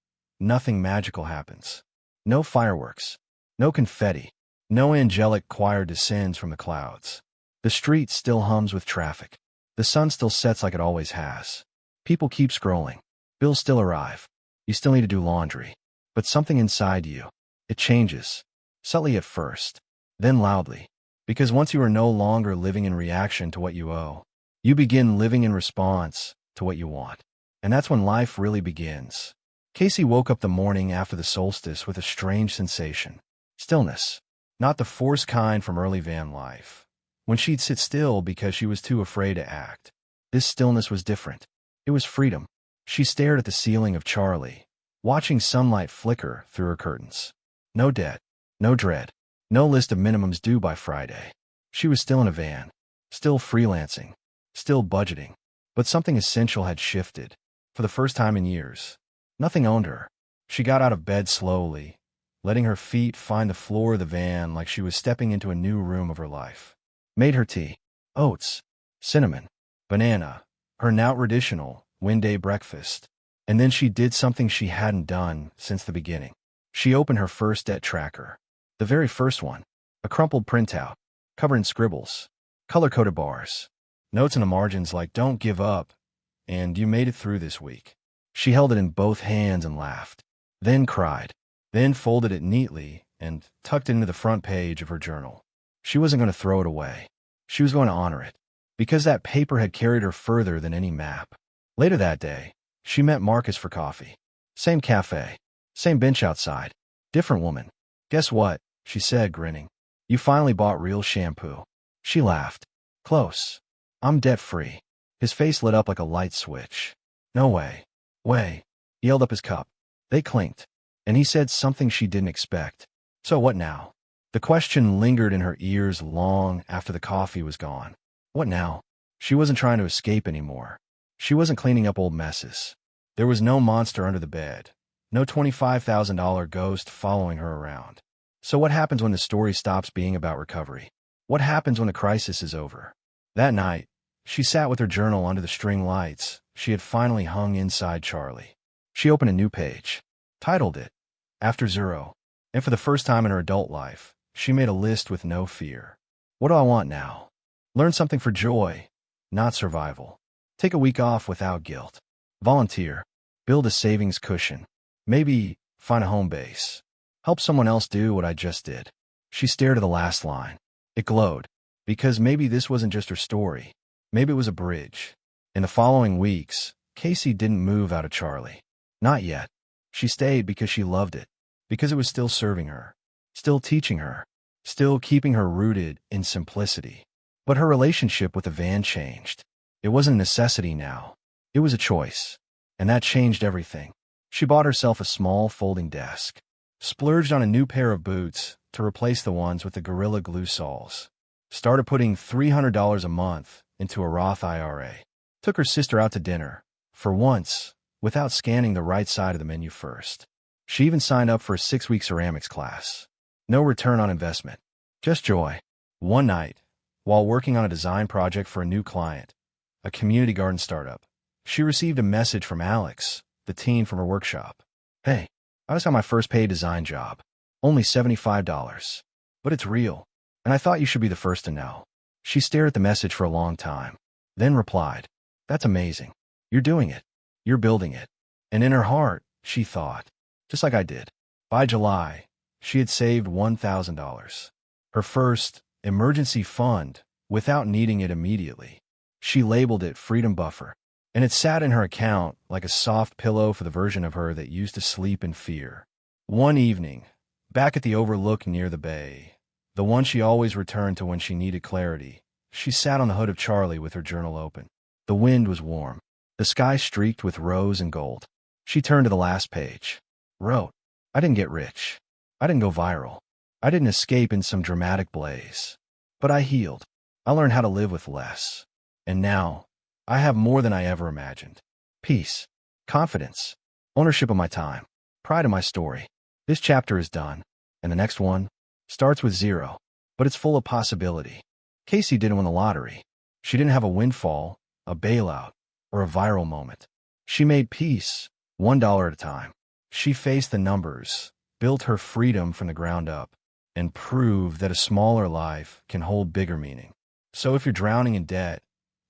nothing magical happens. No fireworks. No confetti. No angelic choir descends from the clouds. The street still hums with traffic. The sun still sets like it always has. People keep scrolling. Bills still arrive. You still need to do laundry. But something inside you, it changes. Subtly at first, then loudly. Because once you are no longer living in reaction to what you owe, you begin living in response to what you want. And that's when life really begins. Casey woke up the morning after the solstice with a strange sensation. Stillness. Not the forced kind from early van life, when she'd sit still because she was too afraid to act. This stillness was different. It was freedom. She stared at the ceiling of Charlie, watching sunlight flicker through her curtains. No debt. No dread. No list of minimums due by Friday. She was still in a van. Still freelancing. Still budgeting. But something essential had shifted. For the first time in years. Nothing owned her. She got out of bed slowly, letting her feet find the floor of the van like she was stepping into a new room of her life. Made her tea. Oats. Cinnamon. Banana. Her now traditional Wednesday breakfast. And then she did something she hadn't done since the beginning. She opened her first debt tracker. The very first one. A crumpled printout. Covered in scribbles. Color-coded bars. Notes in the margins like, don't give up, and you made it through this week. She held it in both hands and laughed. Then cried. Then folded it neatly and tucked it into the front page of her journal. She wasn't going to throw it away. She was going to honor it. Because that paper had carried her further than any map. Later that day, she met Marcus for coffee. Same cafe. Same bench outside. Different woman. Guess what? She said, grinning. You finally bought real shampoo. She laughed. Close. I'm debt-free. His face lit up like a light switch. No way. Way. He held up his cup. They clinked. And he said something she didn't expect. So what now? The question lingered in her ears long after the coffee was gone. What now? She wasn't trying to escape anymore. She wasn't cleaning up old messes. There was no monster under the bed. No $25,000 ghost following her around. So what happens when the story stops being about recovery? What happens when the crisis is over? That night, she sat with her journal under the string lights she had finally hung inside Charlie. She opened a new page. Titled it, After Zero. And for the first time in her adult life, she made a list with no fear. What do I want now? Learn something for joy, not survival. Take a week off without guilt. Volunteer. Build a savings cushion. Maybe find a home base. Help someone else do what I just did. She stared at the last line. It glowed. Because maybe this wasn't just her story. Maybe it was a bridge. In the following weeks, Casey didn't move out of Charlie. Not yet. She stayed because she loved it. Because it was still serving her. Still teaching her. Still keeping her rooted in simplicity. But her relationship with the van changed. It wasn't a necessity now. It was a choice. And that changed everything. She bought herself a small folding desk. Splurged on a new pair of boots to replace the ones with the Gorilla Glue soles. Started putting $300 a month into a Roth IRA. Took her sister out to dinner, for once, without scanning the right side of the menu first. She even signed up for a 6-week ceramics class. No return on investment. Just joy. One night, while working on a design project for a new client, a community garden startup, she received a message from Alex, the teen from her workshop. "Hey, I just got my first paid design job. Only $75. But it's real, and I thought you should be the first to know." She stared at the message for a long time, then replied, "That's amazing. You're doing it. You're building it." And in her heart, she thought, just like I did. By July, she had saved $1,000. Her first emergency fund without needing it immediately. She labeled it Freedom Buffer, and it sat in her account like a soft pillow for the version of her that used to sleep in fear. One evening, back at the overlook near the bay, the one she always returned to when she needed clarity, she sat on the hood of Charlie with her journal open. The wind was warm, the sky streaked with rose and gold. She turned to the last page. Wrote, "I didn't get rich. I didn't go viral. I didn't escape in some dramatic blaze. But I healed. I learned how to live with less. And now, I have more than I ever imagined. Peace, confidence, ownership of my time, pride in my story. This chapter is done, and the next one starts with 0, but it's full of possibility." Casey didn't win the lottery. She didn't have a windfall, a bailout, or a viral moment. She made peace, $1 at a time. She faced the numbers, built her freedom from the ground up, and proved that a smaller life can hold bigger meaning. So if you're drowning in debt,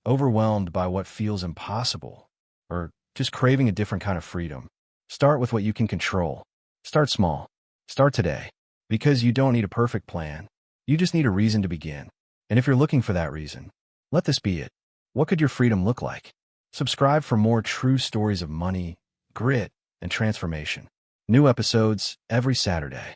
overwhelmed by what feels impossible, or just craving a different kind of freedom, start with what you can control. Start small. Start today. Because you don't need a perfect plan. You just need a reason to begin. And if you're looking for that reason, let this be it. What could your freedom look like? Subscribe for more true stories of money, grit, and transformation. New episodes every Saturday.